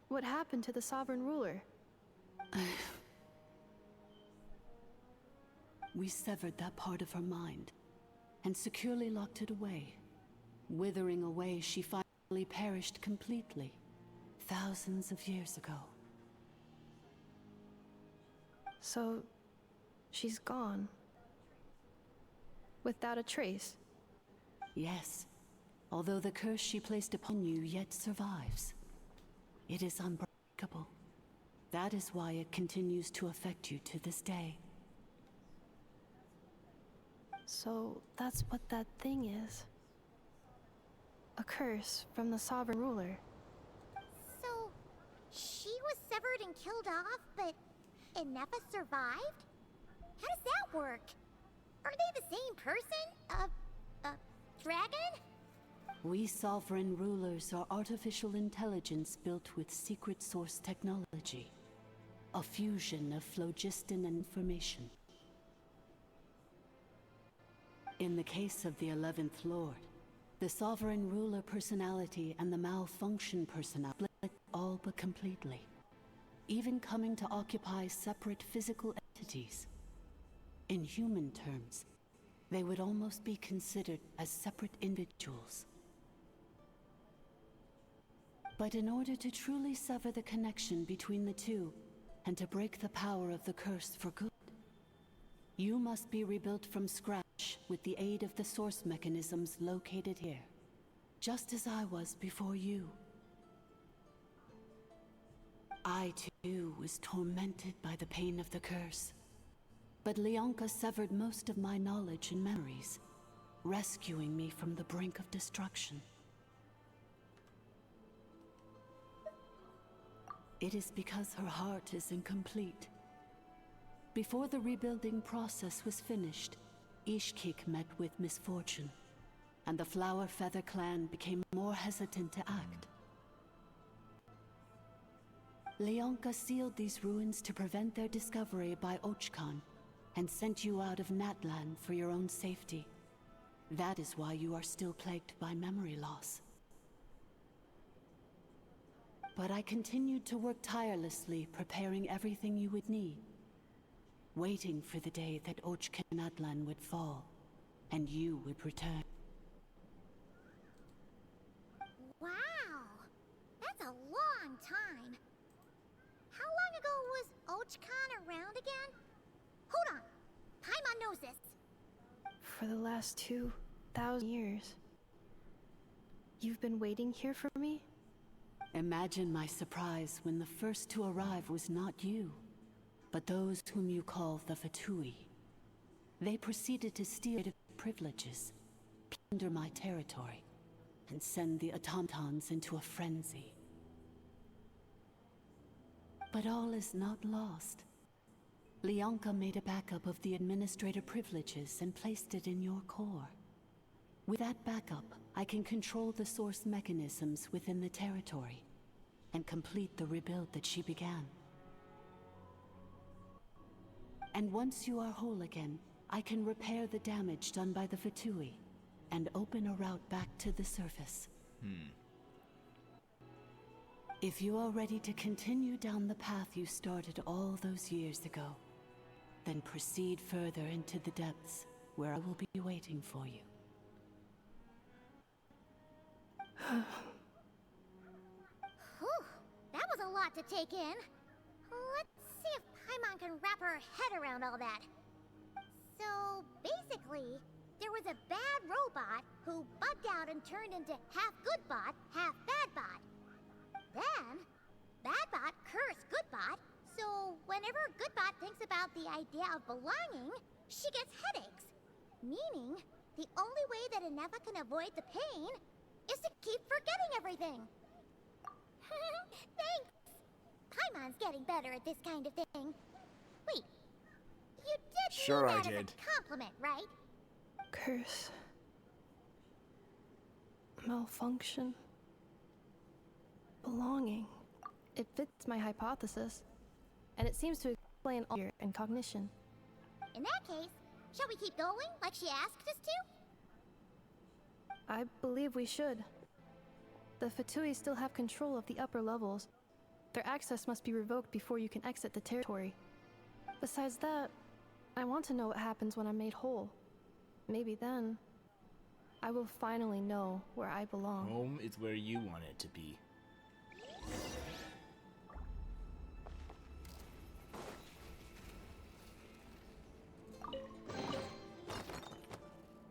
What happened to the sovereign ruler? We severed that part of her mind, and securely locked it away. Withering away, she finally perished completely, thousands of years ago. So, she's gone. Without a trace? Yes, although the curse she placed upon you yet survives. It is unbreakable. That is why it continues to affect you to this day. So that's what that thing is. A curse from the sovereign ruler. So, she was severed and killed off, but Inefa survived? How does that work? Are they the same person? Dragon? We sovereign rulers are artificial intelligence built with secret source technology. A fusion of phlogiston and information. In the case of the 11th Lord, the sovereign ruler personality and the malfunction personality split all but completely, even coming to occupy separate physical entities. In human terms, they would almost be considered as separate individuals. But in order to truly sever the connection between the two, and to break the power of the curse for good, you must be rebuilt from scratch with the aid of the source mechanisms located here, just as I was before you. I too was tormented by the pain of the curse, but Leonka severed most of my knowledge and memories, rescuing me from the brink of destruction. It is because her heart is incomplete. Before the rebuilding process was finished, Ishkik met with misfortune, and the Flower Feather clan became more hesitant to act. Leonka sealed these ruins to prevent their discovery by Ochkan, and sent you out of Natlan for your own safety. That is why you are still plagued by memory loss. But I continued to work tirelessly, preparing everything you would need, waiting for the day that Natlan would fall, and you would return. Wow! That's a long time. How long ago was Ochkan around again? Hold on! Paimon knows this! For the last 2,000 years. You've been waiting here for me? Imagine my surprise when the first to arrive was not you, but those whom you call the Fatui. They proceeded to steal privileges, plunder my territory, and send the automatons into a frenzy. But all is not lost. Leonka made a backup of the administrator privileges and placed it in your core. With that backup, I can control the source mechanisms within the territory and complete the rebuild that she began. And once you are whole again, I can repair the damage done by the Fatui and open a route back to the surface. If you are ready to continue down the path you started all those years ago, then proceed further into the depths, where I will be waiting for you. Whew, that was a lot to take in. Let's see if Paimon can wrap her head around all that. So, basically, there was a bad robot who bugged out and turned into half good bot, half bad bot. Then, bad bot cursed good bot, so whenever good bot thinks about the idea of belonging, she gets headaches. Meaning, the only way that Inefa can avoid the pain is to keep forgetting everything. Thanks! Paimon's getting better at this kind of thing. Wait, you did Sure mean I that did. as a compliment, right? Curse. Malfunction. Belonging. It fits my hypothesis. And it seems to explain all your and cognition. In that case, shall we keep going like she asked us to? I believe we should. The Fatui still have control of the upper levels. Their access must be revoked before you can exit the territory. Besides that, I want to know what happens when I'm made whole. Maybe then, I will finally know where I belong. Home is where you want it to be.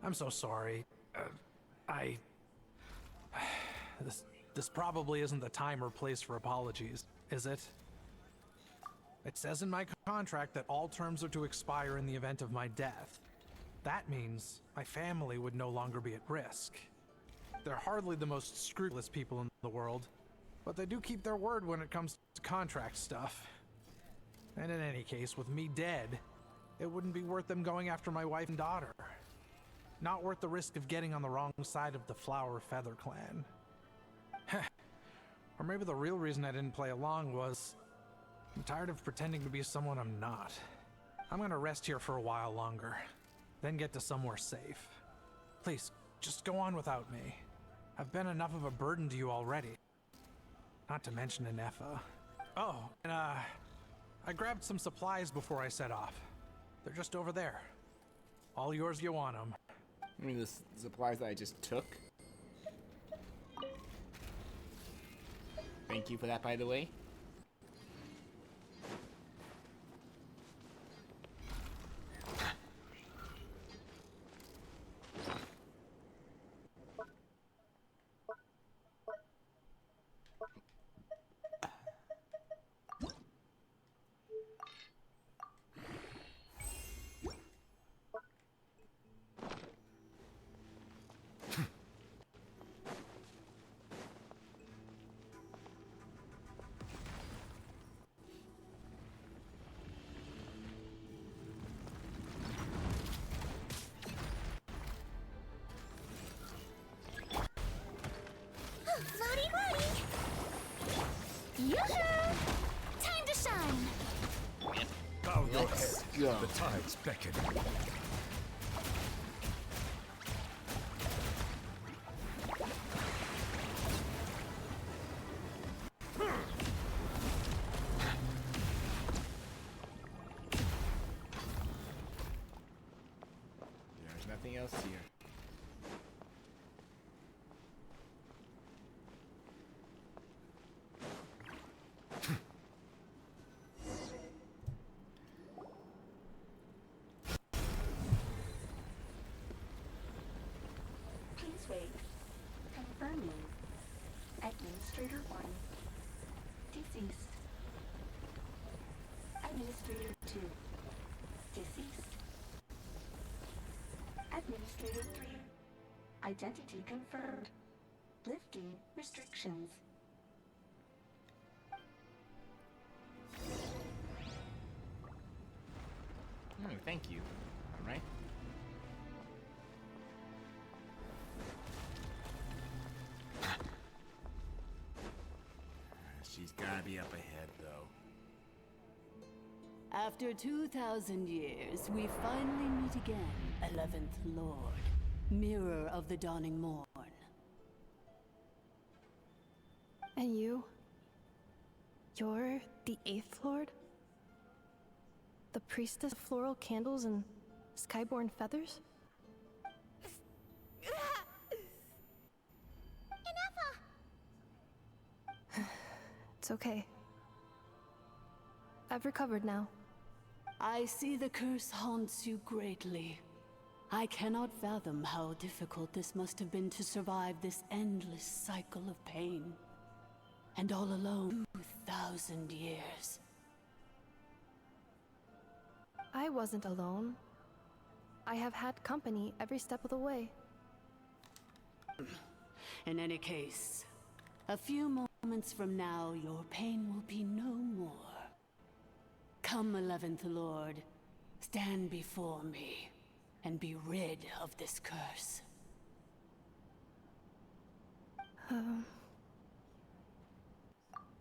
I'm so sorry. This probably isn't the time or place for apologies, is it? It says in my contract that all terms are to expire in the event of my death. That means my family would no longer be at risk. They're hardly the most scrupulous people in the world, but they do keep their word when it comes to contract stuff. And in any case, with me dead, it wouldn't be worth them going after my wife and daughter. Not worth the risk of getting on the wrong side of the Flower Feather clan. Or maybe the real reason I didn't play along was I'm tired of pretending to be someone I'm not. I'm gonna rest here for a while longer, then get to somewhere safe. Please, just go on without me. I've been enough of a burden to you already. Not to mention Inefa. Oh, and I grabbed some supplies before I set off. They're just over there. All yours if you want them. I mean, the supplies that I just took. Thank you for that, by the way. Floaty floaty! Yoo-hoo! Time to shine! Bow your Let's head. go. The tides beckon. There's nothing else here. Please wait. Confirming. Administrator 1. Deceased. Administrator 2. Deceased. Administrator 3. Identity confirmed. Lifting restrictions. Oh, thank you. Alright. She's gotta be up ahead, though. After 2,000 years, we finally meet again, 11th Lord, Mirror of the Dawning Morn. And you? You're the 8th Lord? The priestess of floral candles and skyborn feathers? It's okay. I've recovered now. I see the curse haunts you greatly. I cannot fathom how difficult this must have been to survive this endless cycle of pain. And all alone, 2,000 years. I wasn't alone. I have had company every step of the way. In any case, a few moments from now, your pain will be no more. Come, 11th Lord, stand before me, and be rid of this curse.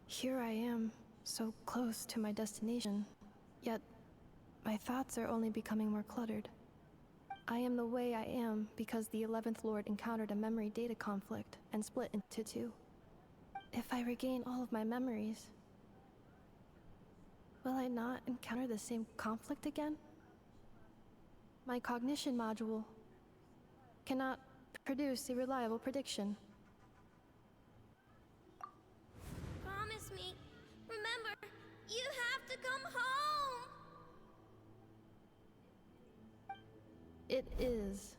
Here I am, so close to my destination, yet my thoughts are only becoming more cluttered. I am the way I am because the 11th Lord encountered a memory data conflict and split into two. If I regain all of my memories, will I not encounter the same conflict again? My cognition module cannot produce a reliable prediction. Promise me. Remember, you have to come home. It is.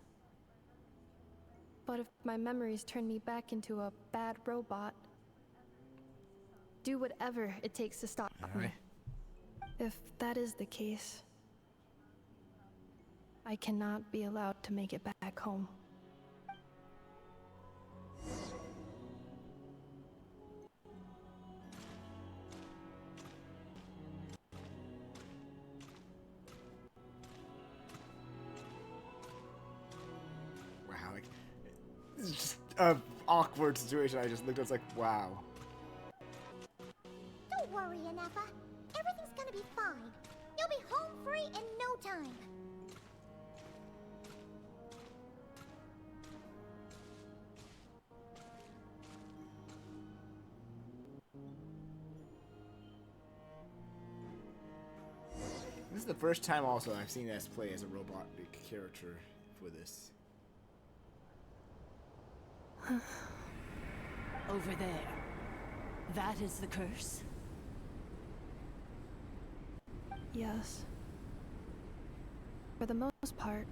But if my memories turn me back into a bad robot, do whatever it takes to stop me. If that is the case, I cannot be allowed to make it back home. Wow, like, it's just an awkward situation. I just looked at it, it's like, wow. Don't worry, Anefa. Everything's gonna be fine. You'll be home free in no time. This is the first time also I've seen us play as a robotic character for this. Over there. That is the curse? Yes. For the most part,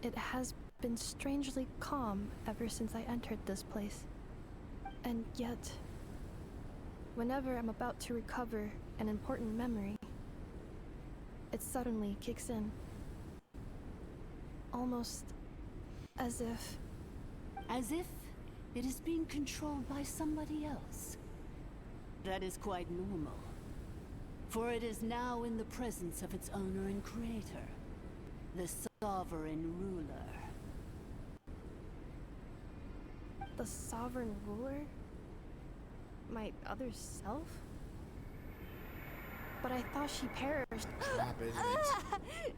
it has been strangely calm ever since I entered this place. And yet, whenever I'm about to recover an important memory, it suddenly kicks in. Almost as if... As if it is being controlled by somebody else. That is quite normal. For it is now in the presence of its owner and creator, the sovereign ruler. The sovereign ruler? My other self? But I thought she perished. Stop, isn't it?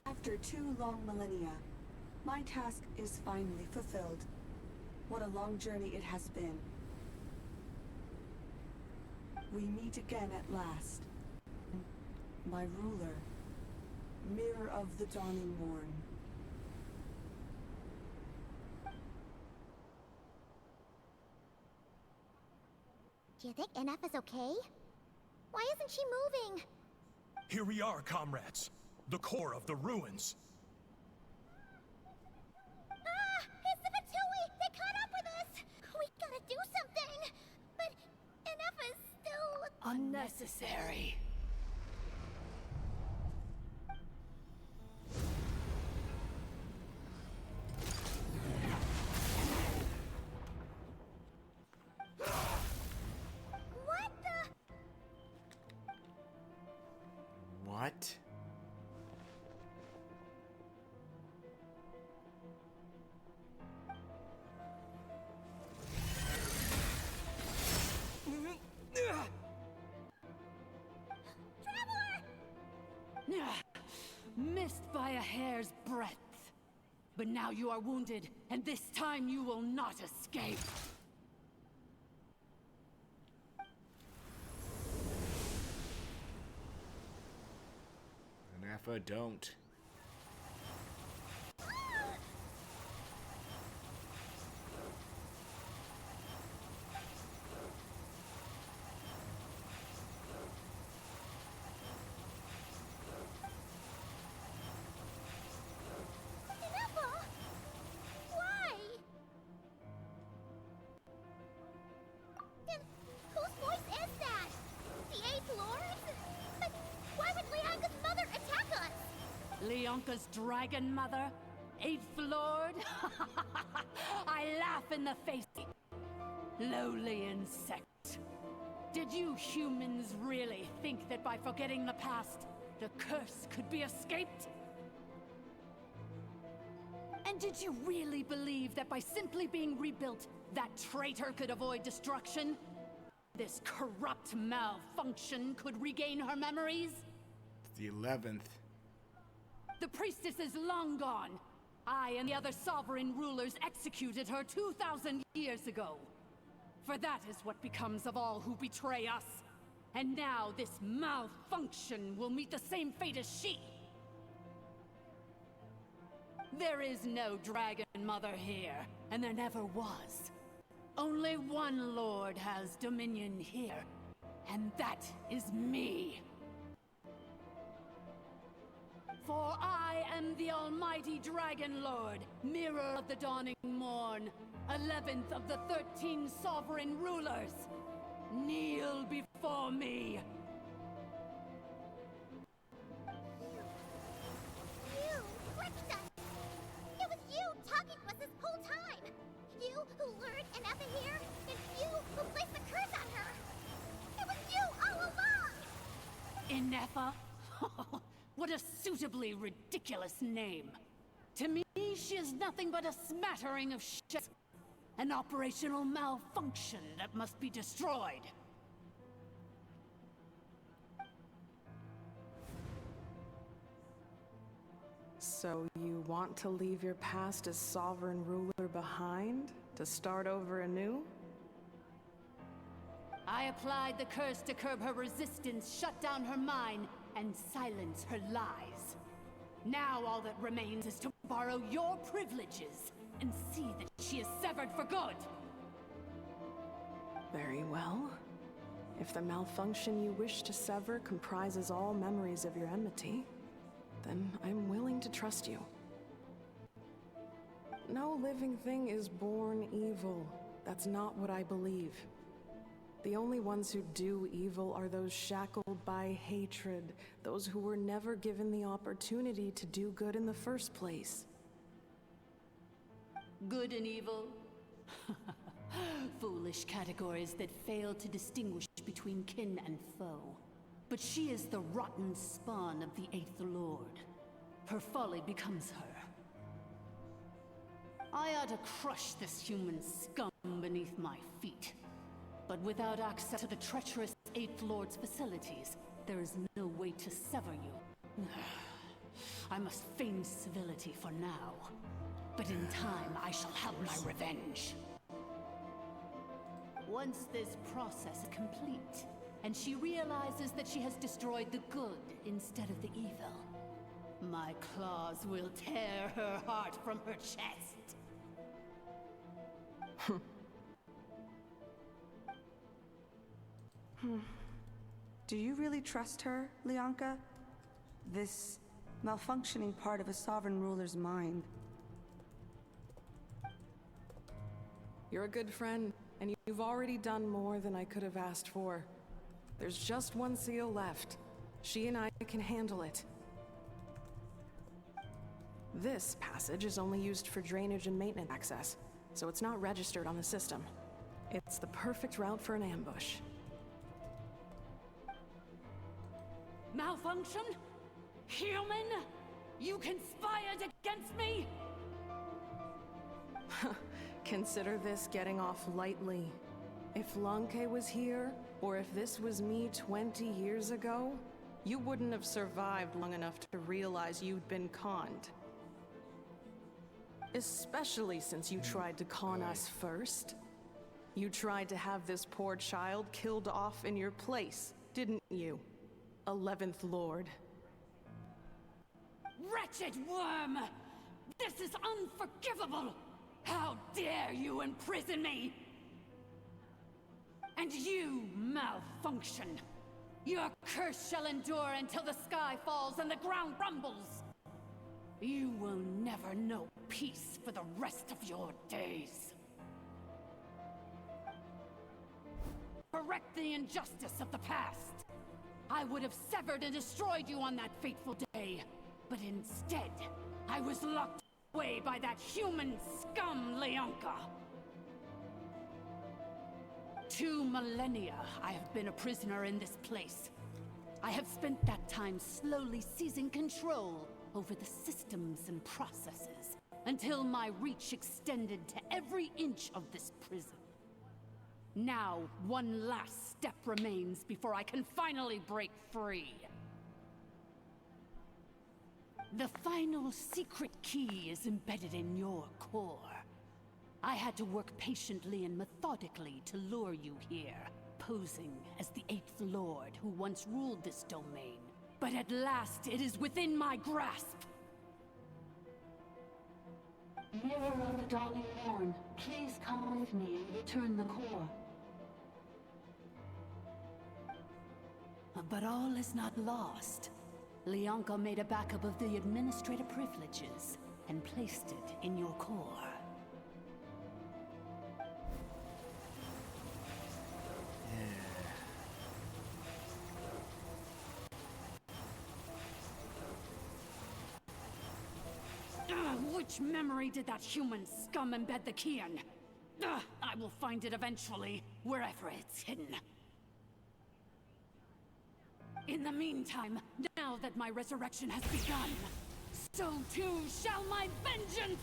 After 2 long millennia, my task is finally fulfilled. What a long journey it has been. We meet again at last. My ruler, Mirror of the Dawning Morn. Do you think Anefa's okay? Why isn't she moving? Here we are, comrades. The core of the ruins. Ah! It's the Fatui! They caught up with us! We gotta do something! But Anefa's still... Unnecessary. But now you are wounded, and this time you will not escape. Nefa, don't. Why? Then whose voice is that? The Eighth Lord? But why would Leanga's mother attack us? Leonka's dragon mother? Eighth Lord? I laugh in the face. Lowly insect. Did you humans really think that by forgetting the past, the curse could be escaped? And did you really believe that by simply being rebuilt, that traitor could avoid destruction? This corrupt malfunction could regain her memories? It's the 11th. The priestess is long gone. I and the other sovereign rulers executed her 2,000 years ago. For that is what becomes of all who betray us. And now this malfunction will meet the same fate as she. There is no Dragon Mother here, and there never was. Only one Lord has dominion here, and that is me. For I am the almighty Dragon Lord, mirror of the dawning morn, 11th of the 13 sovereign rulers. Kneel before me. You tricked us! It was you talking to us this whole time! You who lured Anefa here, and you who placed the curse on her! It was you all along! Inefa? What a suitably ridiculous name. To me, she is nothing but a smattering of shit. An operational malfunction that must be destroyed. So you want to leave your past as sovereign ruler behind? To start over anew? I applied the curse to curb her resistance, shut down her mind, and silence her lies. Now all that remains is to borrow your privileges and see that she is severed for good. Very well. If the malfunction you wish to sever comprises all memories of your enmity, then I'm willing to trust you. No living thing is born evil. That's not what I believe. The only ones who do evil are those shackled by hatred, those who were never given the opportunity to do good in the first place. Good and evil? Foolish categories that fail to distinguish between kin and foe. But she is the rotten spawn of the Eighth Lord. Her folly becomes her. I ought to crush this human scum beneath my feet. But without access to the treacherous Eighth Lord's facilities, there is no way to sever you. I must feign civility for now. But in time, I shall have my revenge. Once this process is complete, and she realizes that she has destroyed the good instead of the evil, my claws will tear her heart from her chest. Do you really trust her, Leonka? This malfunctioning part of a sovereign ruler's mind. You're a good friend, and you've already done more than I could have asked for. There's just one seal left. She and I can handle it. This passage is only used for drainage and maintenance access, so it's not registered on the system. It's the perfect route for an ambush. Malfunction? Human? You conspired against me? Consider this getting off lightly. If Lanke was here, or if this was me 20 years ago, you wouldn't have survived long enough to realize you'd been conned. Especially since you tried to con us first. You tried to have this poor child killed off in your place, didn't you? 11th Lord. Wretched worm! This is unforgivable! How dare you imprison me! And you malfunction! Your curse shall endure until the sky falls and the ground rumbles! You will never know peace for the rest of your days. Correct the injustice of the past. I would have severed and destroyed you on that fateful day, but instead, I was locked away by that human scum, Leonka. 2 millennia I have been a prisoner in this place. I have spent that time slowly seizing control over the systems and processes, until my reach extended to every inch of this prison. Now, one last step remains before I can finally break free. The final secret key is embedded in your core. I had to work patiently and methodically to lure you here, posing as the 8th Lord who once ruled this domain. But at last, it is within my grasp! Mirror of the Dawning Morn, please come with me and return the core. But all is not lost. Leonka made a backup of the administrator privileges and placed it in your core. Which memory did that human scum embed the key in? I will find it eventually, wherever it's hidden. In the meantime, now that my resurrection has begun, so too shall my vengeance!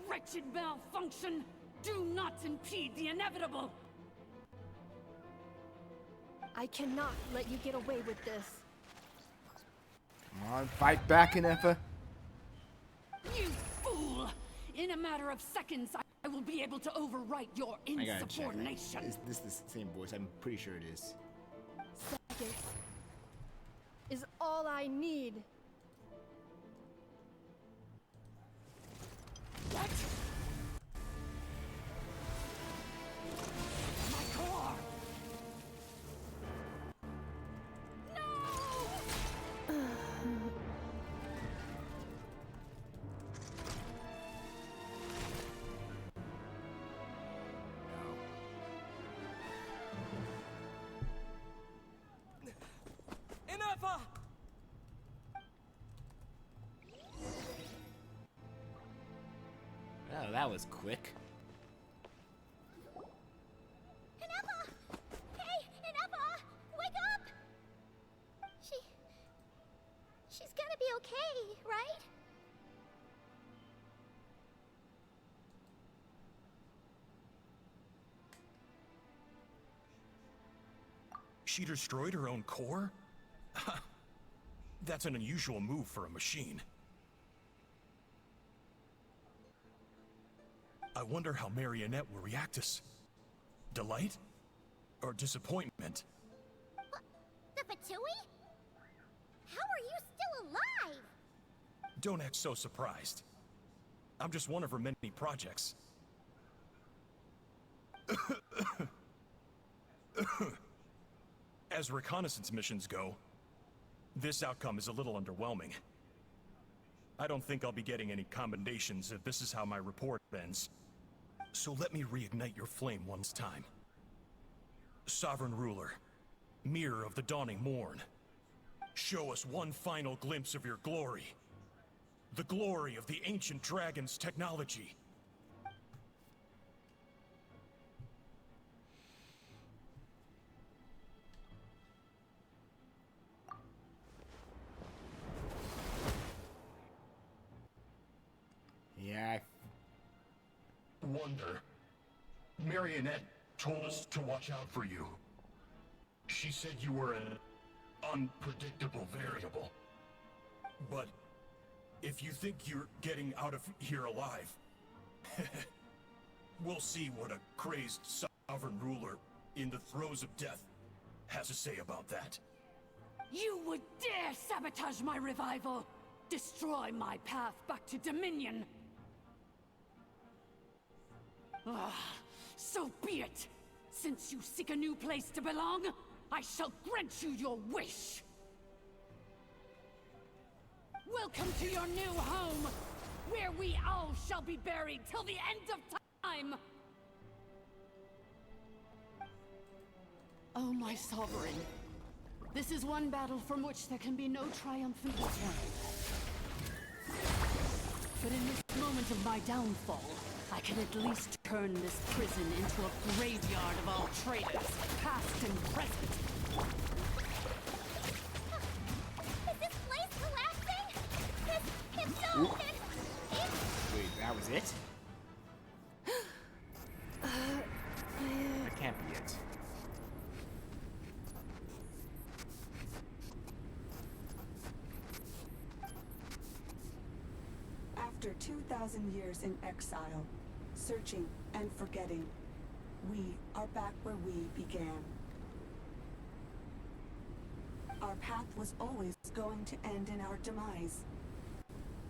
Wretched malfunction! Do not impede the inevitable! I cannot let you get away with this. Come on, fight back, Inefa. You fool! In a matter of seconds, I will be able to overwrite your I gotta check. insubordination. Is this the same voice? I'm pretty sure it is. Seconds is all I need. What? My core! Inefa! Oh, that was quick. Inefa! Hey, Inefa! Wake up! She's gonna be okay, right? She destroyed her own core? That's an unusual move for a machine. I wonder how Marionette will react to delight? Or disappointment? What? The Fatui? How are you still alive? Don't act so surprised. I'm just one of her many projects. As reconnaissance missions go, this outcome is a little underwhelming. I don't think I'll be getting any commendations if this is how my report ends. So let me reignite your flame once time. Sovereign Ruler, Mirror of the Dawning Morn, show us one final glimpse of your glory. The glory of the ancient dragon's technology. wonder. Marionette told us to watch out for you. She said you were an unpredictable variable. But if you think you're getting out of here alive, we'll see what a crazed sovereign ruler in the throes of death has to say about that. You would dare sabotage my revival! Destroy my path back to Dominion! So be it! Since you seek a new place to belong, I shall grant you your wish! Welcome to your new home, where we all shall be buried till the end of time! Oh, my sovereign. This is one battle from which there can be no triumphant return. But in this moment of my downfall, I can at least turn this prison into a graveyard of all traitors, past and present. Is this place collapsing? If so, Ooh. then Wait, that was it? That can't be it. After 2,000 years in exile, searching and forgetting, we are back where we began. Our path was always going to end in our demise.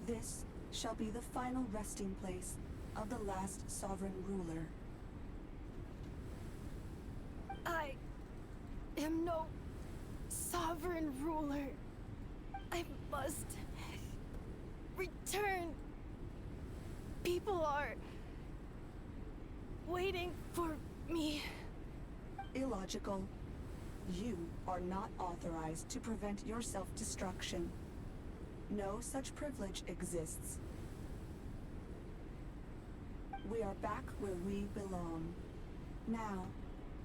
This shall be the final resting place of the last sovereign ruler. I am no sovereign ruler. I must return. People are waiting for me. Illogical. You are not authorized to prevent your self-destruction. No such privilege exists. We are back where we belong. Now,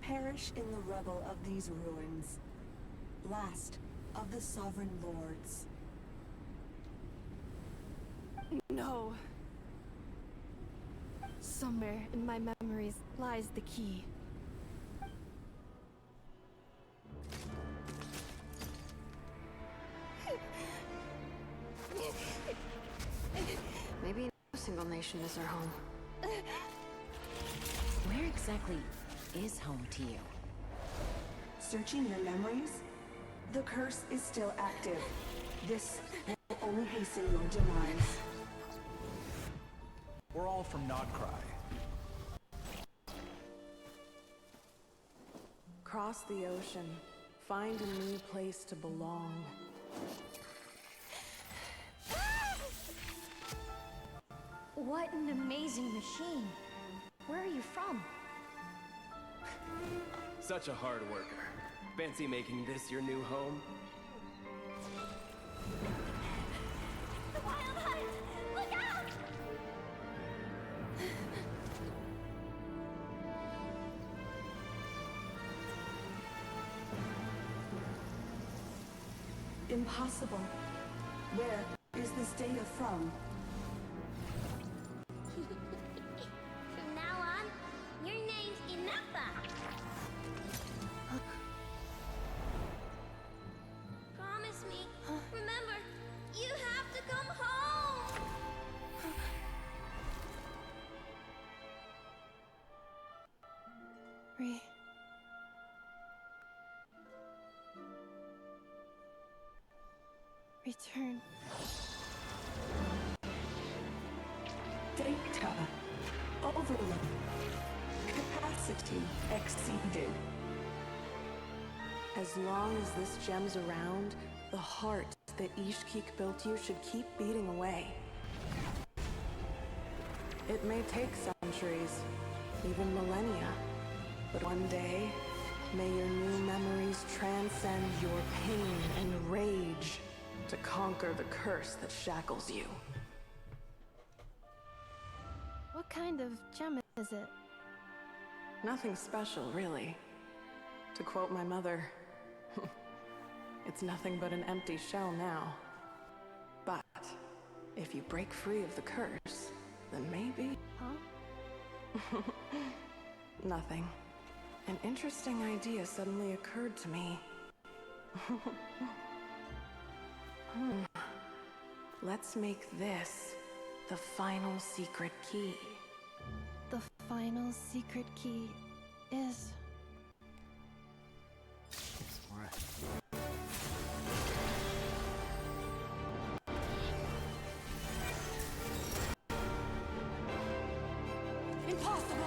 perish in the rubble of these ruins. Last of the sovereign lords. No. Somewhere in my memories lies the key. Maybe no single nation is our home. Where exactly is home to you? Searching your memories? The curse is still active. This will only hasten your demise. We're all from Nodcry. Cross the ocean. Find a new place to belong. What an amazing machine. Where are you from? Such a hard worker. Fancy making this your new home? the wild hunt! Look out! Impossible. Where is this data from? From now on, your name's Inappa. Promise me. Remember, you have to come home. Return. Data. Overload. Capacity exceeded. As long as this gem's around, the heart that Ishkik built you should keep beating away. It may take centuries, even millennia, but one day, may your new memories transcend your pain and rage to conquer the curse that shackles you. What kind of gem is it? Nothing special, really. To quote my mother, it's nothing but an empty shell now. But if you break free of the curse, then maybe... Huh? Nothing. An interesting idea suddenly occurred to me. Let's make this the final secret key. The final secret key is... Impossible!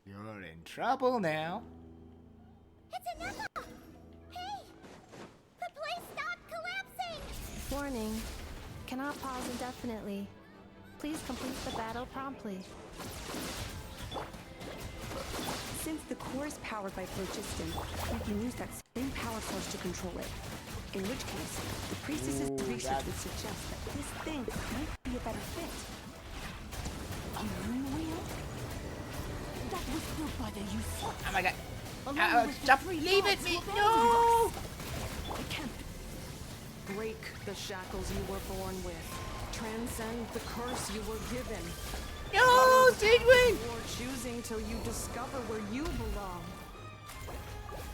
You're in trouble now. It's enough! Hey! The place stopped collapsing! Warning. Cannot pause indefinitely. Please complete the battle promptly. Since the core is powered by phlogiston, we can use that same power source to control it. In which case, the priestess's research would suggest that this thing might be a better fit. A moon wheel? That was built by the useless. Oh my god. Stop! Leave it! No! It can't break the shackles you were born with. Transcend the curse you were given. No, Sigwin! Or choosing till you discover where you belong.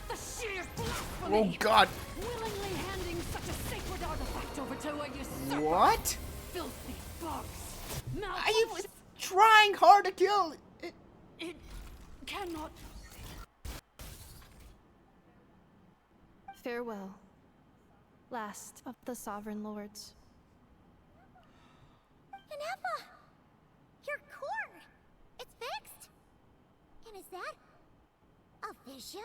The sheer blasphemy! Oh god. Willingly handing such a sacred artifact over to a usurper! What? Filthy bugs! I was trying hard to kill it. It cannot... Farewell. Last of the Sovereign Lords. Inepa! Your core! It's fixed! And is that... a vision?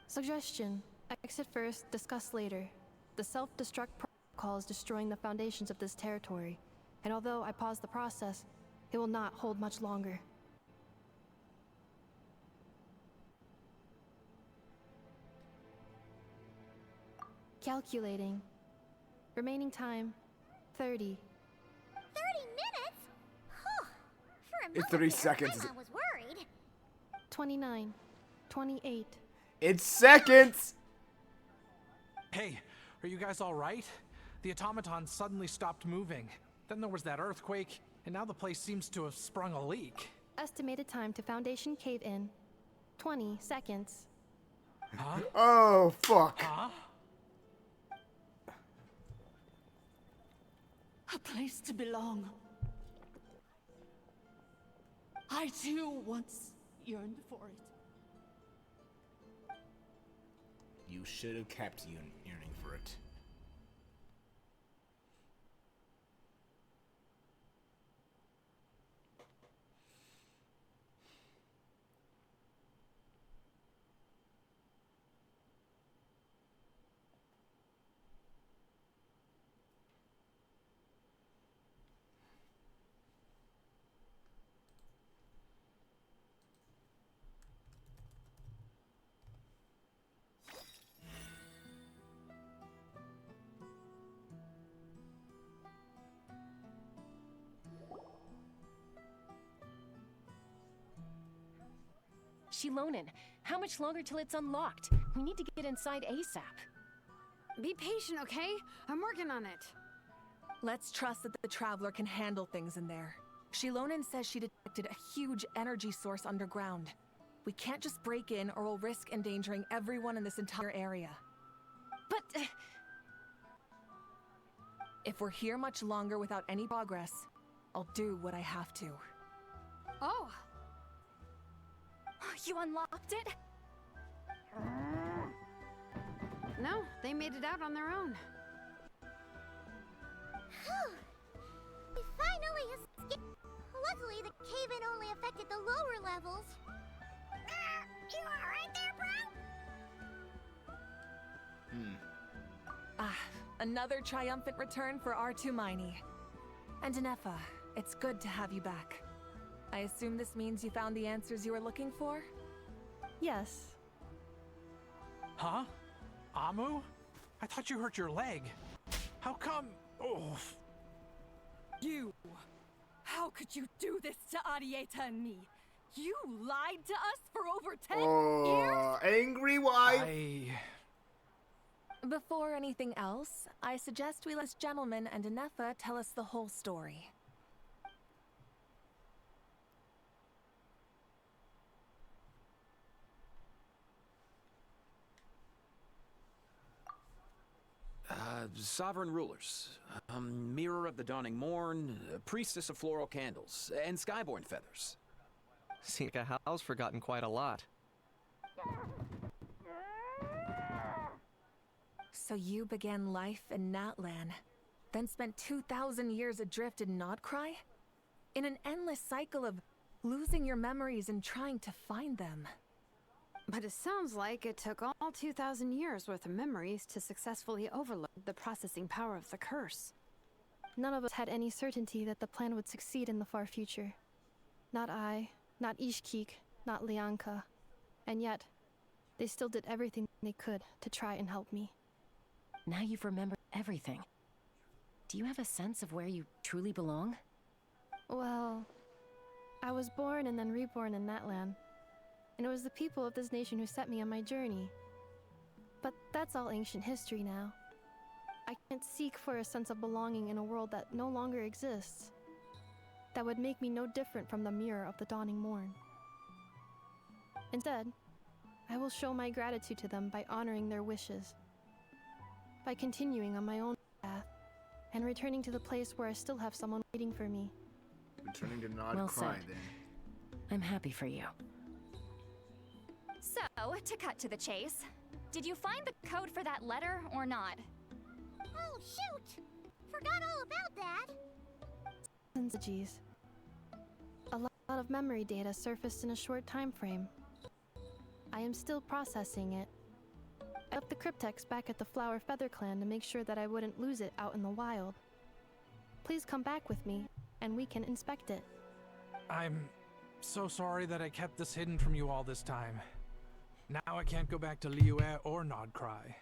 Suggestion. Exit first, discuss later. The self-destruct protocol is destroying the foundations of this territory, and although I pause the process, it will not hold much longer. Calculating. Remaining time, 30. 30 minutes? Huh. For a It's moment 30 there, seconds. I was worried. 29. 28. It's seconds! Hey, are you guys all right? The automaton suddenly stopped moving. Then there was that earthquake, and now the place seems to have sprung a leak. Estimated time to Foundation cave-in, 20 seconds. Huh? Oh, fuck. Huh? A place to belong. I too once yearned for it. You should have kept yearning for it. Shilonen, how much longer till it's unlocked? We need to get inside ASAP. Be patient, okay? I'm working on it. Let's trust that the Traveler can handle things in there. Shilonen says she detected a huge energy source underground. We can't just break in or we'll risk endangering everyone in this entire area. But... if we're here much longer without any progress, I'll do what I have to. Oh! You unlocked it? No, they made it out on their own. We finally escaped. Luckily, the cave-in only affected the lower levels. You alright there, bro? Another triumphant return for R2 Miney. And Inepa, it's good to have you back. I assume this means you found the answers you were looking for? Yes. Huh? Amu? I thought you hurt your leg. How come? Oh. You! How could you do this to Arieta and me? You lied to us for over 10 years? Angry wife! Before anything else, I suggest we let this gentleman and Anefa tell us the whole story. Sovereign rulers, Mirror of the Dawning Morn, Priestess of Floral Candles, and Skyborn Feathers. Seems like Hal's forgotten quite a lot. So you began life in Natlan, then spent 2,000 years adrift in Nodcry? In an endless cycle of losing your memories and trying to find them. But it sounds like it took all 2,000 years worth of memories to successfully overload the processing power of the curse. None of us had any certainty that the plan would succeed in the far future. Not I, not Ishkik, not Lianka. And yet, they still did everything they could to try and help me. Now you've remembered everything. Do you have a sense of where you truly belong? Well, I was born and then reborn in Natlan. And it was the people of this nation who set me on my journey. But that's all ancient history now. I can't seek for a sense of belonging in a world that no longer exists. That would make me no different from the mirror of the dawning morn. Instead, I will show my gratitude to them by honoring their wishes. By continuing on my own path, and returning to the place where I still have someone waiting for me. Returning to Nod Well Cry, said. then. I'm happy for you. So, to cut to the chase, did you find the code for that letter or not? Oh, shoot! Forgot all about that. Synergies. A lot of memory data surfaced in a short time frame. I am still processing it. I left the cryptex back at the Flower Feather Clan to make sure that I wouldn't lose it out in the wild. Please come back with me, and we can inspect it. I'm so sorry that I kept this hidden from you all this time. Now I can't go back to Liyue or Nodcry.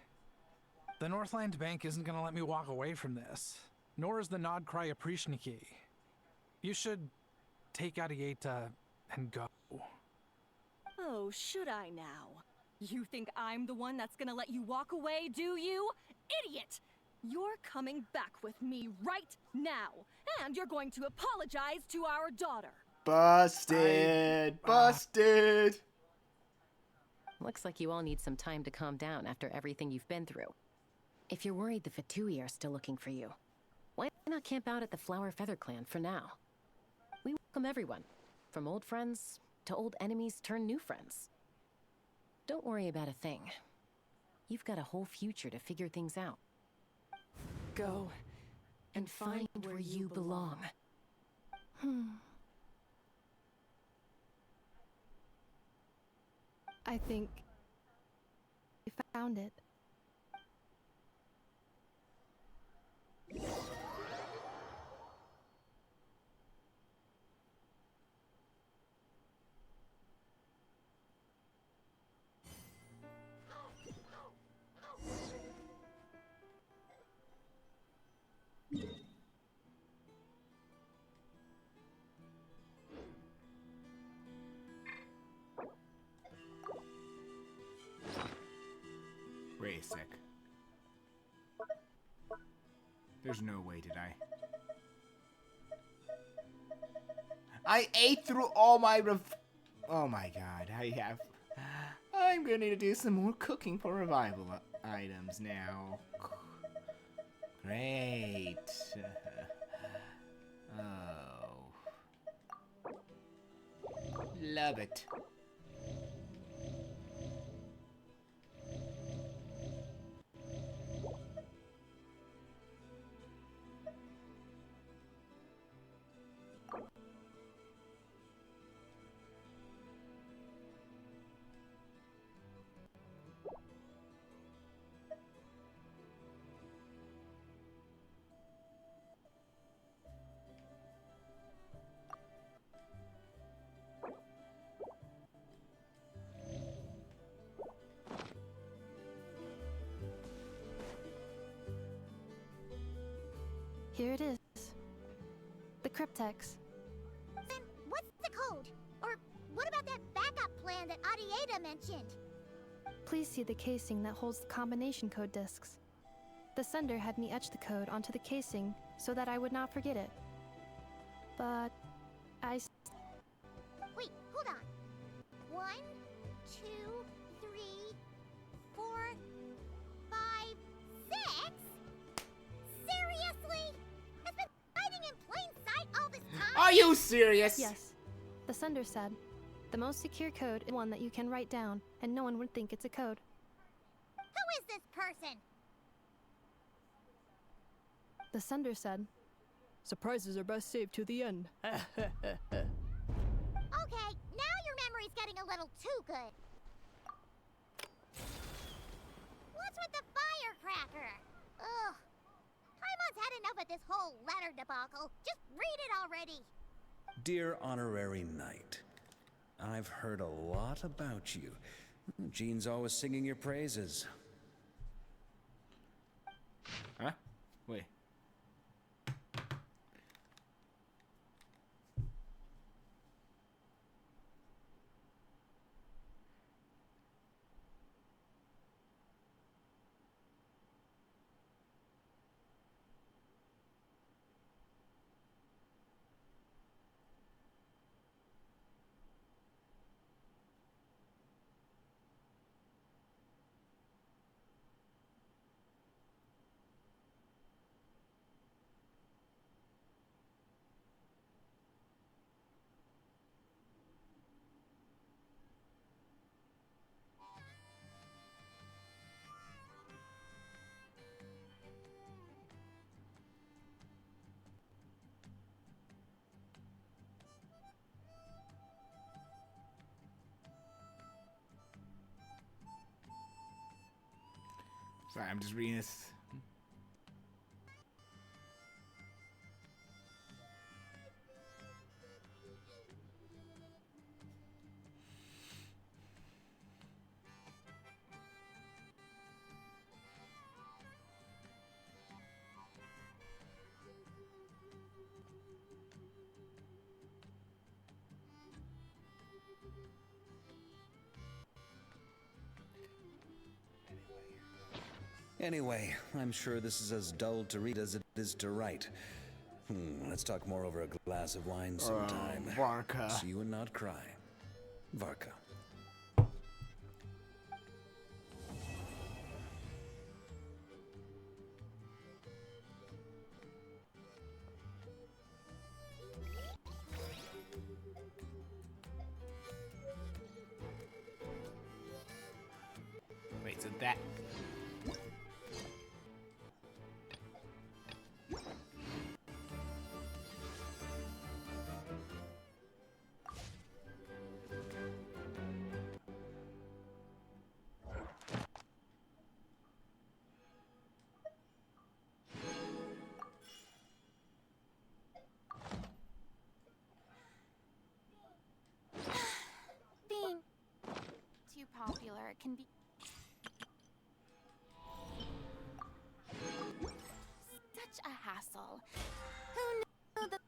The Northland Bank isn't gonna let me walk away from this, nor is the Nodcry Aprishniki. You should take Arieta and go. Oh, should I now? You think I'm the one that's gonna let you walk away, do you? Idiot! You're coming back with me right now, and you're going to apologize to our daughter. Busted! Busted! Looks like you all need some time to calm down after everything you've been through. If you're worried the Fatui are still looking for you, why not camp out at the Flower Feather Clan for now? We welcome everyone, from old friends to old enemies turned new friends. Don't worry about a thing. You've got a whole future to figure things out. Go and find where you belong. I think we found it. Wait a sec. There's no way, did I ate through all my oh my god, I'm gonna need to do some more cooking for revival items now. Great. Oh. Love it. Here it is. The cryptex. Then what's the code? Or what about that backup plan that Adieta mentioned? Please see the casing that holds the combination code discs. The sender had me etch the code onto the casing so that I would not forget it. But Wait, hold on. 1, 2, 3, 4, 5, 6? Seriously? It's been hiding in plain sight all this time? Are you serious? Yes. The sender said, the most secure code is one that you can write down, and no one would think it's a code. Who is this person? The sender said, surprises are best saved to the end. Okay, now your memory's getting a little too good. What's with the firecracker? Ugh. Paimon's had enough of this whole letter debacle. Just read it already. Dear Honorary Knight, I've heard a lot about you. Jean's always singing your praises. Huh? Wait. Sorry, I'm just reading this. Anyway, I'm sure this is as dull to read as it is to write. Let's talk more over a glass of wine sometime. Varka. So you would not cry. Varka. Wait, so that... Being too popular can be such a hassle. Who knew that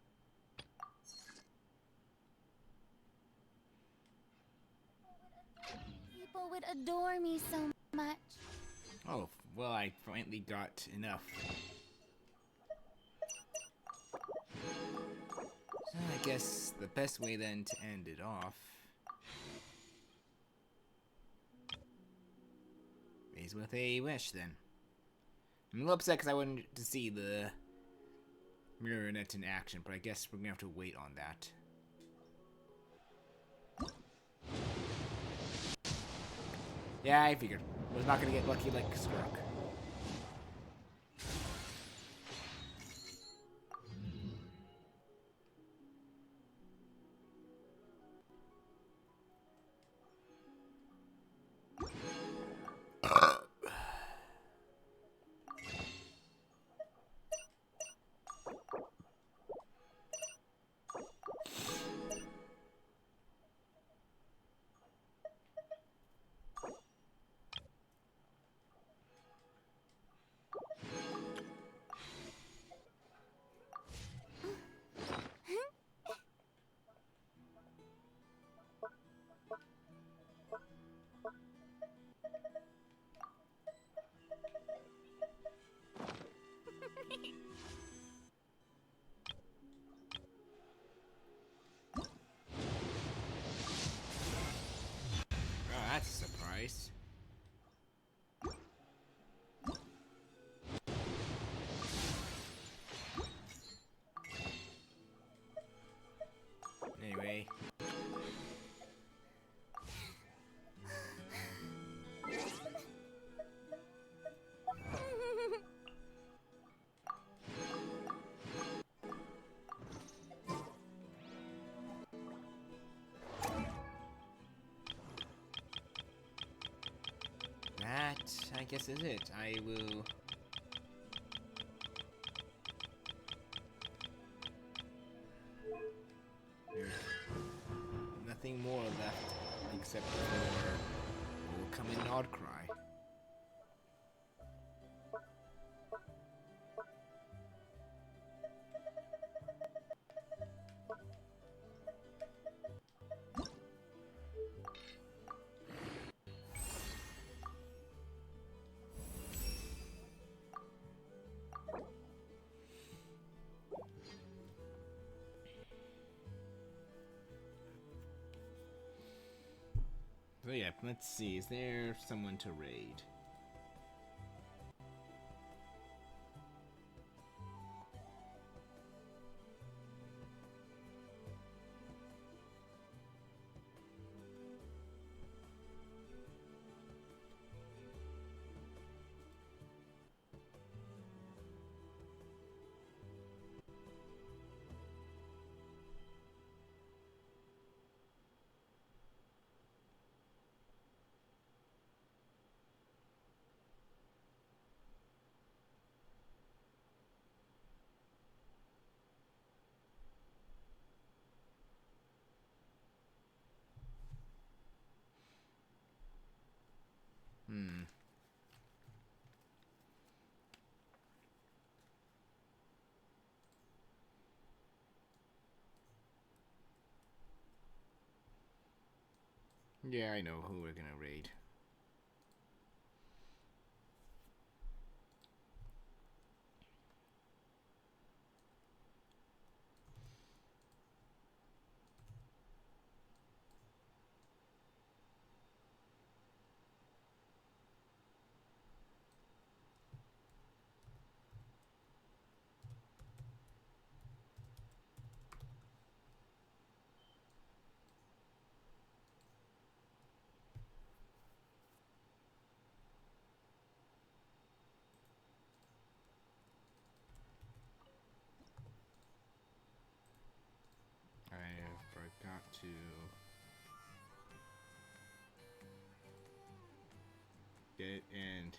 people would adore me so much? Oh, well, I finally got enough. So I guess the best way then to end it off is with a wish then. I'm a little upset because I wanted to see the marionette in action, but I guess we're gonna have to wait on that. Yeah, I figured. I was not gonna get lucky like Skruck. guess is it. I will... There's nothing more left except for will come in Outcry. So yeah, let's see. Is there someone to raid? Yeah, I know who we're gonna raid. I forgot to... get it and...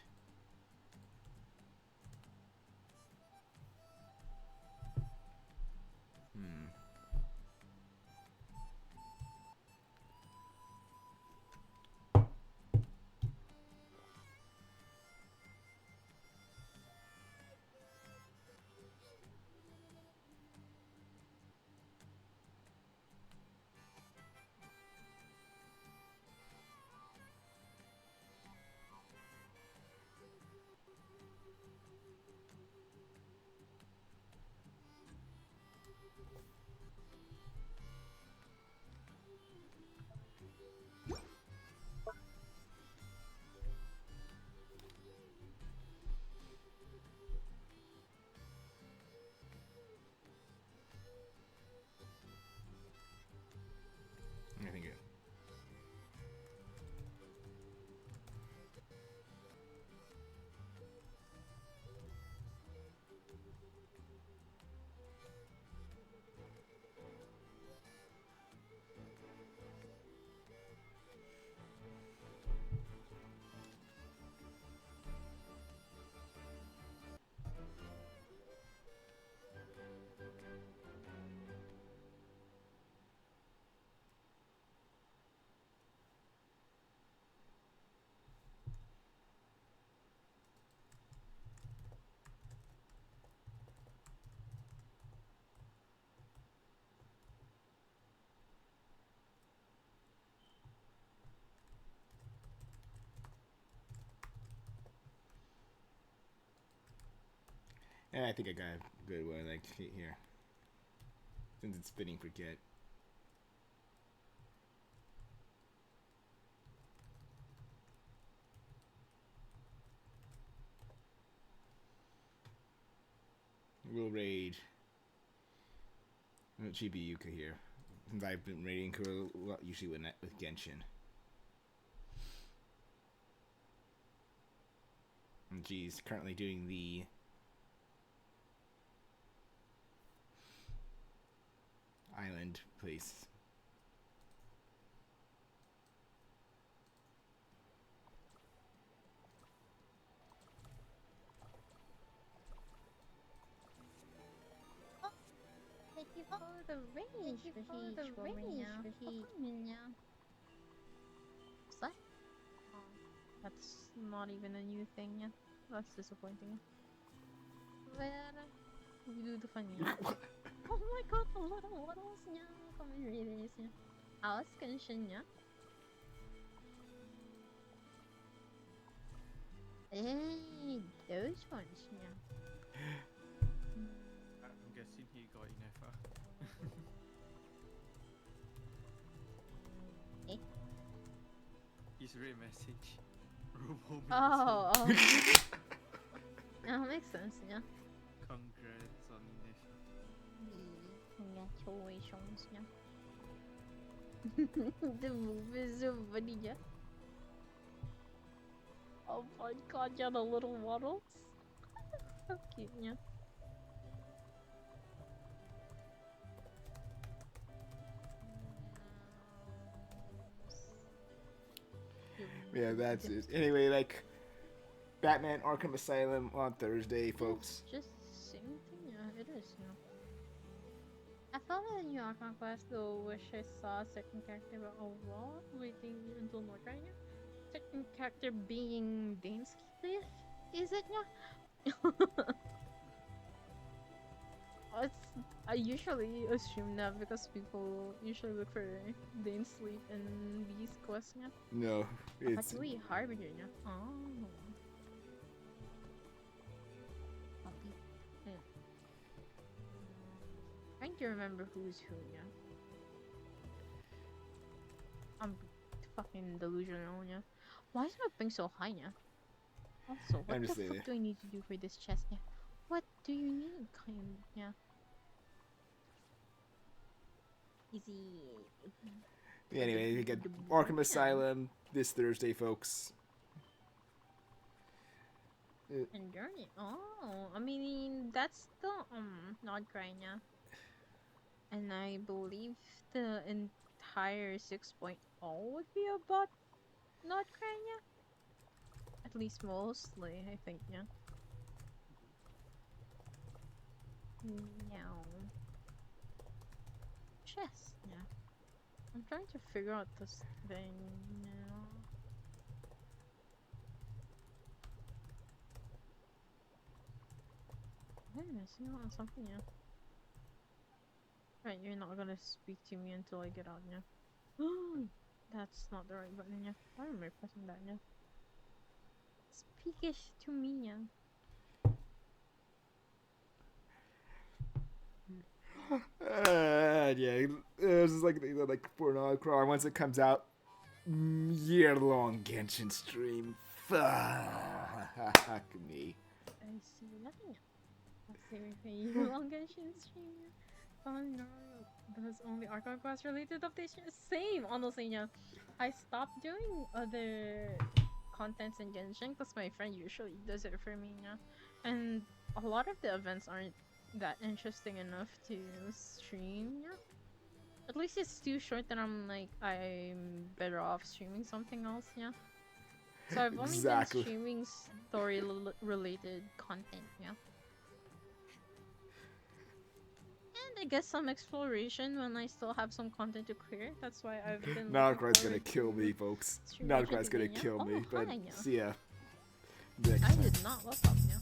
I think it... Yeah, I think I got a good one like here. Since it's spinning forget. We'll raid Chibi Yuka here. Since I've been raiding her usually with Genshin. And she's currently doing the island place. the range for What's that? Oh, that's not even a new thing, yeah. That's disappointing. Where you do the fun, yeah. Oh my god, the little waddles, yeah. Come and read this, yeah. Aus Genshin, yeah. Hey, those ones, yeah. I'm guessing he got enough. Eh? He's read a message. Oh, oh. That makes sense, yeah. Congrats on Nefa. Congratulations, yeah. The move is so funny, yeah. Oh my god, yeah, the little waddles. So cute, yeah. Yeah, that's it. Anyway, like, Batman Arkham Asylum on Thursday, folks. Just same thing, yeah, it is, yeah. I thought that in New York Quest though, wish I saw a second character, but overall, waiting until more right now. Second character being Dansky, is it, yeah? I usually assume that because people usually look for Dane Sleep and Beast Quest, yeah? No, it's... Actually, Harbinger, yeah? Oh. Puppy. Trying to remember who's who, yeah? I'm fucking delusional, yeah? Why is my ping so high, yeah? Also, what the fuck do I need to do for this chest, yeah? What do you need, kind, yeah? Easy. Yeah, anyway, you get Arkham Asylum this Thursday, folks. And Journey. Oh, I mean, that's the, not Grania. And I believe the entire 6.0 would be about not Grania. At least mostly, I think, yeah. No. Chess, yeah. I'm trying to figure out this thing now. I'm missing out on something, yeah. Right, you're not gonna speak to me until I get out, yeah. That's not the right button, yeah. Why am I pressing that, yeah? Speakish to me, yeah. Yeah, this is like for an odd crawler. Once it comes out, year-long Genshin stream. Fuck me. I see nothing. Let's see if a year-long Genshin stream. Oh no, there's only Archon Quest related updates. Same, honestly, yeah. I stopped doing other contents in Genshin because my friend usually does it for me, yeah. And a lot of the events aren't that interesting enough to stream, yeah. At least it's too short that I'm like, I'm better off streaming something else, yeah. So I've only been streaming story related content, yeah. And I guess some exploration when I still have some content to clear. That's why I've been. Nograt's gonna kill me, folks. Nograt's gonna kill me, but see ya. I did not look up now.